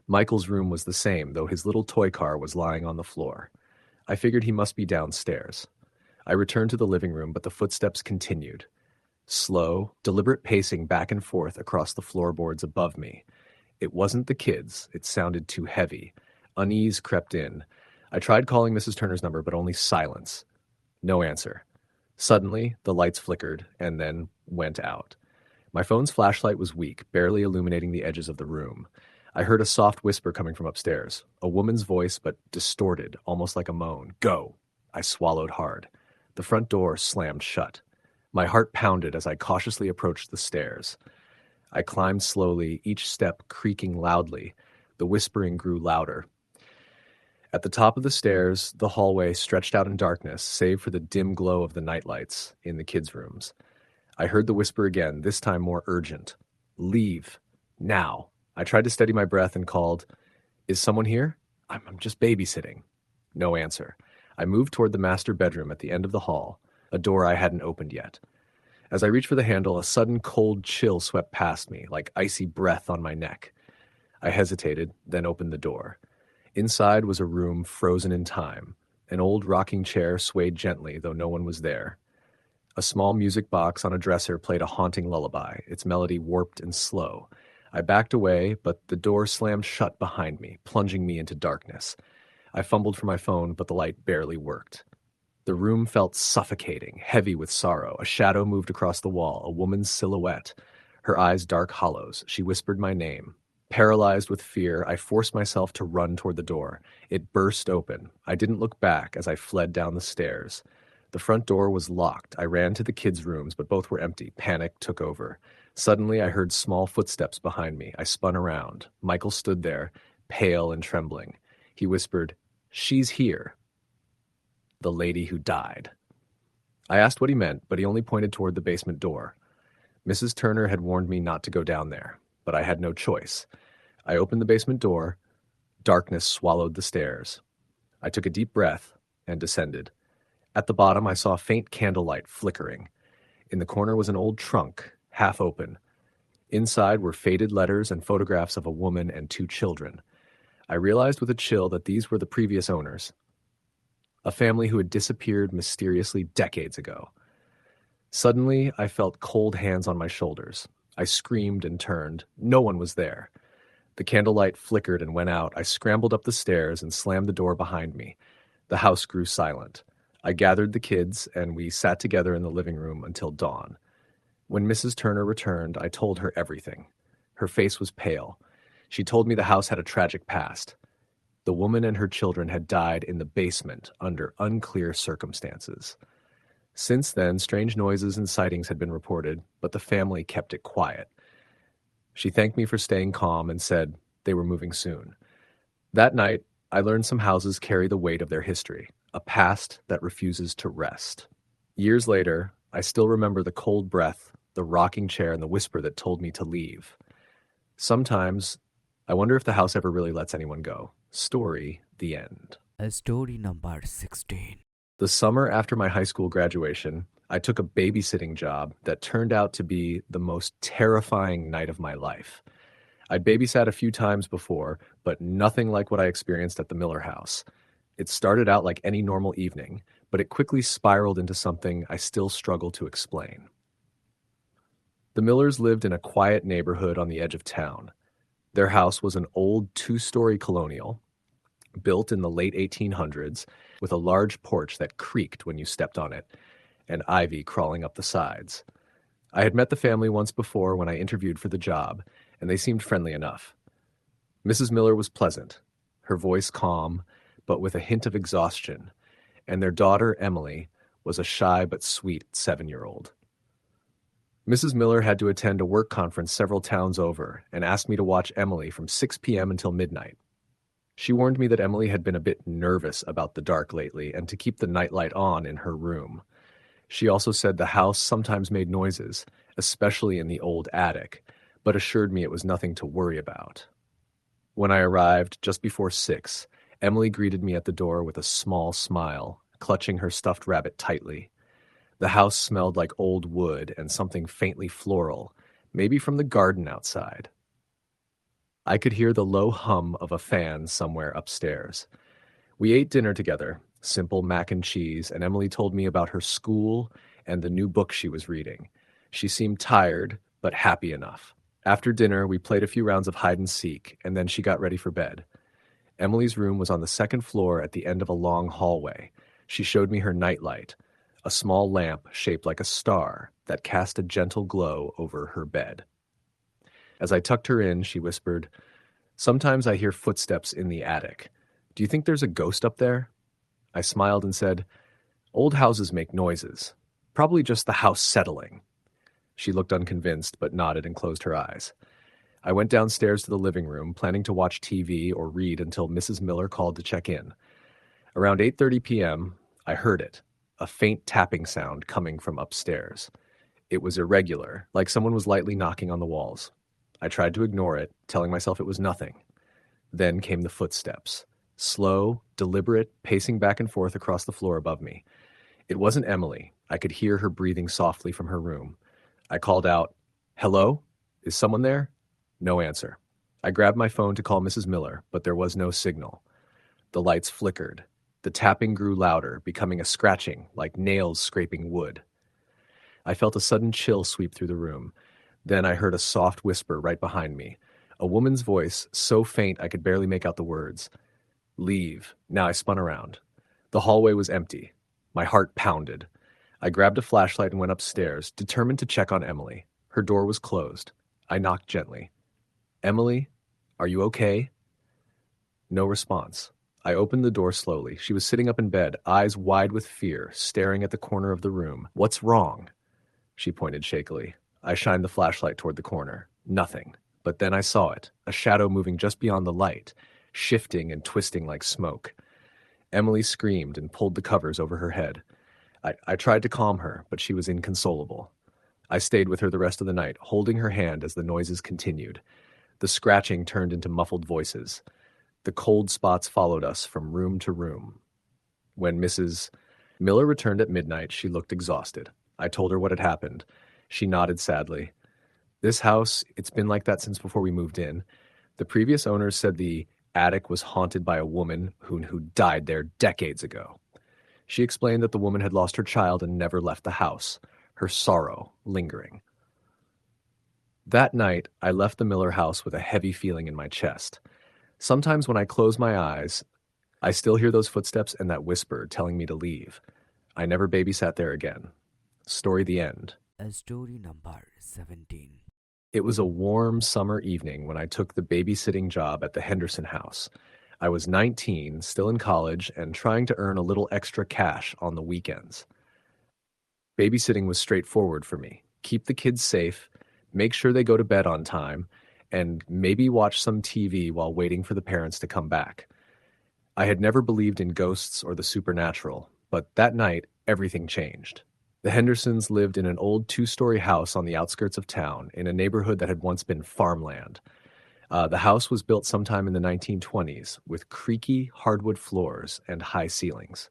Michael's room was the same, though his little toy car was lying on the floor. I figured he must be downstairs. I returned to the living room, but the footsteps continued. Slow, deliberate pacing back and forth across the floorboards above me. It wasn't the kids. It sounded too heavy. Unease crept in. I tried calling Mrs. Turner's number, but only silence. No answer. Suddenly, the lights flickered and then went out. My phone's flashlight was weak, barely illuminating the edges of the room. I heard a soft whisper coming from upstairs, a woman's voice, but distorted, almost like a moan. "Go!" I swallowed hard. The front door slammed shut. My heart pounded as I cautiously approached the stairs. I climbed slowly, each step creaking loudly. The whispering grew louder. At the top of the stairs, the hallway stretched out in darkness, save for the dim glow of the nightlights in the kids' rooms. I heard the whisper again, this time more urgent. "Leave. Now." I tried to steady my breath and called, "Is someone here? I'm just babysitting." No answer. I moved toward the master bedroom at the end of the hall, a door I hadn't opened yet. As I reached for the handle, a sudden cold chill swept past me, like icy breath on my neck. I hesitated, then opened the door. Inside was a room frozen in time. An old rocking chair swayed gently, though no one was there. A small music box on a dresser played a haunting lullaby, its melody warped and slow. I backed away, but the door slammed shut behind me, plunging me into darkness. I fumbled for my phone, but the light barely worked. The room felt suffocating, heavy with sorrow. A shadow moved across the wall, a woman's silhouette. Her eyes dark hollows. She whispered my name. Paralyzed with fear, I forced myself to run toward the door. It burst open. I didn't look back as I fled down the stairs. The front door was locked. I ran to the kids' rooms, but both were empty. Panic took over. Suddenly, I heard small footsteps behind me. I spun around. Michael stood there, pale and trembling. He whispered, "She's here. The lady who died." I asked what he meant, but he only pointed toward the basement door. Mrs. Turner had warned me not to go down there, but I had no choice. I opened the basement door. Darkness swallowed the stairs. I took a deep breath and descended. At the bottom, I saw faint candlelight flickering. In the corner was an old trunk, half open. Inside were faded letters and photographs of a woman and two children. I realized with a chill that these were the previous owners, a family who had disappeared mysteriously decades ago. Suddenly, I felt cold hands on my shoulders. I screamed and turned. No one was there. The candlelight flickered and went out. I scrambled up the stairs and slammed the door behind me. The house grew silent. I gathered the kids, and we sat together in the living room until dawn. When Mrs. Turner returned, I told her everything. Her face was pale. She told me the house had a tragic past. The woman and her children had died in the basement under unclear circumstances. Since then, strange noises and sightings had been reported, but the family kept it quiet. She thanked me for staying calm and said they were moving soon. That night, I learned some houses carry the weight of their history, a past that refuses to rest. Years later, I still remember the cold breath, the rocking chair, and the whisper that told me to leave. Sometimes, I wonder if the house ever really lets anyone go. Story, the end. Story number 16. The summer after my high school graduation, I took a babysitting job that turned out to be the most terrifying night of my life. I'd babysat a few times before, but nothing like what I experienced at the Miller house. It started out like any normal evening, but it quickly spiraled into something I still struggle to explain. The Millers lived in a quiet neighborhood on the edge of town. Their house was an old two-story colonial. built in the late 1800s, with a large porch that creaked when you stepped on it, and ivy crawling up the sides. I had met the family once before when I interviewed for the job, and they seemed friendly enough. Mrs. Miller was pleasant, her voice calm, but with a hint of exhaustion, and their daughter, Emily, was a shy but sweet 7-year-old. Mrs. Miller had to attend a work conference several towns over and asked me to watch Emily from 6 p.m. until midnight. She warned me that Emily had been a bit nervous about the dark lately and to keep the nightlight on in her room. She also said the house sometimes made noises, especially in the old attic, but assured me it was nothing to worry about. When I arrived just before 6, Emily greeted me at the door with a small smile, clutching her stuffed rabbit tightly. The house smelled like old wood and something faintly floral, maybe from the garden outside. I could hear the low hum of a fan somewhere upstairs. We ate dinner together, simple mac and cheese, and Emily told me about her school and the new book she was reading. She seemed tired, but happy enough. After dinner, we played a few rounds of hide and seek, and then she got ready for bed. Emily's room was on the second floor at the end of a long hallway. She showed me her nightlight, a small lamp shaped like a star that cast a gentle glow over her bed. As I tucked her in, she whispered, "Sometimes I hear footsteps in the attic. Do you think there's a ghost up there?" I smiled and said, "Old houses make noises. Probably just the house settling." She looked unconvinced, but nodded and closed her eyes. I went downstairs to the living room, planning to watch TV or read until Mrs. Miller called to check in. Around 8:30 p.m., I heard it, a faint tapping sound coming from upstairs. It was irregular, like someone was lightly knocking on the walls. I tried to ignore it, telling myself it was nothing. Then came the footsteps, slow, deliberate, pacing back and forth across the floor above me. It wasn't Emily. I could hear her breathing softly from her room. I called out, "Hello? Is someone there?" No answer. I grabbed my phone to call Mrs. Miller, but there was no signal. The lights flickered. The tapping grew louder, becoming a scratching, like nails scraping wood. I felt a sudden chill sweep through the room. Then I heard a soft whisper right behind me, a woman's voice so faint I could barely make out the words. "Leave." Now I spun around. The hallway was empty. My heart pounded. I grabbed a flashlight and went upstairs, determined to check on Emily. Her door was closed. I knocked gently. "Emily, are you okay?" No response. I opened the door slowly. She was sitting up in bed, eyes wide with fear, staring at the corner of the room. "What's wrong?" She pointed shakily. I shined the flashlight toward the corner. Nothing. But then I saw it, a shadow moving just beyond the light, shifting and twisting like smoke. Emily screamed and pulled the covers over her head. I tried to calm her, but she was inconsolable. I stayed with her the rest of the night, holding her hand as the noises continued. The scratching turned into muffled voices. The cold spots followed us from room to room. When Mrs. Miller returned at midnight, she looked exhausted. I told her what had happened. She nodded sadly. "This house, it's been like that since before we moved in. The previous owners said the attic was haunted by a woman who died there decades ago." She explained that the woman had lost her child and never left the house, her sorrow lingering. That night, I left the Miller house with a heavy feeling in my chest. Sometimes when I close my eyes, I still hear those footsteps and that whisper telling me to leave. I never babysat there again. Story the end. Story number 17. It was a warm summer evening when I took the babysitting job at the Henderson house. I was 19, still in college, and trying to earn a little extra cash on the weekends. Babysitting was straightforward for me. Keep the kids safe, make sure they go to bed on time, and maybe watch some TV while waiting for the parents to come back. I had never believed in ghosts or the supernatural, but that night, everything changed. The Hendersons lived in an old 2-story house on the outskirts of town in a neighborhood that had once been farmland. The house was built sometime in the 1920s with creaky hardwood floors and high ceilings.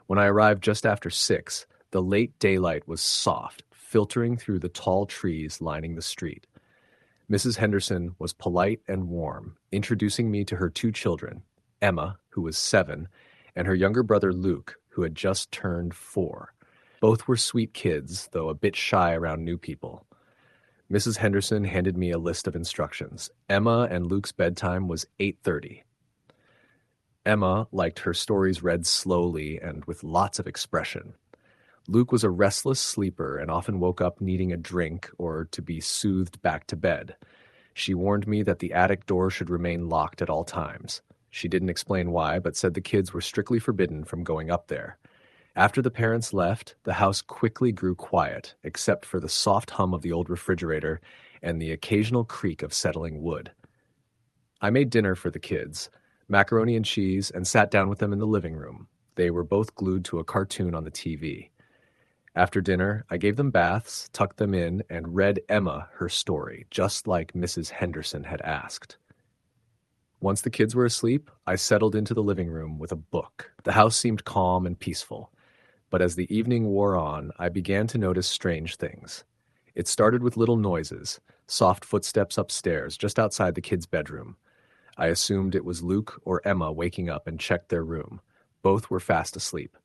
When I arrived just after 6, the late daylight was soft, filtering through the tall trees lining the street. Mrs. Henderson was polite and warm, introducing me to her 2 children, Emma, who was 7, and her younger brother Luke, who had just turned 4. Both were sweet kids, though a bit shy around new people. Mrs. Henderson handed me a list of instructions. Emma and Luke's bedtime was 8:30. Emma liked her stories read slowly and with lots of expression. Luke was a restless sleeper and often woke up needing a drink or to be soothed back to bed. She warned me that the attic door should remain locked at all times. She didn't explain why, but said the kids were strictly forbidden from going up there. After the parents left, the house quickly grew quiet, except for the soft hum of the old refrigerator and the occasional creak of settling wood. I made dinner for the kids, macaroni and cheese, and sat down with them in the living room. They were both glued to a cartoon on the TV. After dinner, I gave them baths, tucked them in, and read Emma her story, just like Mrs. Henderson had asked. Once the kids were asleep, I settled into the living room with a book. The house seemed calm and peaceful, but as the evening wore on, I began to notice strange things. It started with little noises, soft footsteps upstairs, just outside the kids' bedroom. I assumed it was Luke or Emma waking up and checked their room. Both were fast asleep.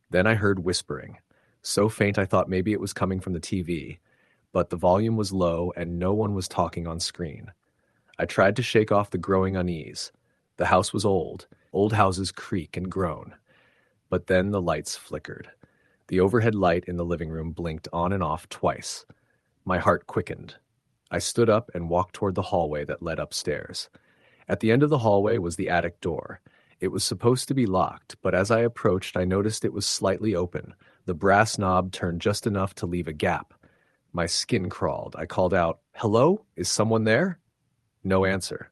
Then I heard whispering, so faint I thought maybe it was coming from the TV, but the volume was low and no one was talking on screen. I tried to shake off the growing unease. The house was old. Old houses creak and groan. But then the lights flickered. The overhead light in the living room blinked on and off twice. My heart quickened. I stood up and walked toward the hallway that led upstairs. At the end of the hallway was the attic door. It was supposed to be locked, but as I approached, I noticed it was slightly open. The brass knob turned just enough to leave a gap. My skin crawled. I called out, "Hello? Is someone there?" No answer.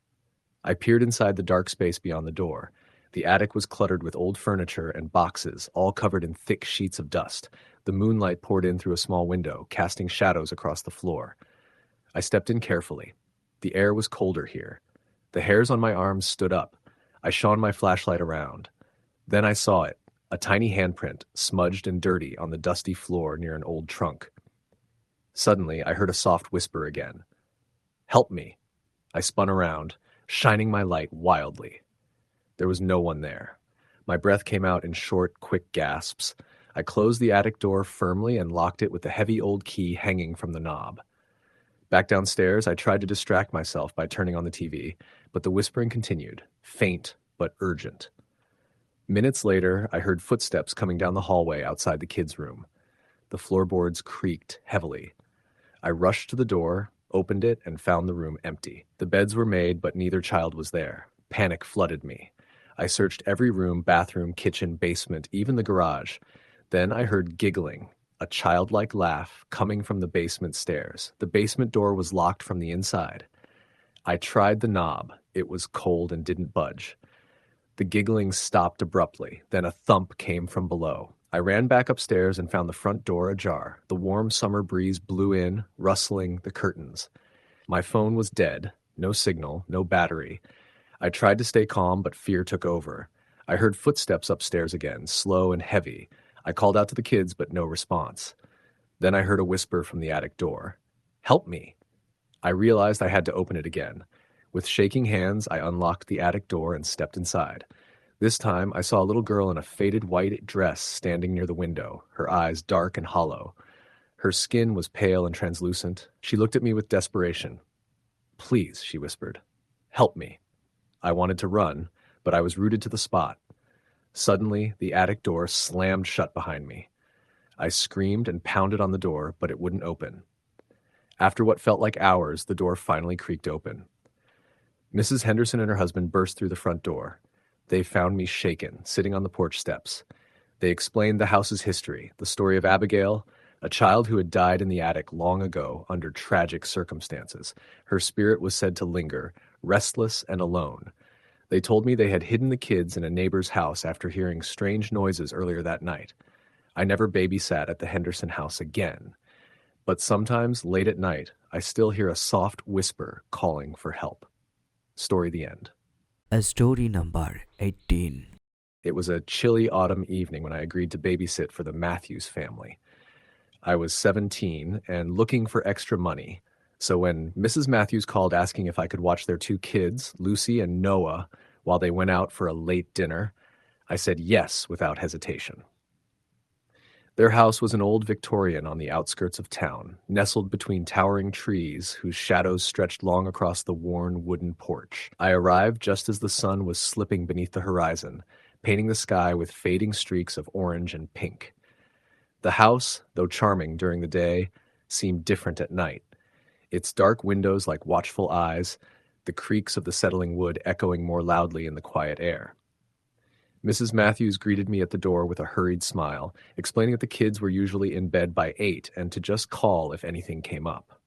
I peered inside the dark space beyond the door. The attic was cluttered with old furniture and boxes, all covered in thick sheets of dust. The moonlight poured in through a small window, casting shadows across the floor. I stepped in carefully. The air was colder here. The hairs on my arms stood up. I shone my flashlight around. Then I saw it, a tiny handprint, smudged and dirty on the dusty floor near an old trunk. Suddenly, I heard a soft whisper again. "Help me." I spun around, shining my light wildly. There was no one there. My breath came out in short, quick gasps. I closed the attic door firmly and locked it with the heavy old key hanging from the knob. Back downstairs, I tried to distract myself by turning on the TV, but the whispering continued, faint but urgent. Minutes later, I heard footsteps coming down the hallway outside the kids' room. The floorboards creaked heavily. I rushed to the door, opened it, and found the room empty. The beds were made, but neither child was there. Panic flooded me. I searched every room, bathroom, kitchen, basement, even the garage. Then I heard giggling, a childlike laugh coming from the basement stairs. The basement door was locked from the inside. I tried the knob. It was cold and didn't budge. The giggling stopped abruptly. Then a thump came from below. I ran back upstairs and found the front door ajar. The warm summer breeze blew in, rustling the curtains. My phone was dead. No signal, no battery. I tried to stay calm, but fear took over. I heard footsteps upstairs again, slow and heavy. I called out to the kids, but no response. Then I heard a whisper from the attic door. "Help me." I realized I had to open it again. With shaking hands, I unlocked the attic door and stepped inside. This time, I saw a little girl in a faded white dress standing near the window, her eyes dark and hollow. Her skin was pale and translucent. She looked at me with desperation. "Please," she whispered. "Help me." I wanted to run, but I was rooted to the spot. Suddenly, the attic door slammed shut behind me. I screamed and pounded on the door, but it wouldn't open. After what felt like hours, the door finally creaked open. Mrs. Henderson and her husband burst through the front door. They found me shaken, sitting on the porch steps. They explained the house's history, the story of Abigail, a child who had died in the attic long ago under tragic circumstances. Her spirit was said to linger, restless and alone. They told me they had hidden the kids in a neighbor's house after hearing strange noises earlier that night. I never babysat at the Henderson house again. But sometimes, late at night, I still hear a soft whisper calling for help. Story the end. Story number 18. It was a chilly autumn evening when I agreed to babysit for the Matthews family. I was 17 and looking for extra money. So when Mrs. Matthews called asking if I could watch their two kids, Lucy and Noah, while they went out for a late dinner, I said yes without hesitation. Their house was an old Victorian on the outskirts of town, nestled between towering trees whose shadows stretched long across the worn wooden porch. I arrived just as the sun was slipping beneath the horizon, painting the sky with fading streaks of orange and pink. The house, though charming during the day, seemed different at night, its dark windows like watchful eyes, the creaks of the settling wood echoing more loudly in the quiet air. Mrs. Matthews greeted me at the door with a hurried smile, explaining that the kids were usually in bed by 8 and to just call if anything came up.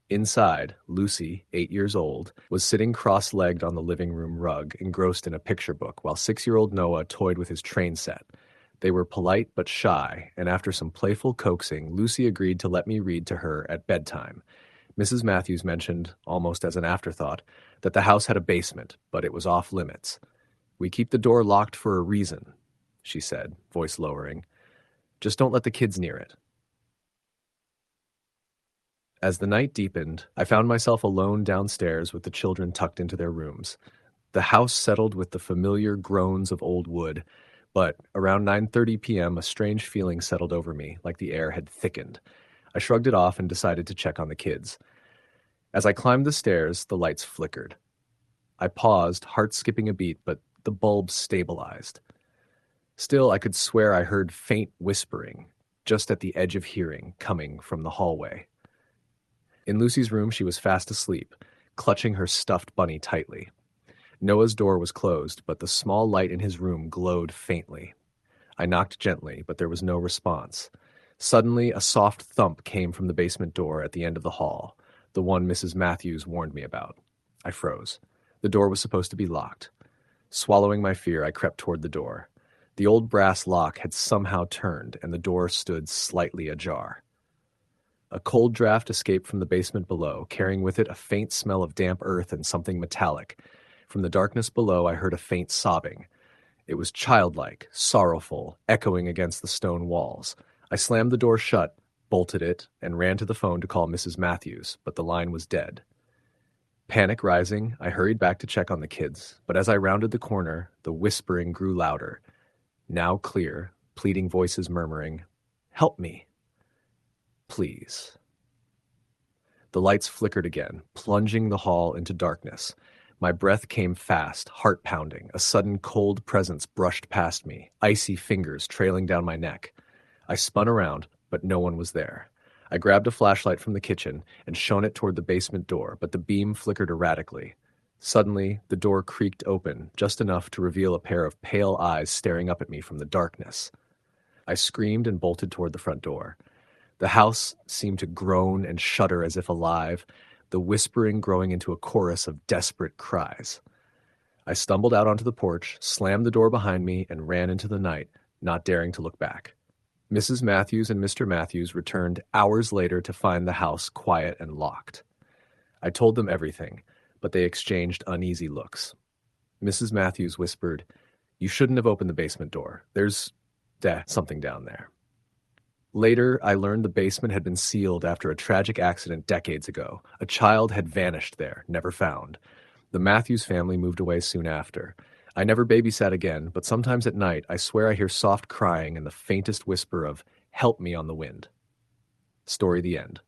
Inside, Lucy, 8 years old, was sitting cross-legged on the living room rug, engrossed in a picture book, while 6-year-old Noah toyed with his train set. They were polite but shy, and after some playful coaxing, Lucy agreed to let me read to her at bedtime. Mrs. Matthews mentioned, almost as an afterthought, that the house had a basement, but it was off limits. "We keep the door locked for a reason," she said, voice lowering. "Just don't let the kids near it." As the night deepened, I found myself alone downstairs with the children tucked into their rooms. The house settled with the familiar groans of old wood, but around 9:30 p.m. a strange feeling settled over me, like the air had thickened. I shrugged it off and decided to check on the kids. As I climbed the stairs, the lights flickered. I paused, heart skipping a beat, but the bulb stabilized. Still, I could swear I heard faint whispering, just at the edge of hearing, coming from the hallway. In Lucy's room, she was fast asleep, clutching her stuffed bunny tightly. Noah's door was closed, but the small light in his room glowed faintly. I knocked gently, but there was no response. Suddenly, a soft thump came from the basement door at the end of the hall, the one Mrs. Matthews warned me about. I froze. The door was supposed to be locked. Swallowing my fear, I crept toward the door. The old brass lock had somehow turned, and the door stood slightly ajar. A cold draft escaped from the basement below, carrying with it a faint smell of damp earth and something metallic. From the darkness below, I heard a faint sobbing. It was childlike, sorrowful, echoing against the stone walls. I slammed the door shut, bolted it, and ran to the phone to call Mrs. Matthews, but the line was dead. Panic rising, I hurried back to check on the kids, but as I rounded the corner, the whispering grew louder. Now clear, pleading voices murmuring, "Help me. Please." The lights flickered again, plunging the hall into darkness. My breath came fast, heart pounding. A sudden cold presence brushed past me, icy fingers trailing down my neck. I spun around, but no one was there. I grabbed a flashlight from the kitchen and shone it toward the basement door, but the beam flickered erratically. Suddenly, the door creaked open, just enough to reveal a pair of pale eyes staring up at me from the darkness. I screamed and bolted toward the front door. The house seemed to groan and shudder as if alive, the whispering growing into a chorus of desperate cries. I stumbled out onto the porch, slammed the door behind me, and ran into the night, not daring to look back. Mrs. Matthews and Mr. Matthews returned hours later to find the house quiet and locked. I told them everything, but they exchanged uneasy looks. Mrs. Matthews whispered, "You shouldn't have opened the basement door. There's something down there." Later, I learned the basement had been sealed after a tragic accident decades ago. A child had vanished there, never found. The Matthews family moved away soon after. I never babysat again, but sometimes at night I swear I hear soft crying and the faintest whisper of "help me" on the wind. Story the end.